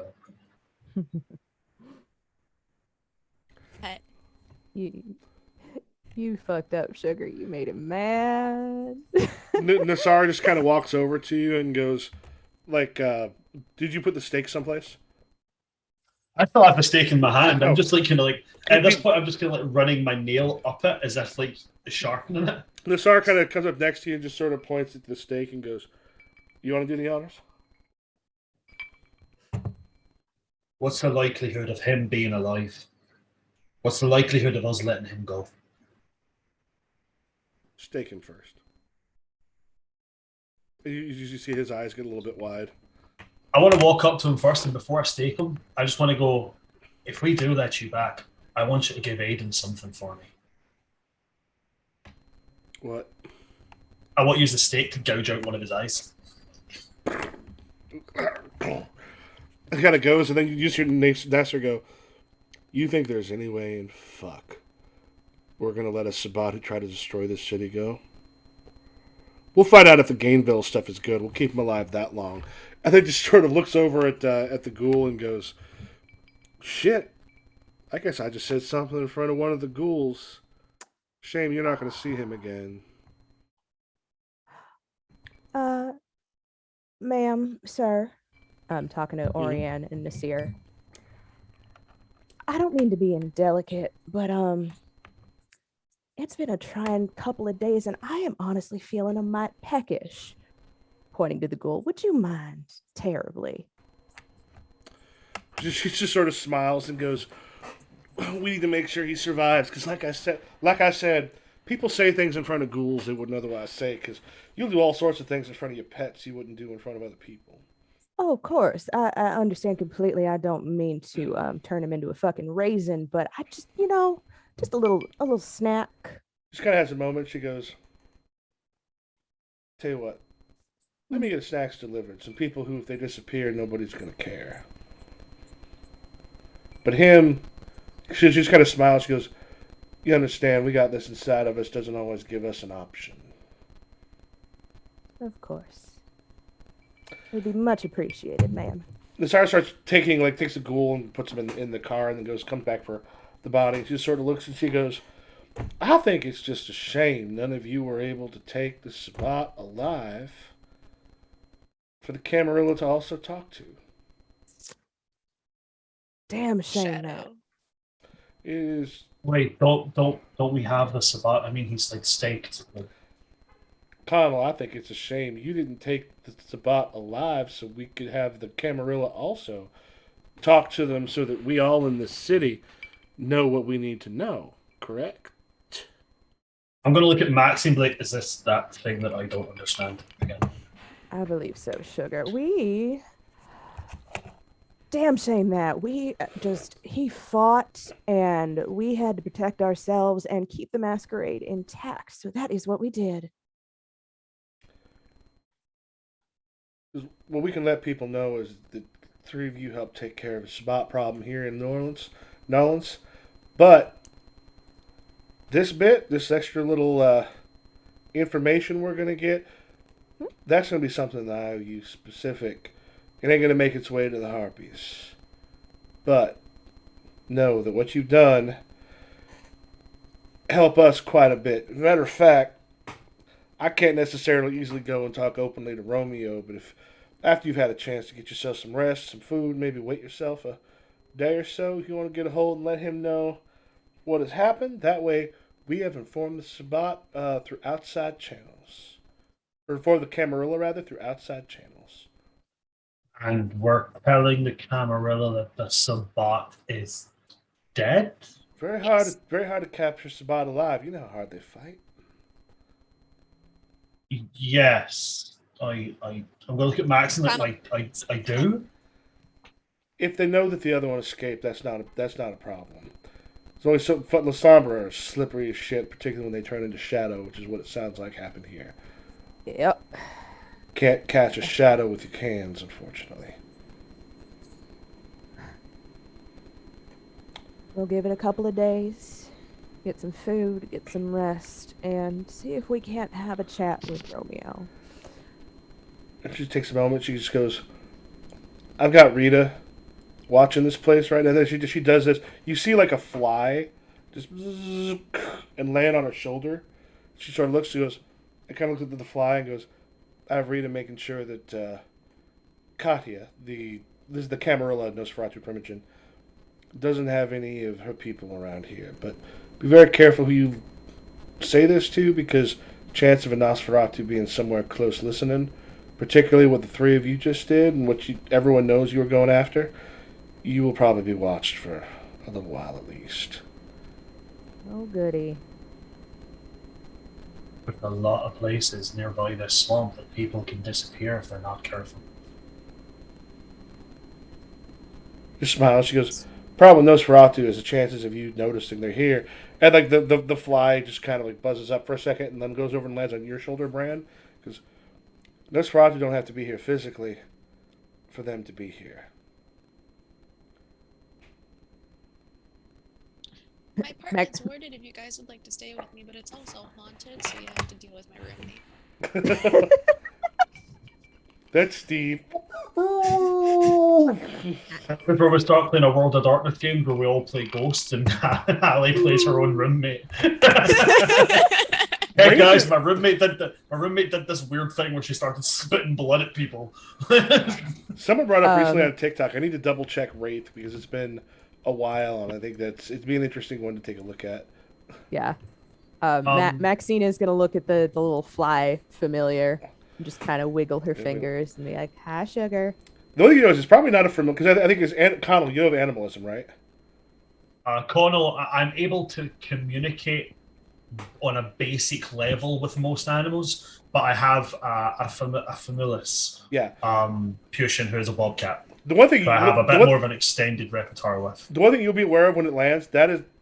Speaker 4: open.
Speaker 3: Hey,
Speaker 2: you fucked up, sugar. You made him mad.
Speaker 1: Nassar just kind of walks over to you and goes, like, "Did you put the steak someplace?"
Speaker 4: I still have the steak in my hand. I'm
Speaker 1: Oh.
Speaker 4: just like kind of like at this point, I'm just kind of like running my nail up it as if like sharpening it.
Speaker 1: Nassar kind of comes up next to you and just sort of points at the steak and goes, "You want to do the honors?"
Speaker 4: What's the likelihood of him being alive? What's the likelihood of us letting him go?
Speaker 1: Stake him first. You see his eyes get a little bit wide.
Speaker 4: I want to walk up to him first, and before I stake him, I just want to go, if we do let you back, I want you to give Aiden something for me.
Speaker 1: What?
Speaker 4: I want to use the stake to gouge out one of his eyes.
Speaker 1: It kind of goes, and then you just hear Nasser go, "You think there's any way in fuck we're going to let a Sabbat who try to destroy this city go? We'll find out if the Gainville stuff is good. We'll keep him alive that long." And then just sort of looks over at the ghoul and goes, "Shit, I guess I just said something in front of one of the ghouls. Shame you're not going to see him again."
Speaker 2: Ma'am, sir. I'm talking to Oriane and Nasir. I don't mean to be indelicate, but it's been a trying couple of days, and I am honestly feeling a mite peckish. Pointing to the ghoul. Would you mind terribly?
Speaker 1: She just sort of smiles and goes, "We need to make sure he survives, because like I said, people say things in front of ghouls they wouldn't otherwise say, because you'll do all sorts of things in front of your pets you wouldn't do in front of other people."
Speaker 2: Oh, of course. I understand completely. I don't mean to turn him into a fucking raisin, but I just, just a little snack.
Speaker 1: She kind of has a moment. She goes, "Tell you what, let me get snacks delivered. Some people who, if they disappear, nobody's going to care. But him," she just kind of smiles. She goes, "You understand, we got this inside of us, doesn't always give us an option."
Speaker 2: Of course. It would be much appreciated, ma'am.
Speaker 1: Nassar starts takes the ghoul and puts him in the car and then comes back for the body. She just sort of looks and she goes, "I think it's just a shame none of you were able to take the Sabbat alive for the Camarilla to also talk to.
Speaker 2: Damn shame,
Speaker 3: Shadow.
Speaker 2: that.
Speaker 1: Is
Speaker 4: Wait, don't we have the Sabbat? I mean, he's like staked.
Speaker 1: Connell, I think it's a shame you didn't take the Sabat alive so we could have the Camarilla also talk to them so that we all in the city know what we need to know, correct?
Speaker 4: I'm going to look at Max and be like, is this that thing that I don't understand again?
Speaker 2: I believe so, Sugar. We. Damn shame that. He fought and we had to protect ourselves and keep the masquerade intact. So that is what we did.
Speaker 1: What we can let people know is that three of you helped take care of a spot problem here in Nolans. But this extra little information we're gonna get, that's gonna be something that I owe you specific. It ain't gonna make its way to the Harpies. But know that what you've done help us quite a bit. Matter of fact, I can't necessarily easily go and talk openly to Romeo, but if after you've had a chance to get yourself some rest, some food, maybe wait yourself a day or so, if you want to get a hold and let him know what has happened, that way we have informed the Sabbat through outside channels. Or for the Camarilla, rather, through outside channels.
Speaker 4: And we're telling the Camarilla that the Sabbat is dead?
Speaker 1: Very hard to capture Sabbat alive. You know how hard they fight.
Speaker 4: Yes. I'm going to look at Max and like, I do.
Speaker 1: If they know that the other one escaped, that's not a problem. There's only some Lasombra are slippery as shit, particularly when they turn into shadow, which is what it sounds like happened here.
Speaker 2: Yep.
Speaker 1: Can't catch a shadow with your hands, unfortunately.
Speaker 2: We'll give it a couple of days, get some food, get some rest, and see if we can't have a chat with Romeo.
Speaker 1: And she takes a moment. She just goes, "I've got Rita watching this place right now." And then she does this. You see like a fly just and land on her shoulder. She sort of looks. She goes, and kind of looks at the fly and goes, "I have Rita making sure that Katya, this is the Camarilla Nosferatu Primogen, doesn't have any of her people around here. But be very careful who you say this to, because chance of a Nosferatu being somewhere close listening, particularly what the three of you just did and what everyone knows you were going after, you will probably be watched for a little while at least."
Speaker 2: Oh, goody.
Speaker 4: With a lot of places nearby this swamp that people can disappear if they're not careful.
Speaker 1: Just smiles. She goes, "Problem with Nosferatu is the chances of you noticing they're here." And like the fly just kind of like buzzes up for a second and then goes over and lands on your shoulder, Bran. Because Nosferatu don't have to be here physically for them to be here.
Speaker 3: My apartment's warded if you guys would like to stay with me, but it's also haunted, so you have to deal with my roommate.
Speaker 1: That's Steve.
Speaker 4: Before we start playing a World of Darkness game where we all play ghosts and Ali plays her own roommate. Hey guys, my roommate did this weird thing where she started spitting blood at people.
Speaker 1: Someone brought up recently on TikTok, I need to double check Wraith because it's been a while, and I think it'd be an interesting one to take a look at.
Speaker 2: Yeah. Maxine is going to look at the little fly familiar and just kind of wiggle her fingers and be like, "Hi, sugar."
Speaker 1: The only thing you know is it's probably not a familiar, because I think it's Connell, you have animalism, right?
Speaker 4: Connell, I'm able to communicate on a basic level with most animals, but I have a familis.
Speaker 1: Yeah.
Speaker 4: Pushin, who's a bobcat.
Speaker 1: The one thing
Speaker 4: I have a bit more of an extended repertoire with.
Speaker 1: The one thing you'll be aware of when it lands,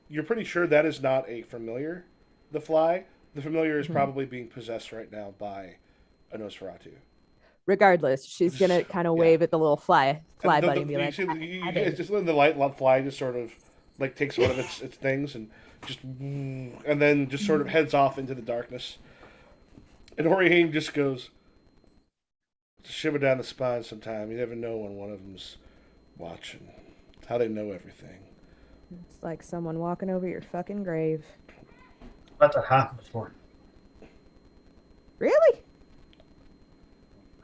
Speaker 1: you're pretty sure that is not a familiar. The fly, the familiar is probably being possessed right now by a Nosferatu.
Speaker 2: Regardless, she's gonna kind of wave at the little fly buddy and be like,
Speaker 1: it's just letting the light fly just sort of like takes one of its things and just, and then just sort of heads off into the darkness. And Oriane just goes, shiver down the spine sometime. You never know when one of them's watching. It's how they know everything.
Speaker 2: It's like someone walking over your fucking grave.
Speaker 4: That happened before.
Speaker 2: Really?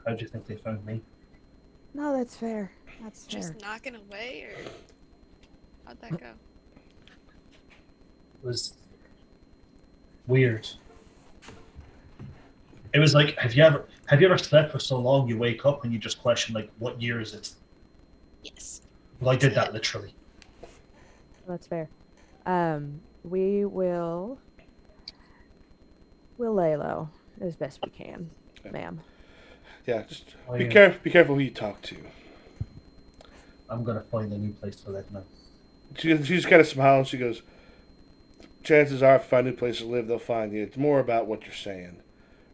Speaker 4: How do you think they found me?
Speaker 2: No, that's fair. That's fair.
Speaker 3: Just knocking away, or how'd that go?
Speaker 4: It was weird. It was like, have you ever slept for so long you wake up and you just question like, what year is it?
Speaker 3: Yes.
Speaker 4: Well, I did
Speaker 3: That's
Speaker 4: that literally.
Speaker 2: That's fair. We we'll lay low as best we can,
Speaker 1: Yeah.
Speaker 2: ma'am.
Speaker 1: Yeah, just
Speaker 4: Oh,
Speaker 1: be
Speaker 4: yeah.
Speaker 1: careful. Be careful who you talk to.
Speaker 4: I'm gonna find a new place to live now.
Speaker 1: She just kind of smiles. She goes, "Chances are, if you find a new place to live, they'll find you. It's more about what you're saying.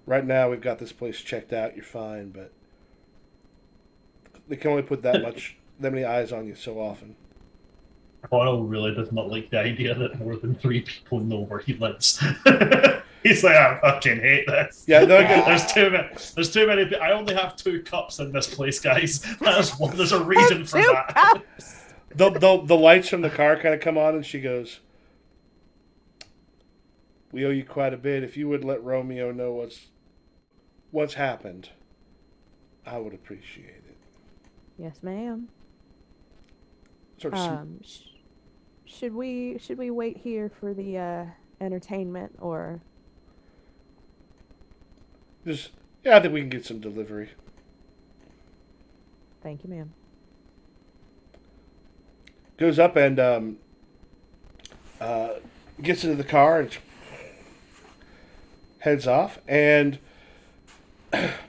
Speaker 1: Right now, we've got this place checked out. You're fine, but they can only put that many eyes on you so often."
Speaker 4: Connell really does not like the idea that more than 3 people know where he lives. He's like, I fucking hate this.
Speaker 1: Yeah,
Speaker 4: There's too many. There's too many. I only have 2 cups in this place, guys. There's a reason for
Speaker 2: Two
Speaker 4: that.
Speaker 2: cups!
Speaker 1: the lights from the car kind of come on, and she goes, "We owe you quite a bit. If you would let Romeo know what's happened, I would appreciate it."
Speaker 2: Yes, ma'am.
Speaker 1: Sort of
Speaker 2: Should we wait here for the entertainment or
Speaker 1: just yeah, I think we can get some delivery.
Speaker 2: thank you, ma'am.
Speaker 1: Goes up and uh, gets into the car and heads off. And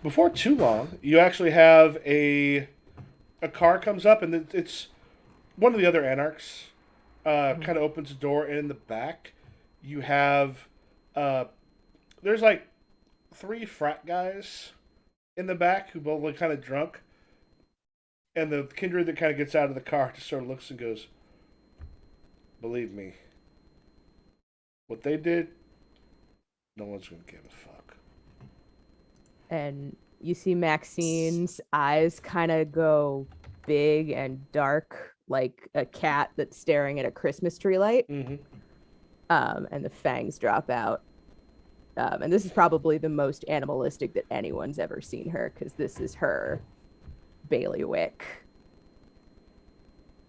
Speaker 1: before too long, you actually have a car comes up, and it's one of the other anarchs. Kind of opens the door, and in the back, you have there's like 3 frat guys in the back who both look kind of drunk. And the kindred that kind of gets out of the car just sort of looks and goes, "Believe me, what they did, no one's going to give a fuck."
Speaker 2: And you see Maxine's eyes kind of go big and dark like a cat that's staring at a Christmas tree light.
Speaker 1: Mm-hmm.
Speaker 2: And the fangs drop out. And this is probably the most animalistic that anyone's ever seen her because this is her bailiwick.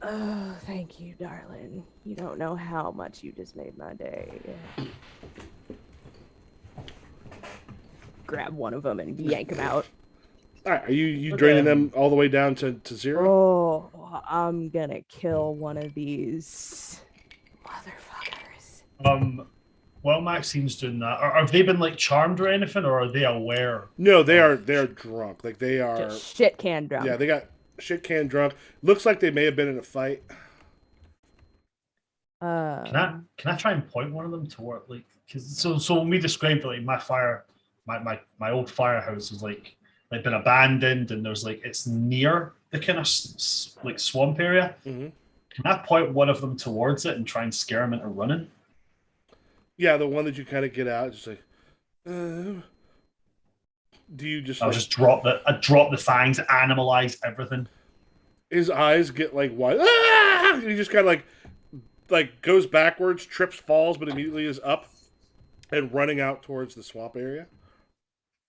Speaker 2: Oh, thank you, darling. You don't know how much you just made my day. Grab one of them and yank him out.
Speaker 1: All right, are you draining them all the way down to 0?
Speaker 2: Oh, I'm gonna kill one of these motherfuckers.
Speaker 4: While Maxine's doing that, have they been like charmed or anything, or are they aware?
Speaker 1: No, they're drunk. Like they are.
Speaker 2: Just shit can drunk.
Speaker 1: Yeah, they got shit can drunk. Looks like they may have been in a fight.
Speaker 4: Can I try and point one of them toward like because so when we described like my old firehouse was like been abandoned and there's like it's near the kind of like swamp area.
Speaker 1: Mm-hmm.
Speaker 4: Can I point one of them towards it and try and scare them into running?
Speaker 1: Yeah, the one that you kind of get out, just like, do you just?
Speaker 4: I'll just drop the fangs, animalize everything.
Speaker 1: His eyes get like wide. Ah! And he just kind of like goes backwards, trips, falls, but immediately is up and running out towards the swamp area.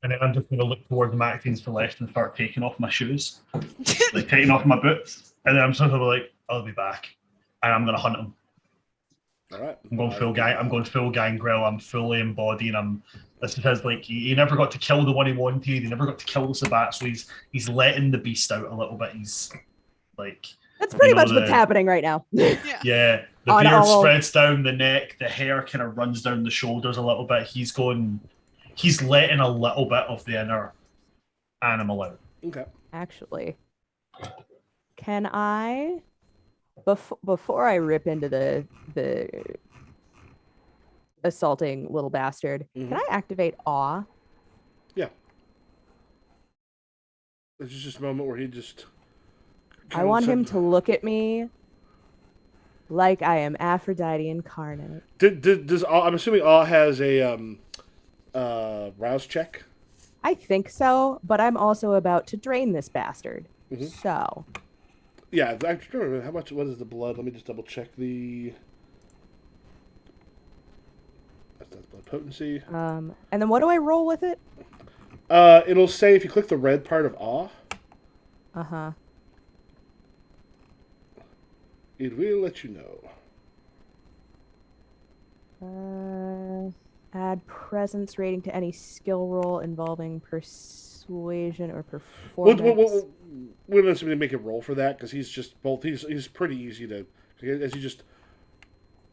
Speaker 4: And then I'm just going to look toward Maxine's for left and start taking off my shoes, like taking off my boots, and then I'm sort of like, I'll be back, and I'm going to hunt him.
Speaker 1: All right.
Speaker 4: I'm going full gang. I'm going full gangrel. I'm fully embodying. This is like he never got to kill the one he wanted. He never got to kill the Sabat, so he's letting the beast out a little bit. He's like
Speaker 2: that's pretty much what's happening right now.
Speaker 4: Yeah, the beard spreads down the neck. The hair kind of runs down the shoulders a little bit. He's letting a little bit of the inner animal out.
Speaker 1: Okay.
Speaker 2: Actually, can I? Before I rip into the assaulting little bastard, can I activate awe?
Speaker 1: Yeah. There's just a moment where he just.
Speaker 2: I want him to look at me like I am Aphrodite incarnate.
Speaker 1: Does awe, I'm assuming awe has a rouse check.
Speaker 2: I think so, but I'm also about to drain this bastard.
Speaker 1: Mm-hmm.
Speaker 2: So.
Speaker 1: Yeah, I remember how much. What is the blood? Let me just double check the. That's blood potency.
Speaker 2: And then what do I roll with it?
Speaker 1: It'll say if you click the red part of awe.
Speaker 2: Uh-huh.
Speaker 1: It will let you know.
Speaker 2: Add presence rating to any skill roll involving persuasion or
Speaker 1: We'll,
Speaker 2: performance.
Speaker 1: we don't necessarily make a roll for that because he's just both. He's pretty easy to, as he just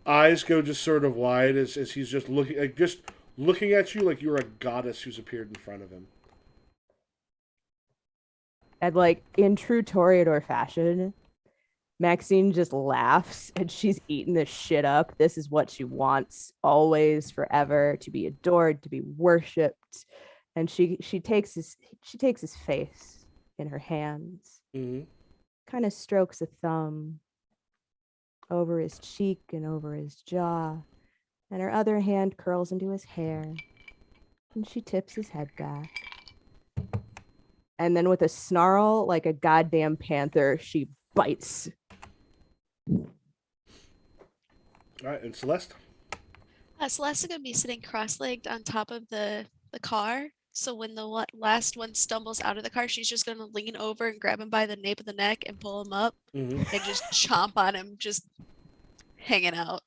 Speaker 1: eyes go just sort of wide as he's just looking at you like you're a goddess who's appeared in front of him.
Speaker 2: And like in true Toreador fashion, Maxine just laughs and she's eating this shit up. This is what she wants always, forever, to be adored, to be worshipped. And she takes his face in her hands,
Speaker 1: Mm-hmm.
Speaker 2: kind of strokes a thumb over his cheek and over his jaw, and her other hand curls into his hair, and she tips his head back. And then with a snarl like a goddamn panther, she bites.
Speaker 1: All right, and Celeste.
Speaker 3: Celeste is gonna be sitting cross-legged on top of the car. So when the last one stumbles out of the car, she's just gonna lean over and grab him by the nape of the neck and pull him up
Speaker 1: Mm-hmm.
Speaker 3: and just chomp on him, just hanging out.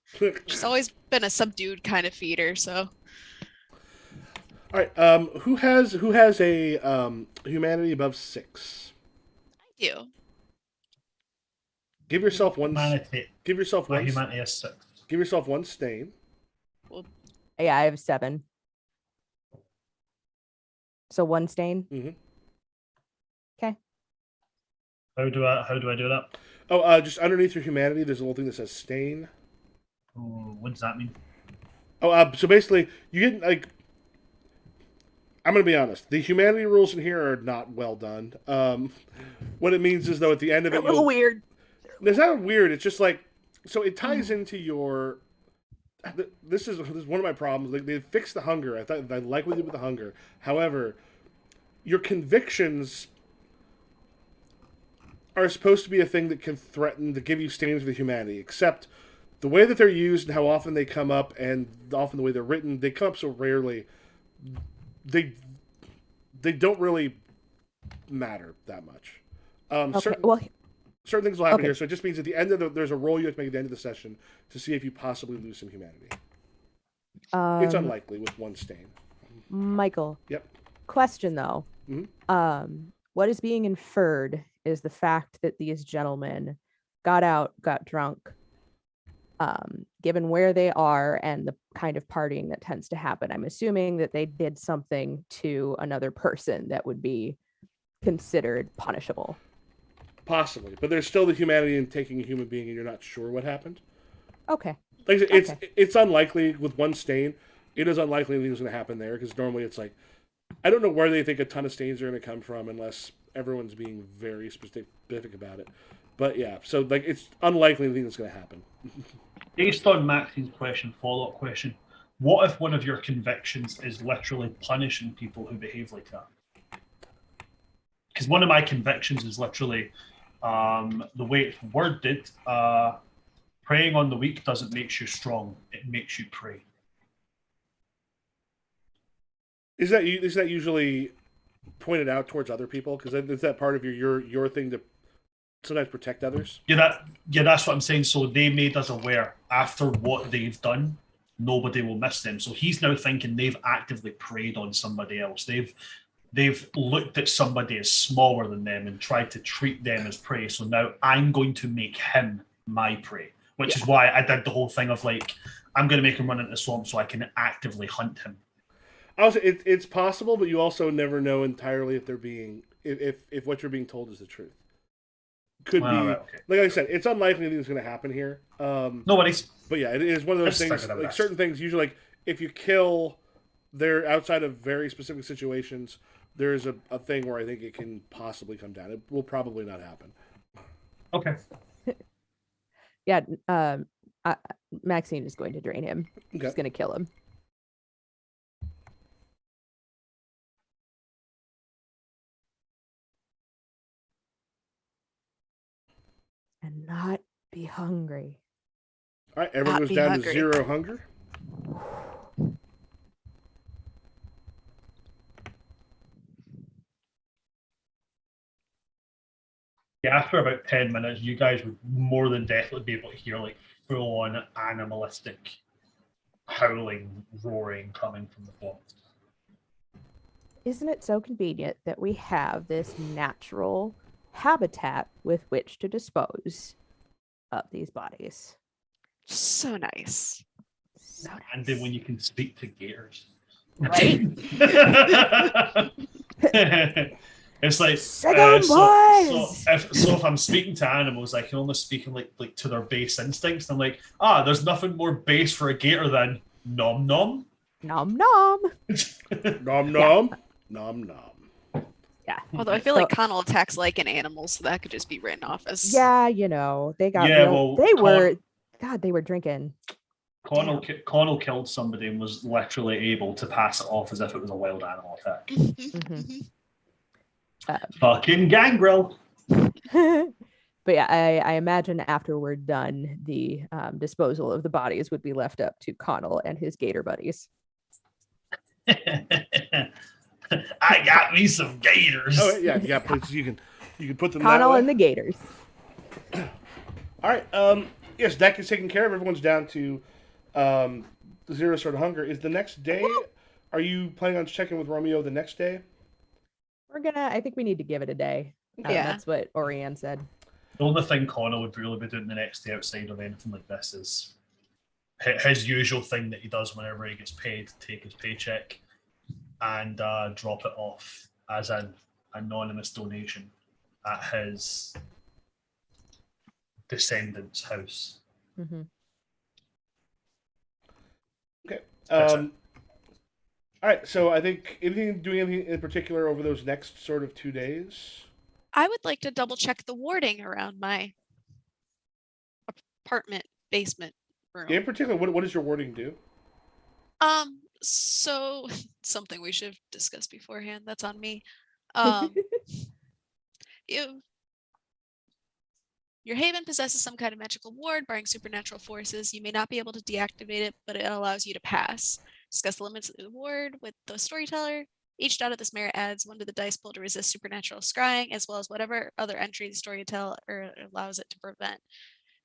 Speaker 3: She's always been a subdued kind of feeder, so.
Speaker 1: All right. Who has a humanity above 6?
Speaker 3: I do.
Speaker 1: Give yourself one.
Speaker 4: Humanity.
Speaker 1: Give yourself
Speaker 4: My
Speaker 1: one.
Speaker 4: humanity is 6.
Speaker 1: Give yourself one stain.
Speaker 2: Yeah, I have 7. So 1 stain.
Speaker 1: Mm-hmm.
Speaker 2: Okay.
Speaker 4: How do I do that?
Speaker 1: Oh, just underneath your humanity, there's a little thing that says stain.
Speaker 4: Oh, what does that mean?
Speaker 1: Oh, so basically, you get like. I'm gonna be honest. The humanity rules in here are not well done. What it means is though, at the end of it,
Speaker 2: A little weird.
Speaker 1: It's not weird. It's just like so. It ties into your. This is one of my problems. Like they fixed the hunger. I like what they did with the hunger. However, your convictions are supposed to be a thing that can threaten to give you stains with humanity. Except the way that they're used and how often they come up, and often the way they're written, they come up so rarely. They don't really matter that much.
Speaker 2: Okay. Well,
Speaker 1: Certain things will happen
Speaker 2: Okay.
Speaker 1: here, so it just means at the end of there's a roll you have to make at the end of the session to see if you possibly lose some humanity. It's unlikely with one stain.
Speaker 2: Michael.
Speaker 1: Yep.
Speaker 2: Question though.
Speaker 1: Mhm.
Speaker 2: What is being inferred is the fact that these gentlemen got out, got drunk. Given where they are and the kind of partying that tends to happen, I'm assuming that they did something to another person that would be considered punishable.
Speaker 1: Possibly, but there's still the humanity in taking a human being, and you're not sure what happened.
Speaker 2: Okay.
Speaker 1: Like I said, it's unlikely with one stain. It is unlikely anything's going to happen there because normally it's like I don't know where they think a ton of stains are going to come from unless everyone's being very specific about it. But yeah, so like it's unlikely anything that's going to happen.
Speaker 4: Based on Maxine's question, follow-up question, what if one of your convictions is literally punishing people who behave like that? Because one of my convictions is literally the way it's worded, preying on the weak doesn't make you strong, it makes you prey.
Speaker 1: Is that usually pointed out towards other people? Because is that part of your thing to sometimes protect others?
Speaker 4: Yeah, that's what I'm saying. So they made us aware after what they've done, nobody will miss them. So he's now thinking they've actively preyed on somebody else. They've looked at somebody as smaller than them and tried to treat them as prey. So now I'm going to make him my prey, which is why I did the whole thing of like, I'm going to make him run into the swamp so I can actively hunt him.
Speaker 1: Also, it's possible, but you also never know entirely if they're being if what you're being told is the truth. Could be
Speaker 4: Right, okay.
Speaker 1: like I said, it's unlikely anything's going to happen here.
Speaker 4: No worries.
Speaker 1: But yeah, it is one of those things. Like certain things, usually, like if you kill, they're outside of very specific situations. There's a thing where I think it can possibly come down. It will probably not happen.
Speaker 4: Okay.
Speaker 2: Yeah. Maxine is going to drain him.
Speaker 1: Okay.
Speaker 2: She's going to kill him. And not be hungry.
Speaker 1: All right, everyone
Speaker 3: Not
Speaker 1: goes
Speaker 3: be
Speaker 1: down
Speaker 3: hungry.
Speaker 1: to 0 hunger.
Speaker 4: Yeah, after about 10 minutes, you guys would more than definitely be able to hear like full-on animalistic howling, roaring coming from the cloth.
Speaker 2: Isn't it so convenient that we have this natural habitat with which to dispose of these bodies?
Speaker 3: So nice.
Speaker 2: So
Speaker 4: And then
Speaker 2: nice.
Speaker 4: when you can speak to gators.
Speaker 2: Right?
Speaker 4: It's like
Speaker 2: Sick 'em, boys!
Speaker 4: so if I'm speaking to animals, I can only speak in like to their base instincts. I'm like, there's nothing more base for a gator than nom nom.
Speaker 2: Nom nom.
Speaker 1: Nom nom. Nom nom.
Speaker 2: Yeah.
Speaker 3: Although I feel
Speaker 2: So-
Speaker 3: like Connell attacks like an animal, so that could just be written off as
Speaker 2: Yeah, you know, they got
Speaker 4: Yeah,
Speaker 2: real.
Speaker 4: well,
Speaker 2: They were drinking.
Speaker 4: Connell killed somebody and was literally able to pass it off as if it was a wild animal attack.
Speaker 2: Mhm.
Speaker 4: Fucking gangrel.
Speaker 2: But yeah, I imagine after we're done, the disposal of the bodies would be left up to Connell and his gator buddies.
Speaker 4: I got me some gators.
Speaker 1: Oh yeah, places you can put them
Speaker 2: Connell
Speaker 1: that way.
Speaker 2: and the gators.
Speaker 1: All right. Yes, that is taken care of. Everyone's down to 0 sort of hunger. Is the next day? Are you planning on checking with Romeo the next day?
Speaker 2: I think we need to give it a day.
Speaker 3: Yeah.
Speaker 2: That's what Orianne said.
Speaker 4: The only thing Connor would really be doing the next day outside of anything like this is his usual thing that he does whenever he gets paid, take his paycheck and drop it off as an anonymous donation at his descendant's house.
Speaker 2: Mm-hmm.
Speaker 1: Okay.
Speaker 4: That's it.
Speaker 1: All right. So I think doing anything in particular over those next sort of 2 days.
Speaker 3: I would like to double check the warding around my apartment basement room.
Speaker 1: In particular, what does your warding do?
Speaker 3: So something we should have discussed beforehand. That's on me. Your haven possesses some kind of magical ward, barring supernatural forces. You may not be able to deactivate it, but it allows you to pass. Discuss the limits of the ward with the storyteller. Each dot of this merit adds 1 to the dice pool to resist supernatural scrying, as well as whatever other entry the storyteller allows it to prevent.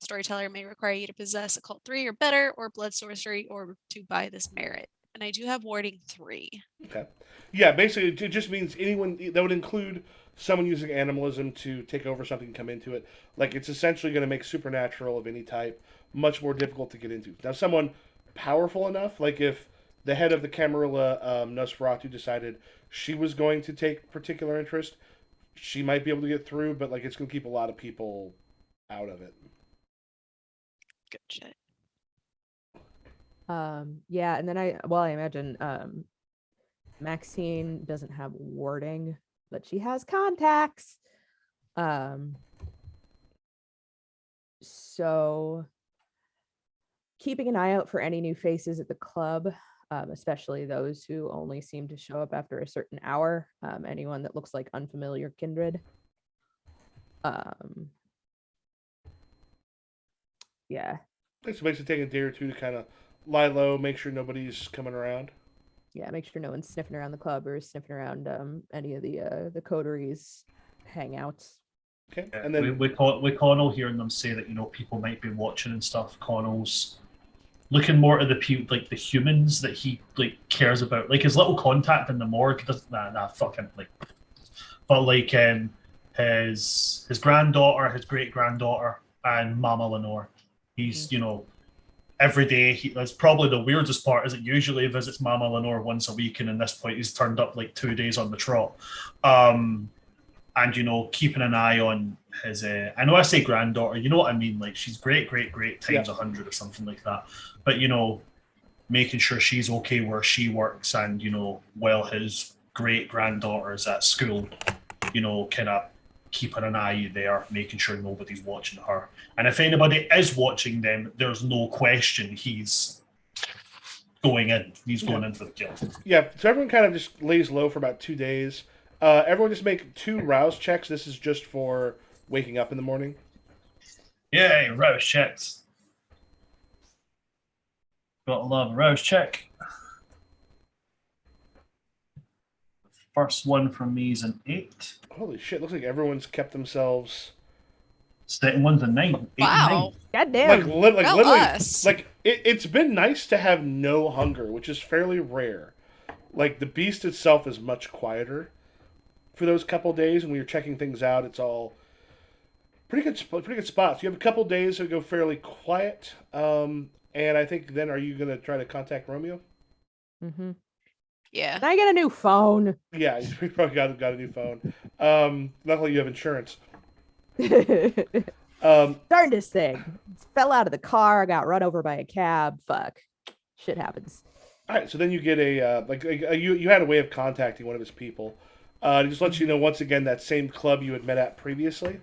Speaker 3: Storyteller may require you to possess occult 3 or better, or blood sorcery, or to buy this merit. And I do have warding 3.
Speaker 1: Okay. Yeah, basically, it just means anyone that would include someone using animalism to take over something and come into it. Like, it's essentially going to make supernatural of any type much more difficult to get into. Now, someone powerful enough, like if the head of the Camarilla, Nosferatu, decided she was going to take particular interest, she might be able to get through, but like it's going to keep a lot of people out of it.
Speaker 3: Good shit.
Speaker 2: Yeah, and then I imagine Maxine doesn't have warding, but she has contacts. So keeping an eye out for any new faces at the club, especially those who only seem to show up after a certain hour. Anyone that looks like unfamiliar kindred. Yeah.
Speaker 1: So basically taking a day or two to kind of lie low, make sure nobody's coming around.
Speaker 2: Yeah, make sure no one's sniffing around the club or sniffing around any of the coteries hangouts.
Speaker 1: Okay,
Speaker 4: Yeah,
Speaker 1: and then
Speaker 4: with Connell hearing them say that people might be watching and stuff, Connell's looking more at the humans that he cares about, like his little contact in the morgue. Fucking but his granddaughter, his great granddaughter, and Mama Lenore. He's every day. That's probably the weirdest part. Is it usually visits Mama Lenore once a week, and at this point he's turned up 2 days on the trot. And keeping an eye on his I know I say granddaughter, you know what I mean, she's great times 100 or something like that, but making sure she's okay where she works, and while his great granddaughter's at school, kind of keeping an eye there, making sure nobody's watching her, and if anybody is watching them, there's no question he's going in for the kill.
Speaker 1: Yeah, so everyone kind of just lays low for about 2 days. Everyone just make 2 rouse checks. This is just for waking up in the morning.
Speaker 4: Yay, rouse checks. Got a love rouse check. First one from me is an 8.
Speaker 1: Holy shit, looks like everyone's kept themselves...
Speaker 4: Second one's a 9. 8
Speaker 3: Wow.
Speaker 4: and 9.
Speaker 2: God damn.
Speaker 1: Like
Speaker 3: Well,
Speaker 1: literally,
Speaker 3: us.
Speaker 1: like It's been nice to have no hunger, which is fairly rare. Like the beast itself is much quieter for those couple days, and when you're checking things out, it's all pretty good spots. You have a couple days that go fairly quiet, and I think then are you gonna try to contact Romeo?
Speaker 2: Mm-hmm.
Speaker 3: Yeah.
Speaker 2: Can I get a new phone?
Speaker 1: Yeah, you probably got a new phone. Luckily you have insurance.
Speaker 2: Darn this thing. Fell out of the car, got run over by a cab. Fuck. Shit happens.
Speaker 1: All right, so then you get you had a way of contacting one of his people. To just let you know once again that same club you had met at previously.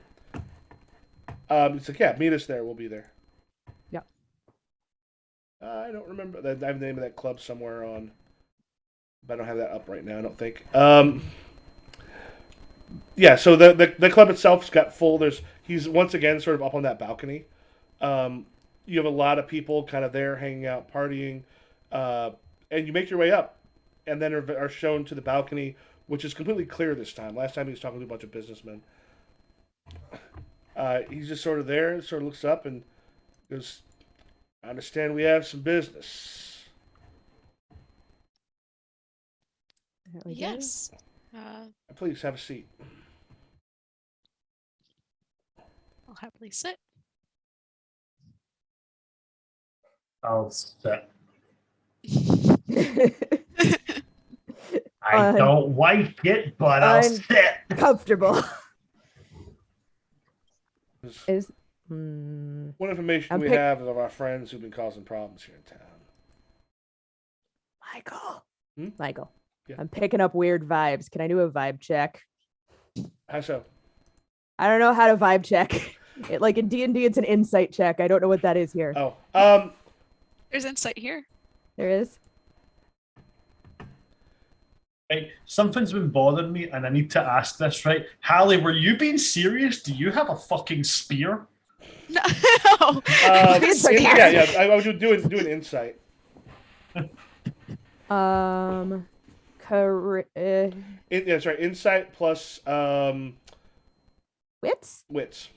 Speaker 1: It's like, yeah, meet us there. We'll be there.
Speaker 2: Yep.
Speaker 1: I don't remember. I have the name of that club somewhere on, but I don't have that up right now. I don't think. Yeah. So the club itself's got full. He's once again sort of up on that balcony. You have a lot of people kind of there hanging out, partying, and you make your way up, and then are shown to the balcony, which is completely clear this time. Last time he was talking to a bunch of businessmen. He's just sort of there, sort of looks up and goes, I understand we have some business.
Speaker 2: There we go.
Speaker 3: Yes.
Speaker 1: Please have a seat.
Speaker 3: I'll happily sit.
Speaker 4: I'll sit. I
Speaker 2: Un-
Speaker 4: don't like it, but I'll
Speaker 2: un-
Speaker 4: sit.
Speaker 2: Comfortable.
Speaker 1: There's
Speaker 2: Is
Speaker 1: What information
Speaker 2: I'm
Speaker 1: we
Speaker 2: pick-
Speaker 1: have is of our friends who've been causing problems here in town.
Speaker 2: Michael.
Speaker 1: Hmm?
Speaker 2: Michael.
Speaker 1: Yeah.
Speaker 2: I'm picking up weird vibes. Can I do a vibe check?
Speaker 1: How so?
Speaker 2: I don't know how to vibe check. Like in D&D, it's an insight check. I don't know what that is here.
Speaker 1: Oh,
Speaker 3: There's insight here.
Speaker 2: There is.
Speaker 4: Right, something's been bothering me, and I need to ask this. Right, Hallie, were you being serious? Do you have a fucking spear?
Speaker 3: No.
Speaker 2: Insight check.
Speaker 1: yeah. I was doing insight. That's right. Insight plus
Speaker 2: Wits?
Speaker 1: wits.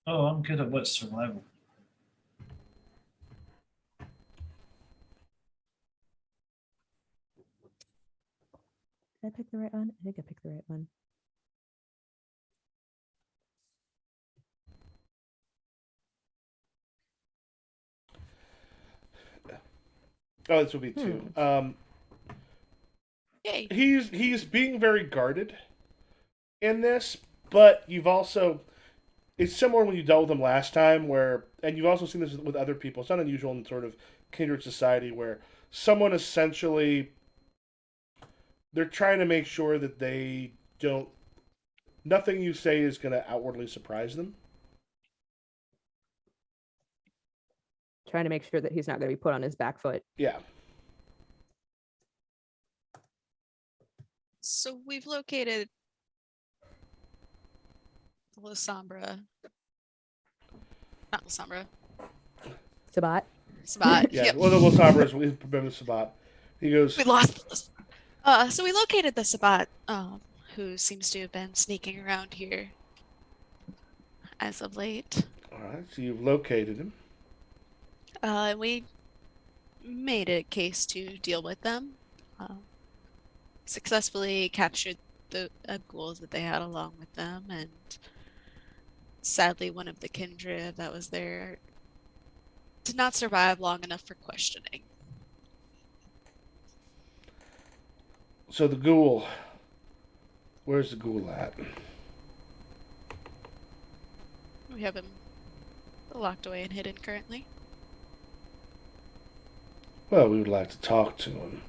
Speaker 4: Oh, I'm good at what's survival.
Speaker 2: Did I pick the right one? I think I picked the right one.
Speaker 1: Oh, this would be two.
Speaker 3: Yay.
Speaker 1: He's being very guarded in this, but you've also it's similar when you dealt with him last time, and you've also seen this with other people. It's not unusual in sort of kindred society where someone essentially they're trying to make sure that they don't nothing you say is going to outwardly surprise them.
Speaker 2: Trying to make sure that he's not going to be put on his back foot.
Speaker 1: Yeah.
Speaker 3: So we've located Lasombra. Not Lasombra.
Speaker 2: Sabat?
Speaker 3: Sabat.
Speaker 1: Yeah.
Speaker 3: Yep.
Speaker 1: Well, the Lasombra is remember Sabat. He goes.
Speaker 3: We lost. So we located the Sabat, who seems to have been sneaking around here as of late.
Speaker 1: All right. So you've located him.
Speaker 3: And we made a case to deal with them. Successfully captured the ghouls that they had along with them, and sadly, one of the kindred that was there did not survive long enough for questioning.
Speaker 1: So the ghoul. Where's the ghoul at?
Speaker 3: We have him locked away and hidden currently.
Speaker 1: Well, we would like to talk to him.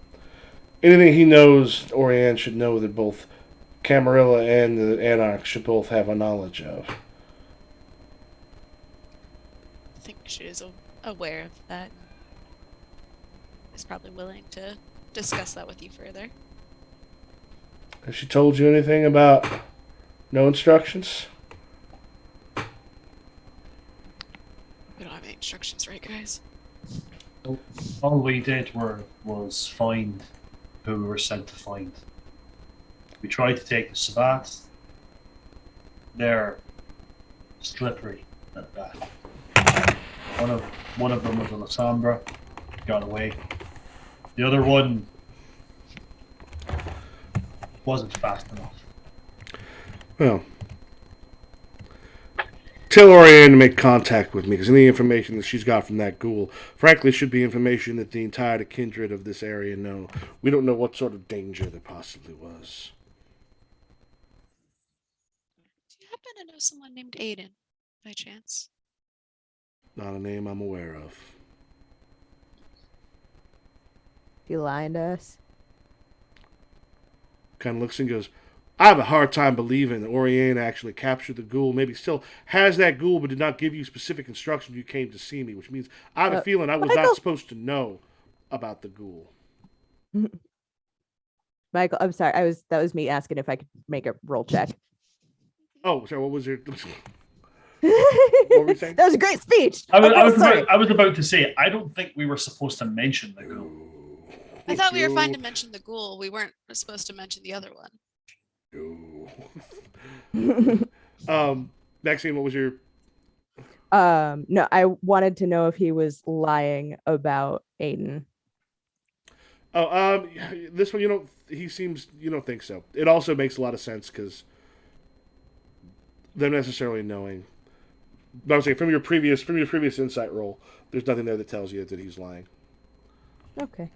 Speaker 1: Anything he knows, Orianne should know that both Camarilla and the Anarch should both have a knowledge of.
Speaker 3: I think she is aware of that. Is probably willing to discuss that with you further.
Speaker 1: Has she told you anything about no instructions?
Speaker 3: We don't have any instructions, right, guys?
Speaker 4: All we did was find who we were sent to find. We tried to take the Sabbath. They're slippery at that. One of them was a Lasombra, got away. The other one wasn't fast enough.
Speaker 1: Well, tell Oriane to make contact with me, because any information that she's got from that ghoul, frankly, should be information that the entire kindred of this area know. We don't know what sort of danger there possibly was.
Speaker 3: Do you happen to know someone named Aiden, by chance?
Speaker 1: Not a name I'm aware of.
Speaker 2: You lying to us?
Speaker 1: Kind of looks and goes, I have a hard time believing that Oriane actually captured the ghoul. Maybe still has that ghoul, but did not give you specific instructions. You came to see me, which means I have a feeling I was
Speaker 2: Michael?
Speaker 1: not supposed to know about the ghoul.
Speaker 2: Michael, I'm sorry. That was me asking if I could make a roll check.
Speaker 1: Oh, sorry. What was your?
Speaker 2: What
Speaker 1: were you saying?
Speaker 2: That was a great speech.
Speaker 4: I
Speaker 2: Sorry.
Speaker 4: was about to say, I don't think we were supposed to mention the ghoul.
Speaker 3: I thought we were fine to mention the ghoul. We weren't supposed to mention the other one.
Speaker 1: Maxine, what was your?
Speaker 2: No, I wanted to know if he was lying about Aiden.
Speaker 1: Oh, this one you don't. He seems you don't think so. It also makes a lot of sense because them necessarily knowing. But I'm saying from your previous insight roll, there's nothing there that tells you that he's lying.
Speaker 2: Okay.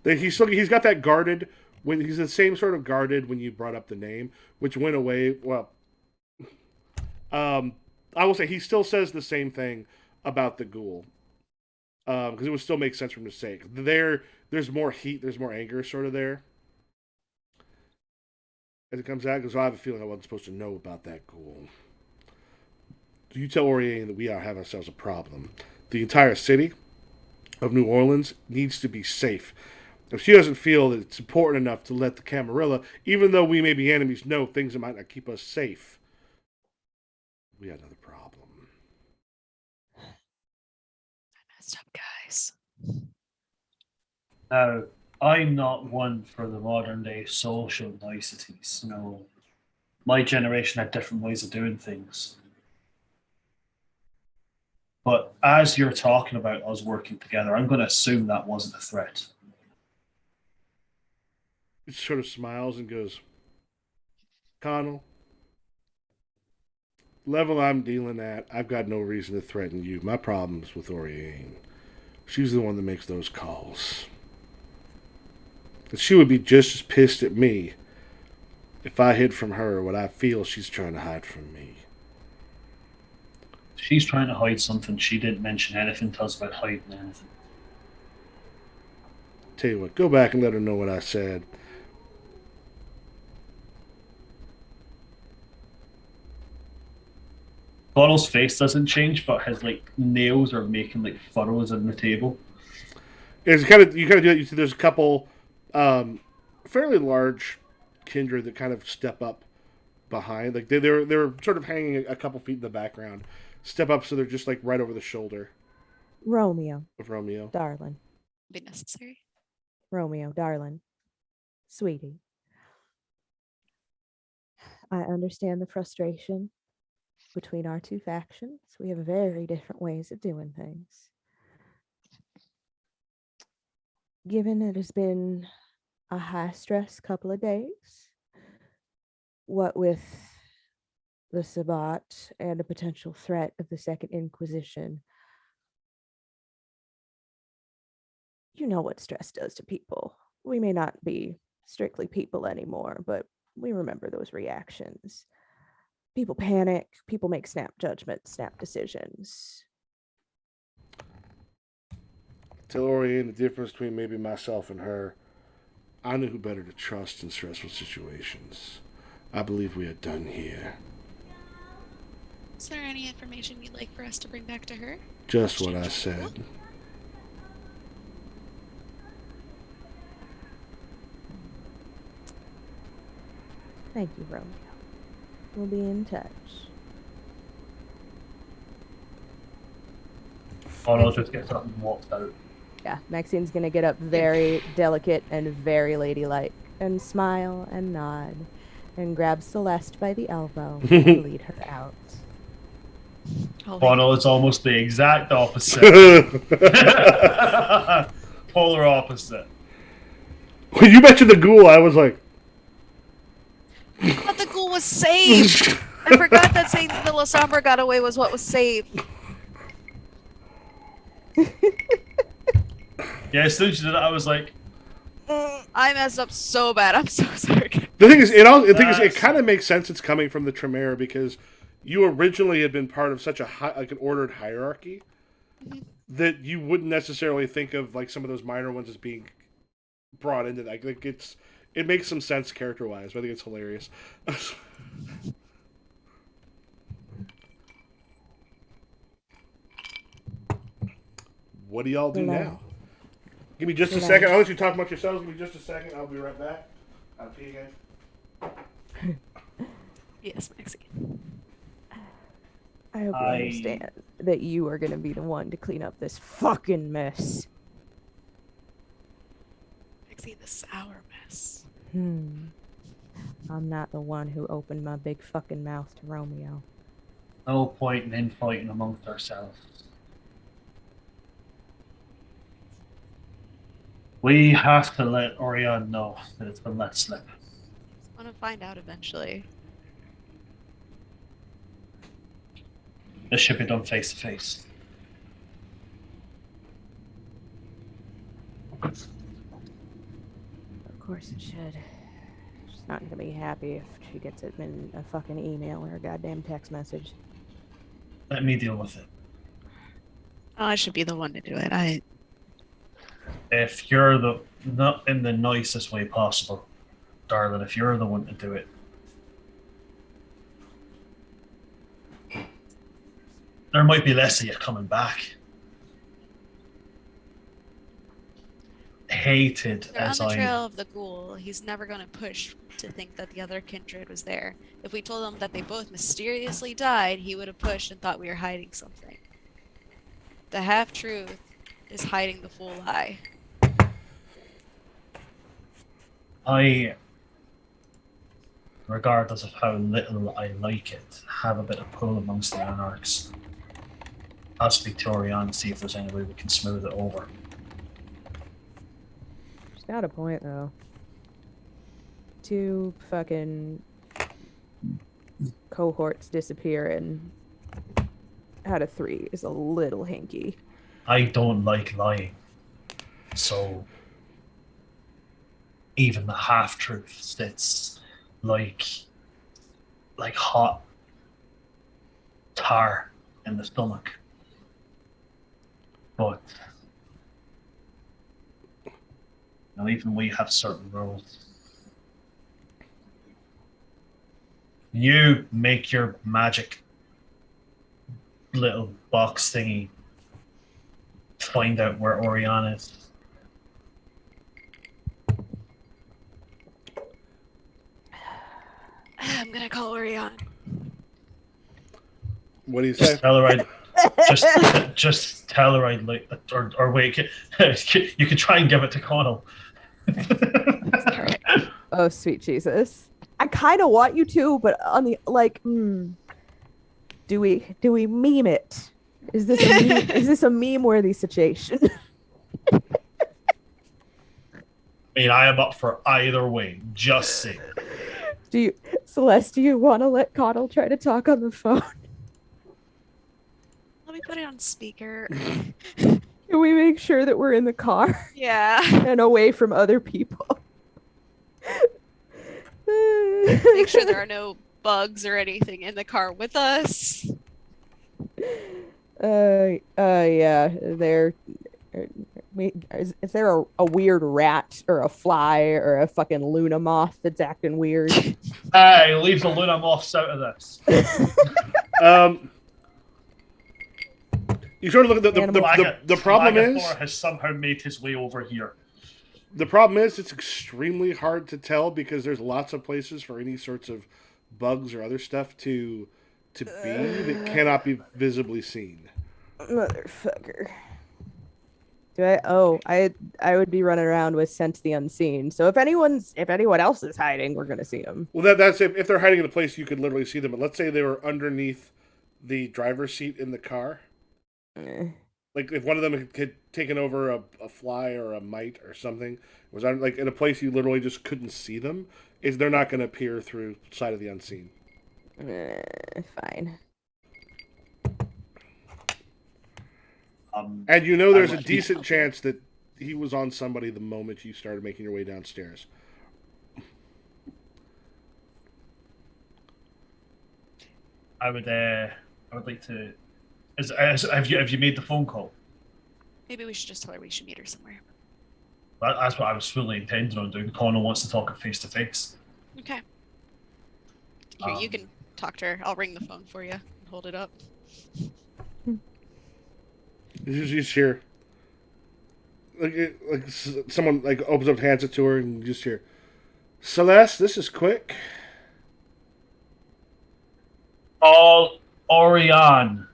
Speaker 1: He's got that guarded when he's the same sort of guarded when you brought up the name, which went away. Well, I will say he still says the same thing about the ghoul, because it would still make sense for him to say. There's more heat, there's more anger, sort of there. As it comes out, because I have a feeling I wasn't supposed to know about that ghoul. You tell Oriane that we have ourselves a problem. The entire city of New Orleans needs to be safe. If she doesn't feel that it's important enough to let the Camarilla, even though we may be enemies, know things that might not keep us safe, we got another problem.
Speaker 3: I messed up, guys.
Speaker 4: Now, I'm not one for the modern day social niceties. No, my generation had different ways of doing things. But as you're talking about us working together, I'm going to assume that wasn't a threat.
Speaker 1: He sort of smiles and goes, Connell, level I'm dealing at, I've got no reason to threaten you. My problem's with Oriane. She's the one that makes those calls. And she would be just as pissed at me if I hid from her what I feel she's trying to hide from me.
Speaker 4: She's trying to hide something. She didn't mention anything to us about hiding anything.
Speaker 1: Tell you what, go back and let her know what I said.
Speaker 4: Connell's face doesn't change, but his nails are making furrows in the table.
Speaker 1: It's kind of you kind of do it. You see, there's a couple fairly large kindred that kind of step up behind. Like they're sort of hanging a couple feet in the background. Step up so they're just right over the shoulder
Speaker 2: Romeo,
Speaker 1: of Romeo.
Speaker 2: darling.
Speaker 3: Be necessary.
Speaker 2: Romeo, darling. Sweetie. I understand the frustration between our two factions. We have very different ways of doing things. Given it has been a high stress couple of days, what with the Sabbat and a potential threat of the Second Inquisition, you know what stress does to people. We may not be strictly people anymore, but we remember those reactions. People panic, people make snap judgments, snap decisions.
Speaker 1: Tell Oriane the difference between maybe myself and her. I know who better to trust in stressful situations. I believe we are done here.
Speaker 3: Is there any information you'd like for us to bring back to her?
Speaker 1: Just what I said.
Speaker 2: Thank you, Romeo. We'll be in touch.
Speaker 4: Connell just gets up and walks out.
Speaker 2: Yeah, Maxine's gonna get up very delicate and very ladylike and smile and nod and grab Celeste by the elbow and lead her out.
Speaker 3: Holy
Speaker 4: Connell is almost the exact opposite. Polar opposite.
Speaker 1: When you mentioned the ghoul, I was like,
Speaker 3: I thought the ghoul was safe. I forgot that saying the Lasombra got away was what was safe.
Speaker 4: Yeah, as soon as you did it, I was like,
Speaker 3: I messed up so bad. I'm so sorry.
Speaker 1: the thing is, it kind of makes sense. It's coming from the Tremere because you originally had been part of such a like an ordered hierarchy that you wouldn't necessarily think of like some of those minor ones as being brought into that. Like it makes some sense character wise. I think it's hilarious. What do y'all do now? Give me just a second. I'll let you talk about yourselves. Give me just a second. I'll be right back. I'll pee again.
Speaker 3: Yes, Maxine.
Speaker 2: I hope you understand that you are going to be the one to clean up this fucking mess.
Speaker 3: Maxine, this is our mess.
Speaker 2: I'm not the one who opened my big fucking mouth to Romeo.
Speaker 4: no point in infighting amongst ourselves. We have to let Orion know that it's been let slip.
Speaker 3: I want to find out eventually.
Speaker 4: This should be done face to face.
Speaker 2: Of course it should. She's not gonna be happy if she gets it in a fucking email or a goddamn text message.
Speaker 4: Let me deal with it.
Speaker 3: Oh, I should be the one to do it.
Speaker 4: If you're not in the nicest way possible, darling, if you're the one to do it, there might be less of you coming back. Hated
Speaker 3: They're
Speaker 4: as
Speaker 3: on the
Speaker 4: I
Speaker 3: trail of the ghoul. He's never going to push to think that the other kindred was there. If we told him that they both mysteriously died, he would have pushed and thought we were hiding something. The half-truth is hiding the full lie.
Speaker 4: Regardless of how little I like it, have a bit of pull amongst the Anarchs. I'll speak to Orion and see if there's any way we can smooth it over.
Speaker 2: She's got a point, though. 2 fucking cohorts disappearing out of 3 is a little hinky.
Speaker 4: I don't like lying. So even the half-truth sits like hot tar in the stomach. But even we have certain rules. You make your magic little box thingy, find out where Orion is.
Speaker 3: I'm gonna call Orion.
Speaker 1: What do you say?
Speaker 4: Just tell her just tell her I'd like, or wait, you could try and give it to Connell.
Speaker 3: Sorry.
Speaker 2: Oh, sweet Jesus. I kind of want you to, but on the, like, do we meme it? Is this a meme, is this a meme-worthy situation?
Speaker 4: I mean, I am up for either way. Just say.
Speaker 2: Celeste, do you want to let Connell try to talk on the phone?
Speaker 3: Let me put it on speaker.
Speaker 2: Can we make sure that we're in the car
Speaker 3: Yeah.
Speaker 2: and away from other people?
Speaker 3: Make sure there are no bugs or anything in the car with us.
Speaker 2: Yeah. Is there a weird rat or a fly or a fucking Luna moth that's acting weird?
Speaker 4: Hey, leave the Luna moths out of this.
Speaker 1: You sort of look at the problem is
Speaker 4: has somehow made his way over here.
Speaker 1: The problem is it's extremely hard to tell because there's lots of places for any sorts of bugs or other stuff to be that cannot be visibly seen.
Speaker 2: Motherfucker. I would be running around with Sense the Unseen. So if anyone else is hiding, we're gonna see them.
Speaker 1: Well, that's if they're hiding in a place you could literally see them. But let's say they were underneath the driver's seat in the car.
Speaker 2: Eh.
Speaker 1: Like if one of them had taken over a fly or a mite or something, was on like in a place you literally just couldn't see them, is they're not going to appear through sight of the unseen.
Speaker 2: Fine.
Speaker 1: And you know
Speaker 4: I
Speaker 1: there's a
Speaker 4: would-
Speaker 1: decent chance that he was on somebody the moment you started making your way downstairs.
Speaker 4: I would like to. Have you made the phone call?
Speaker 3: Maybe we should just tell her we should meet her somewhere.
Speaker 4: That's what I was fully intending on doing. Connor wants to talk face to face.
Speaker 3: Okay. Here, you
Speaker 4: Um,
Speaker 3: can talk to her. I'll ring the phone for you and hold it up.
Speaker 1: You just hear like someone like opens up, hands it to her, and you just hear, Celeste, this is quick.
Speaker 4: All Orion.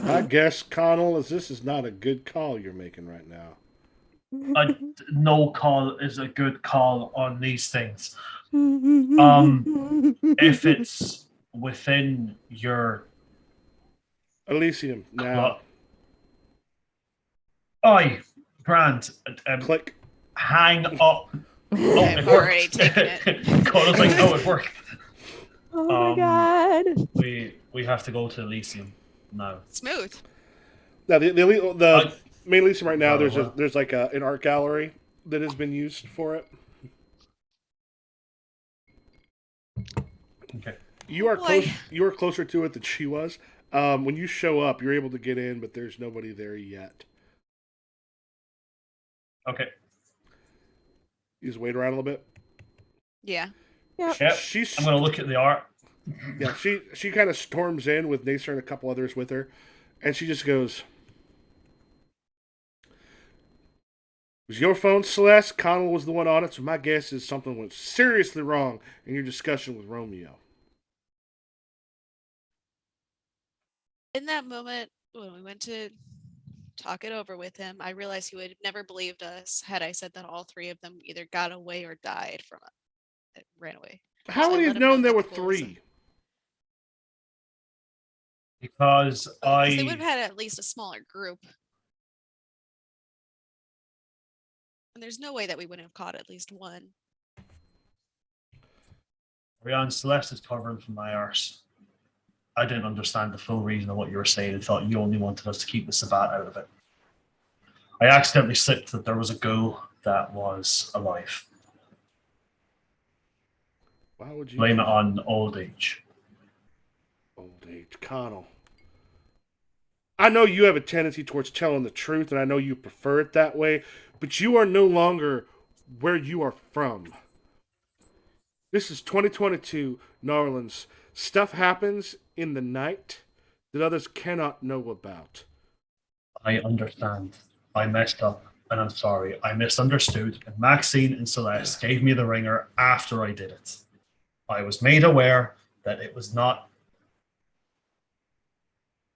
Speaker 1: I guess, Connell, as this is not a good call you're making right now.
Speaker 4: No call is a good call on these things. If it's within your
Speaker 1: Elysium, now.
Speaker 4: Oi, Grant,
Speaker 1: Click.
Speaker 4: hang up. Oh,
Speaker 3: Okay,
Speaker 4: it
Speaker 3: I've
Speaker 4: worked.
Speaker 3: already taken it.
Speaker 4: Connor's like, no, it worked.
Speaker 2: Oh my god.
Speaker 4: We have to go to Elysium now.
Speaker 3: Smooth.
Speaker 1: Now, the main Elysium right now,
Speaker 4: Well.
Speaker 1: there's like an art gallery that has been used for it.
Speaker 4: Okay.
Speaker 1: You are
Speaker 3: Boy.
Speaker 1: close. You are closer to it than she was. When you show up, you're able to get in, but there's nobody there yet.
Speaker 4: Okay.
Speaker 1: You just wait around a little bit.
Speaker 3: Yeah.
Speaker 2: Yep.
Speaker 4: Yep.
Speaker 1: She's
Speaker 4: I'm gonna look at the art.
Speaker 1: yeah. She kind of storms in with Nacer and a couple others with her, and she just goes, "Was your phone, Celeste? Connell was the one on it, so my guess is something went seriously wrong in your discussion with Romeo."
Speaker 3: In that moment, when we went to talk it over with him, I realized he would have never believed us had I said that all three of them either got away or died from it. Ran away.
Speaker 1: How
Speaker 3: So
Speaker 1: would
Speaker 3: I
Speaker 1: he
Speaker 3: let
Speaker 1: have
Speaker 3: him know
Speaker 1: known there
Speaker 3: that
Speaker 1: were
Speaker 3: the ghouls-
Speaker 1: three?
Speaker 4: Because
Speaker 3: Because they would have had at least a smaller group. And there's no way that we wouldn't have caught at least one.
Speaker 4: Rian Celeste is covering from my arse. I didn't understand the full reason of what you were saying and thought you only wanted us to keep the Sabat out of it. I accidentally slipped that there was a ghoul that was alive.
Speaker 1: Why would you
Speaker 4: Blame
Speaker 1: do
Speaker 4: it on old age.
Speaker 1: old age, Connell? I know you have a tendency towards telling the truth, and I know you prefer it that way, but you are no longer where you are from. This is 2022, New Orleans. Stuff happens in the night that others cannot know about.
Speaker 4: I understand. I messed up and I'm sorry. I misunderstood, and Maxine and Celeste gave me the ringer after I did it. I was made aware that it was not.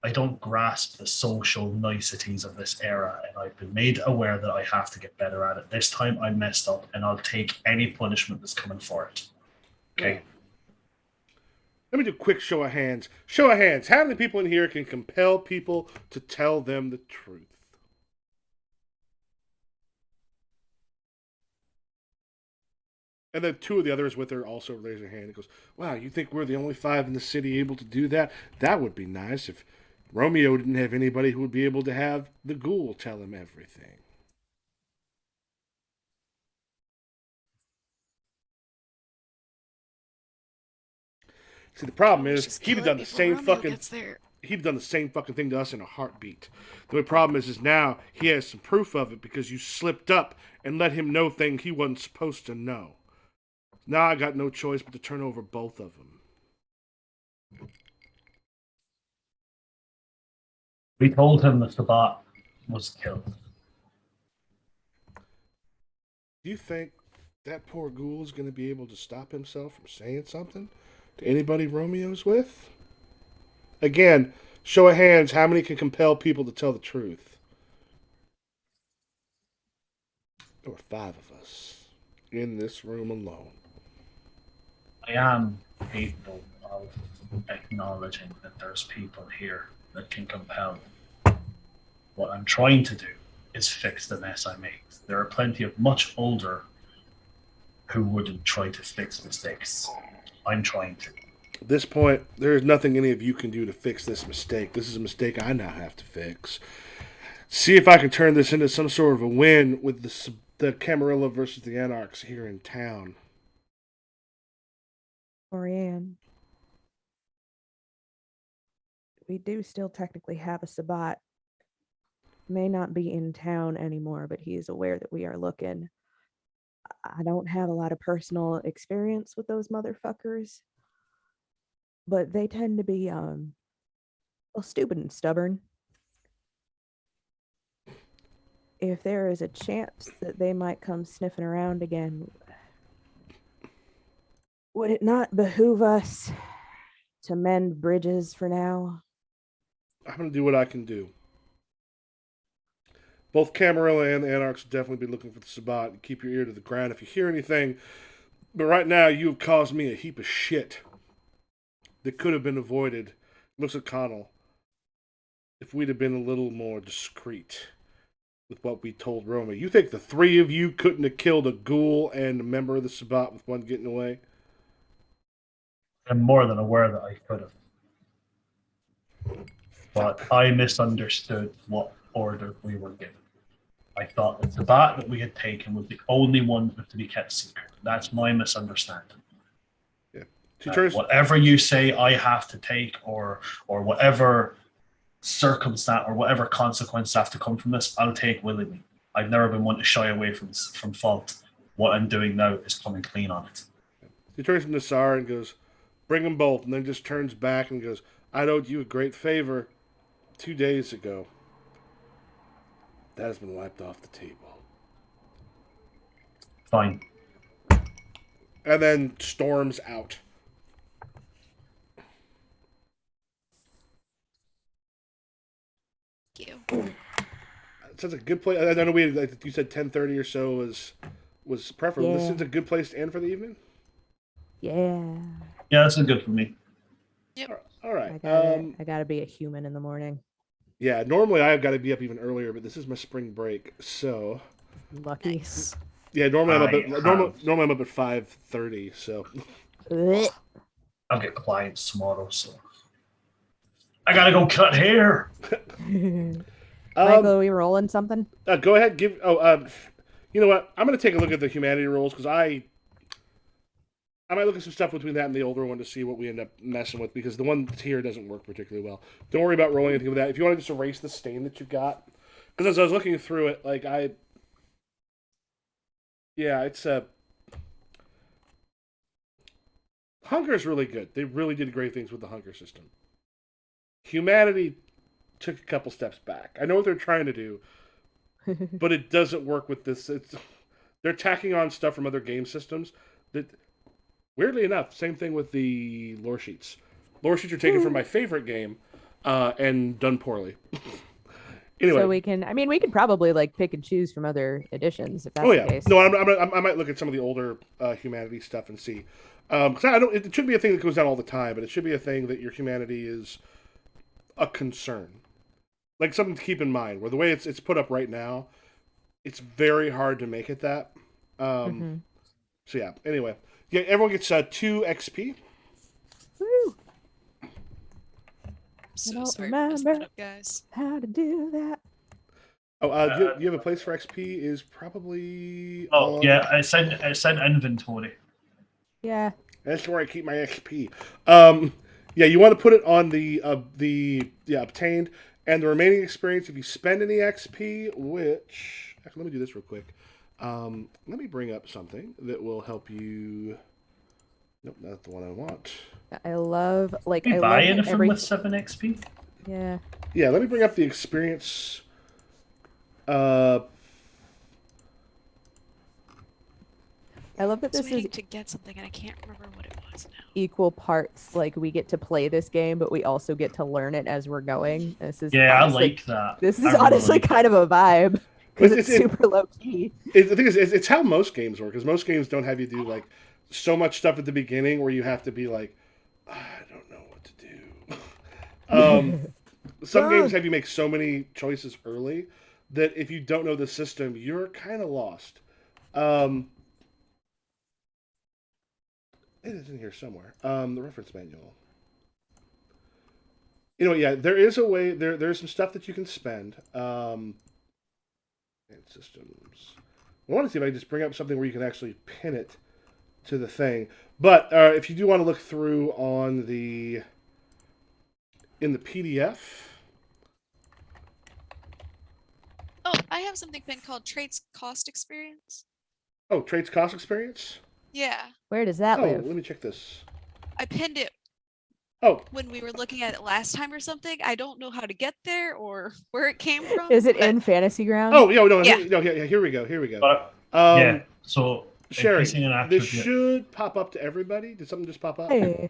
Speaker 4: I don't grasp the social niceties of this era, and I've been made aware that I have to get better at it. This time I messed up, and I'll take any punishment that's coming for it. Okay.
Speaker 1: Now, let me do a quick show of hands. Show of hands. How many people in here can compel people to tell them the truth? And then two of the others with her also raise their hand and goes, "Wow, you think we're the only five in the city able to do that? That would be nice if Romeo didn't have anybody who would be able to have the ghoul tell him everything." See, the problem
Speaker 3: Let's
Speaker 1: is
Speaker 3: just
Speaker 1: he'd
Speaker 3: kill
Speaker 1: have
Speaker 3: it
Speaker 1: done the
Speaker 3: before
Speaker 1: same
Speaker 3: Romeo
Speaker 1: fucking
Speaker 3: gets there.
Speaker 1: he'd have done the same fucking thing to us in a heartbeat. The only problem is now he has some proof of it because you slipped up and let him know things he wasn't supposed to know. Now I got no choice but to turn over both of them.
Speaker 4: We told him the Sabat was killed.
Speaker 1: Do you think that poor ghoul is going to be able to stop himself from saying something to anybody Romeo's with? Again, show of hands, how many can compel people to tell the truth? There were five of us in this room alone.
Speaker 4: I am capable of acknowledging that there's people here that can compel. What I'm trying to do is fix the mess I made. There are plenty of much older who wouldn't try to fix mistakes. I'm trying to.
Speaker 1: At this point, there is nothing any of you can do to fix this mistake. This is a mistake I now have to fix. See if I can turn this into some sort of a win with the Camarilla versus the Anarchs here in town.
Speaker 2: Orianne, we do still technically have a Sabbat. May not be in town anymore, but he is aware that we are looking. I don't have a lot of personal experience with those motherfuckers, but they tend to be well, stupid and stubborn. If there is a chance that they might come sniffing around again, would it not behoove us to mend bridges for now?
Speaker 1: I'm going to do what I can do. Both Camarilla and the Anarchs will definitely be looking for the Sabbat. Keep your ear to the ground if you hear anything. But right now, you have caused me a heap of shit that could have been avoided. Looks at Connell. If we'd have been a little more discreet with what we told Roma. You think the three of you couldn't have killed a ghoul and a member of the Sabbat with one getting away?
Speaker 4: I'm more than aware that I could have. But I misunderstood what order we were given. I thought that the bat that we had taken was the only one that was to be kept secret. That's my misunderstanding.
Speaker 1: Yeah.
Speaker 4: Whatever you say I have to take, or whatever circumstance or whatever consequences have to come from this, I'll take willingly. I've never been one to shy away from fault. What I'm doing now is coming clean on it.
Speaker 1: He turns to Nassar and goes, "Bring them both," and then just turns back and goes, "I owed you a great favor 2 days ago. That has been wiped off the table."
Speaker 4: Fine.
Speaker 1: And then storms out.
Speaker 3: Thank you.
Speaker 1: Sounds like a good place. I know you said 10:30 or so was preferable.
Speaker 2: Yeah.
Speaker 1: This is a good place to end for the evening.
Speaker 2: Yeah.
Speaker 4: Yeah, that's good for me.
Speaker 1: All right.
Speaker 2: I gotta be a human in the morning.
Speaker 1: Yeah, normally I've got to be up even earlier, but this is my spring break, so
Speaker 2: Lucky.
Speaker 3: Nice.
Speaker 1: yeah. Normally I'm up at 5:30. So
Speaker 2: Ugh.
Speaker 4: I'll get clients tomorrow, so I gotta go cut hair.
Speaker 2: Michael, are we rolling something?
Speaker 1: Go ahead. You know what? I'm going to take a look at the humanity rolls because I might look at some stuff between that and the older one to see what we end up messing with, because the one here doesn't work particularly well. Don't worry about rolling anything with that. If you want to just erase the stain that you've got, because as I was looking through it, it's hunger is really good. They really did great things with the hunger system. Humanity took a couple steps back. I know what they're trying to do, but it doesn't work with this. They're tacking on stuff from other game systems that, weirdly enough, same thing with the lore sheets. Lore sheets are taken from my favorite game and done poorly. Anyway,
Speaker 2: so we can probably pick and choose from other editions if that's the case.
Speaker 1: No, I might look at some of the older humanity stuff and see. Because it should be a thing that goes down all the time, but it should be a thing that your humanity is a concern. Like something to keep in mind, where the way it's put up right now, it's very hard to make it that. So yeah, anyway. Yeah, everyone gets 2 XP.
Speaker 2: Woo!
Speaker 3: So
Speaker 2: don't
Speaker 3: sorry for messing that
Speaker 2: remember.
Speaker 3: up, guys.
Speaker 2: How to do that?
Speaker 1: Oh, you have a place for XP is probably...
Speaker 4: Yeah, I said inventory.
Speaker 2: Yeah.
Speaker 1: That's where I keep my XP. Yeah, you want to put it on the obtained, and the remaining experience, if you spend any XP, which... Actually, let me do this real quick. Let me bring up something that will help you... Nope, not the one I want.
Speaker 2: I love
Speaker 4: You buy anything with 7 XP?
Speaker 2: Yeah.
Speaker 1: Yeah, let me bring up the experience.
Speaker 2: I love that
Speaker 3: I was
Speaker 2: this
Speaker 3: waiting
Speaker 2: is
Speaker 3: to get something and I can't remember what it was now.
Speaker 2: equal parts. We get to play this game, but we also get to learn it as we're going. This is
Speaker 4: Yeah,
Speaker 2: honestly,
Speaker 4: I like that.
Speaker 2: This is
Speaker 4: I really
Speaker 2: honestly
Speaker 4: like
Speaker 2: kind of a vibe because it's super low key.
Speaker 1: The thing is, it's how most games work. Because most games don't have you do so much stuff at the beginning where you have to be I don't know what to Some games have you make so many choices early that if you don't know the system, you're kind of lost. Um, it is in here somewhere. The reference manual. Yeah, there is a way. There's some stuff that you can spend. And systems. I want to see if I can just bring up something where you can actually pin it to the thing. But if you do want to look through in the PDF.
Speaker 3: Oh, I have something pinned called Traits Cost Experience.
Speaker 1: Oh, traits cost experience?
Speaker 3: Yeah,
Speaker 2: Where does that
Speaker 1: Oh,
Speaker 2: live?
Speaker 1: let me check this.
Speaker 3: I pinned it
Speaker 1: Oh,
Speaker 3: when we were looking at it last time or something. I don't know how to get there or where it came from.
Speaker 2: Is it
Speaker 3: but-
Speaker 2: in Fantasy Ground?
Speaker 1: oh, no,
Speaker 3: Yeah.
Speaker 1: Here we go.
Speaker 4: But yeah, so
Speaker 1: Sherry,
Speaker 4: increasing an
Speaker 1: this
Speaker 4: attribute.
Speaker 1: should pop up to everybody. Did something just pop up?
Speaker 2: Hey.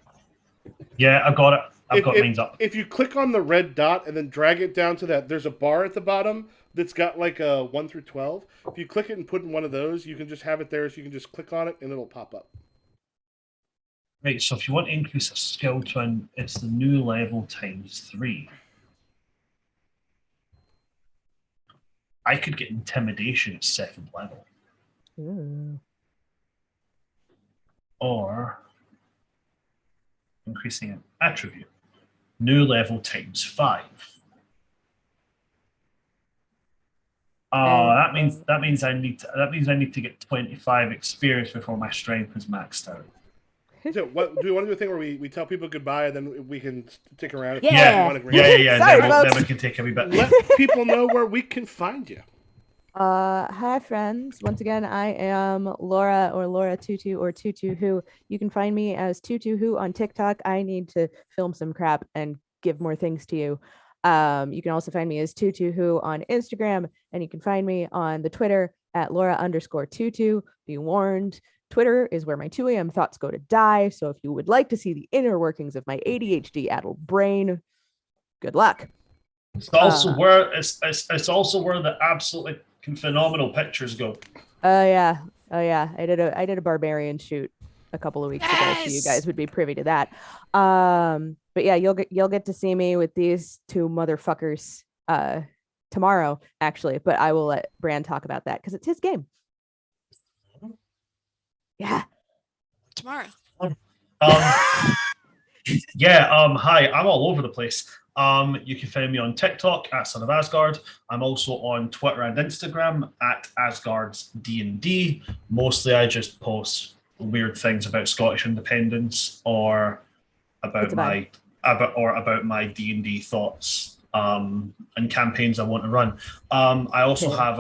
Speaker 4: Yeah, I've got it. I've got mine up.
Speaker 1: If you click on the red dot and then drag it down to that, there's a bar at the bottom that's got like a 1 through 12. If you click it and put in one of those, you can just have it there, so you can just click on it and it'll pop up.
Speaker 4: Right, so if you want to increase a skill twin, it's the new level times 3. I could get intimidation at 2nd level.
Speaker 2: Ooh.
Speaker 4: Or increasing an attribute. New level times 5. Oh, that means I need to get 25 experience before my strength is maxed out.
Speaker 1: So, what do we want to do a thing where we tell people goodbye and then we can stick around? If
Speaker 2: Yeah.
Speaker 1: you want to
Speaker 4: Yeah.
Speaker 2: Sorry,
Speaker 4: then
Speaker 2: folks.
Speaker 4: we can take a wee bit.
Speaker 1: Let people know where we can find you.
Speaker 2: Hi friends. Once again, I am Laura or Laura Tutu or Tutu Who. You can find me as Tutu Who on TikTok. I need to film some crap and give more things to you. You can also find me as Tutu Who on Instagram, and you can find me on the Twitter at Laura_Tutu. Be warned, Twitter is where my 2 a.m. thoughts go to die. So if you would like to see the inner workings of my ADHD-addled brain, good luck.
Speaker 4: It's also where it's also where the absolutely phenomenal pictures go.
Speaker 2: Oh yeah. I did a barbarian shoot a couple of weeks ago, so you
Speaker 3: Yes!
Speaker 2: guys would be privy to that. But yeah, you'll get to see me with these 2 motherfuckers tomorrow, actually. But I will let Brand talk about that because it's his game. Yeah.
Speaker 3: Tomorrow.
Speaker 4: Hi, I'm all over the place. You can find me on TikTok at Son of Asgard. I'm also on Twitter and Instagram at Asgard's D&D. Mostly I just post weird things about Scottish independence or about my D&D thoughts and campaigns I want to run. I also have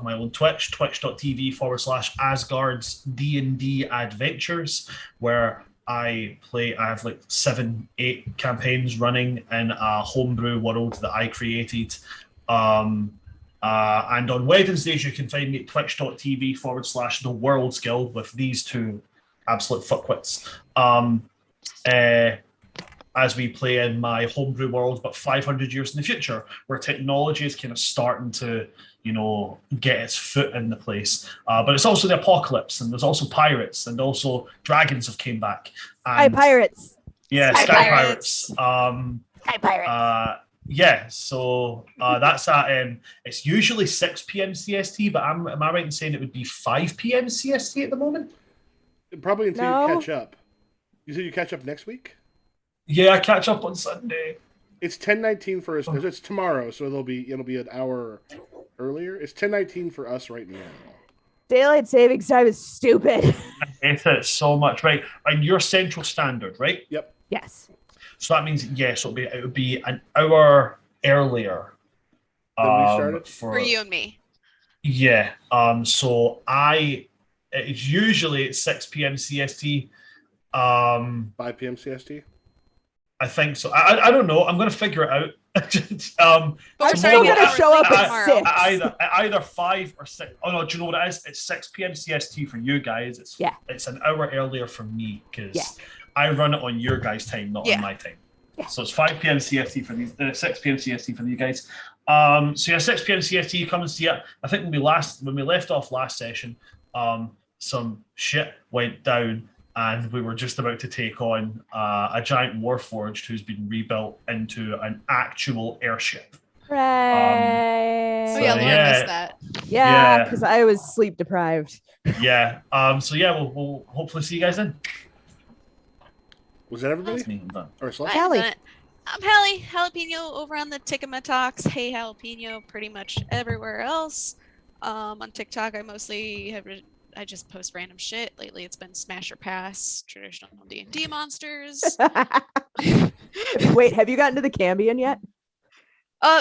Speaker 4: my own Twitch, twitch.tv/Asgard's D&D Adventures, where I have like 7-8 campaigns running in a homebrew world that I created. And on Wednesdays, you can find me at twitch.tv/The World's Guild with these 2 absolute fuckwits. As we play in my homebrew world, but 500 years in the future, where technology is kind of starting to, get its foot in the place. But it's also the apocalypse, and there's also pirates, and also dragons have came back.
Speaker 2: Hi, pirates.
Speaker 4: Yeah,
Speaker 3: Sky
Speaker 4: Sky
Speaker 3: Pirates.
Speaker 4: Pirates.
Speaker 2: Hi, pirates.
Speaker 4: Yeah, so that's at it's usually 6 p.m. CST, but am I right in saying it would be 5 p.m. CST at the moment?
Speaker 1: Probably until
Speaker 2: No.
Speaker 1: you catch up. You said you catch up next week?
Speaker 4: Yeah, I catch up on Sunday.
Speaker 1: It's 10:19 for us. It's tomorrow, so it'll be an hour earlier. It's 10:19 for us right now.
Speaker 2: Daylight savings time is stupid.
Speaker 4: I hate it so much, right? And you're Central Standard, right?
Speaker 1: Yep.
Speaker 2: Yes.
Speaker 4: So that means yes, it would be an hour earlier.
Speaker 1: Then we started
Speaker 3: For you and me.
Speaker 4: Yeah. So it's usually at 6 p.m. CST.
Speaker 1: 5 p.m. CST.
Speaker 4: I think so. I don't know. I'm going to figure it out.
Speaker 3: But we're
Speaker 2: I'm
Speaker 3: starting
Speaker 2: still
Speaker 3: an
Speaker 2: gonna
Speaker 3: hour
Speaker 2: show
Speaker 3: late
Speaker 2: up at
Speaker 3: tomorrow.
Speaker 2: 6.
Speaker 4: Either 5 or 6. Oh no, do you know what it is? It's 6 p.m. CST for you guys. It's an hour earlier for me because I run it on your guys' time, not on my time.
Speaker 2: Yeah.
Speaker 4: So it's 5 p.m. CST for these, 6 p.m. CST for you guys. So yeah, 6 p.m. CST, come and see it. I think when we left off last session, some shit went down and we were just about to take on a giant warforged who's been rebuilt into an actual airship.
Speaker 2: Right.
Speaker 3: Oh yeah,
Speaker 4: So,
Speaker 3: Laura
Speaker 4: yeah.
Speaker 3: missed that.
Speaker 2: Yeah,
Speaker 4: Yeah.
Speaker 2: because I was sleep deprived.
Speaker 4: Yeah. So yeah, we'll hopefully see you guys then.
Speaker 1: Was that everybody?
Speaker 4: That's me. I'm done.
Speaker 1: Or
Speaker 3: I
Speaker 1: Celeste?
Speaker 3: haven't
Speaker 2: Hallie.
Speaker 3: done it. I'm Hallie, Jalapeno over on the Tikama Talks. Hey Jalapeno, pretty much everywhere else. On TikTok, I just post random shit. Lately, it's been Smash or Pass, traditional D&D monsters.
Speaker 2: Wait, have you gotten to the Cambion yet?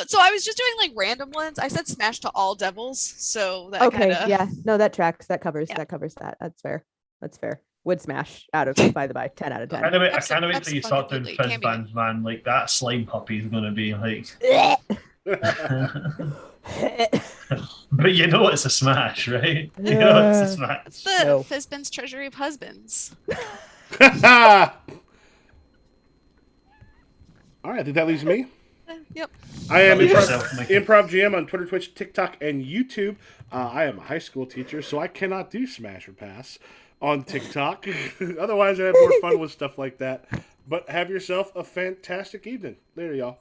Speaker 3: So I was just doing like random ones. I said Smash to all devils, so that
Speaker 2: Okay,
Speaker 3: kind of
Speaker 2: yeah. No, that tracks. That covers.
Speaker 3: Yeah.
Speaker 2: That covers that. That's fair. That's fair. Would smash out of by the by 10 out of 10.
Speaker 4: I can't wait till you start doing
Speaker 3: Abso-fucking-lutely.
Speaker 4: fizz
Speaker 3: Can't be-
Speaker 4: bands, man. Like that slime puppy is gonna be like. But you know it's a smash, right? You know it's a smash.
Speaker 3: It's the
Speaker 2: No.
Speaker 3: Fizzbin's Treasury of Husbands.
Speaker 1: All right, I think that leaves me.
Speaker 3: Yep.
Speaker 1: I am
Speaker 4: Leave
Speaker 1: Improv,
Speaker 4: yourself, Mickey.
Speaker 1: Improv GM on Twitter, Twitch, TikTok, and YouTube. I am a high school teacher, so I cannot do Smash or Pass on TikTok. Otherwise, I have more fun with stuff like that. But have yourself a fantastic evening. Later, y'all.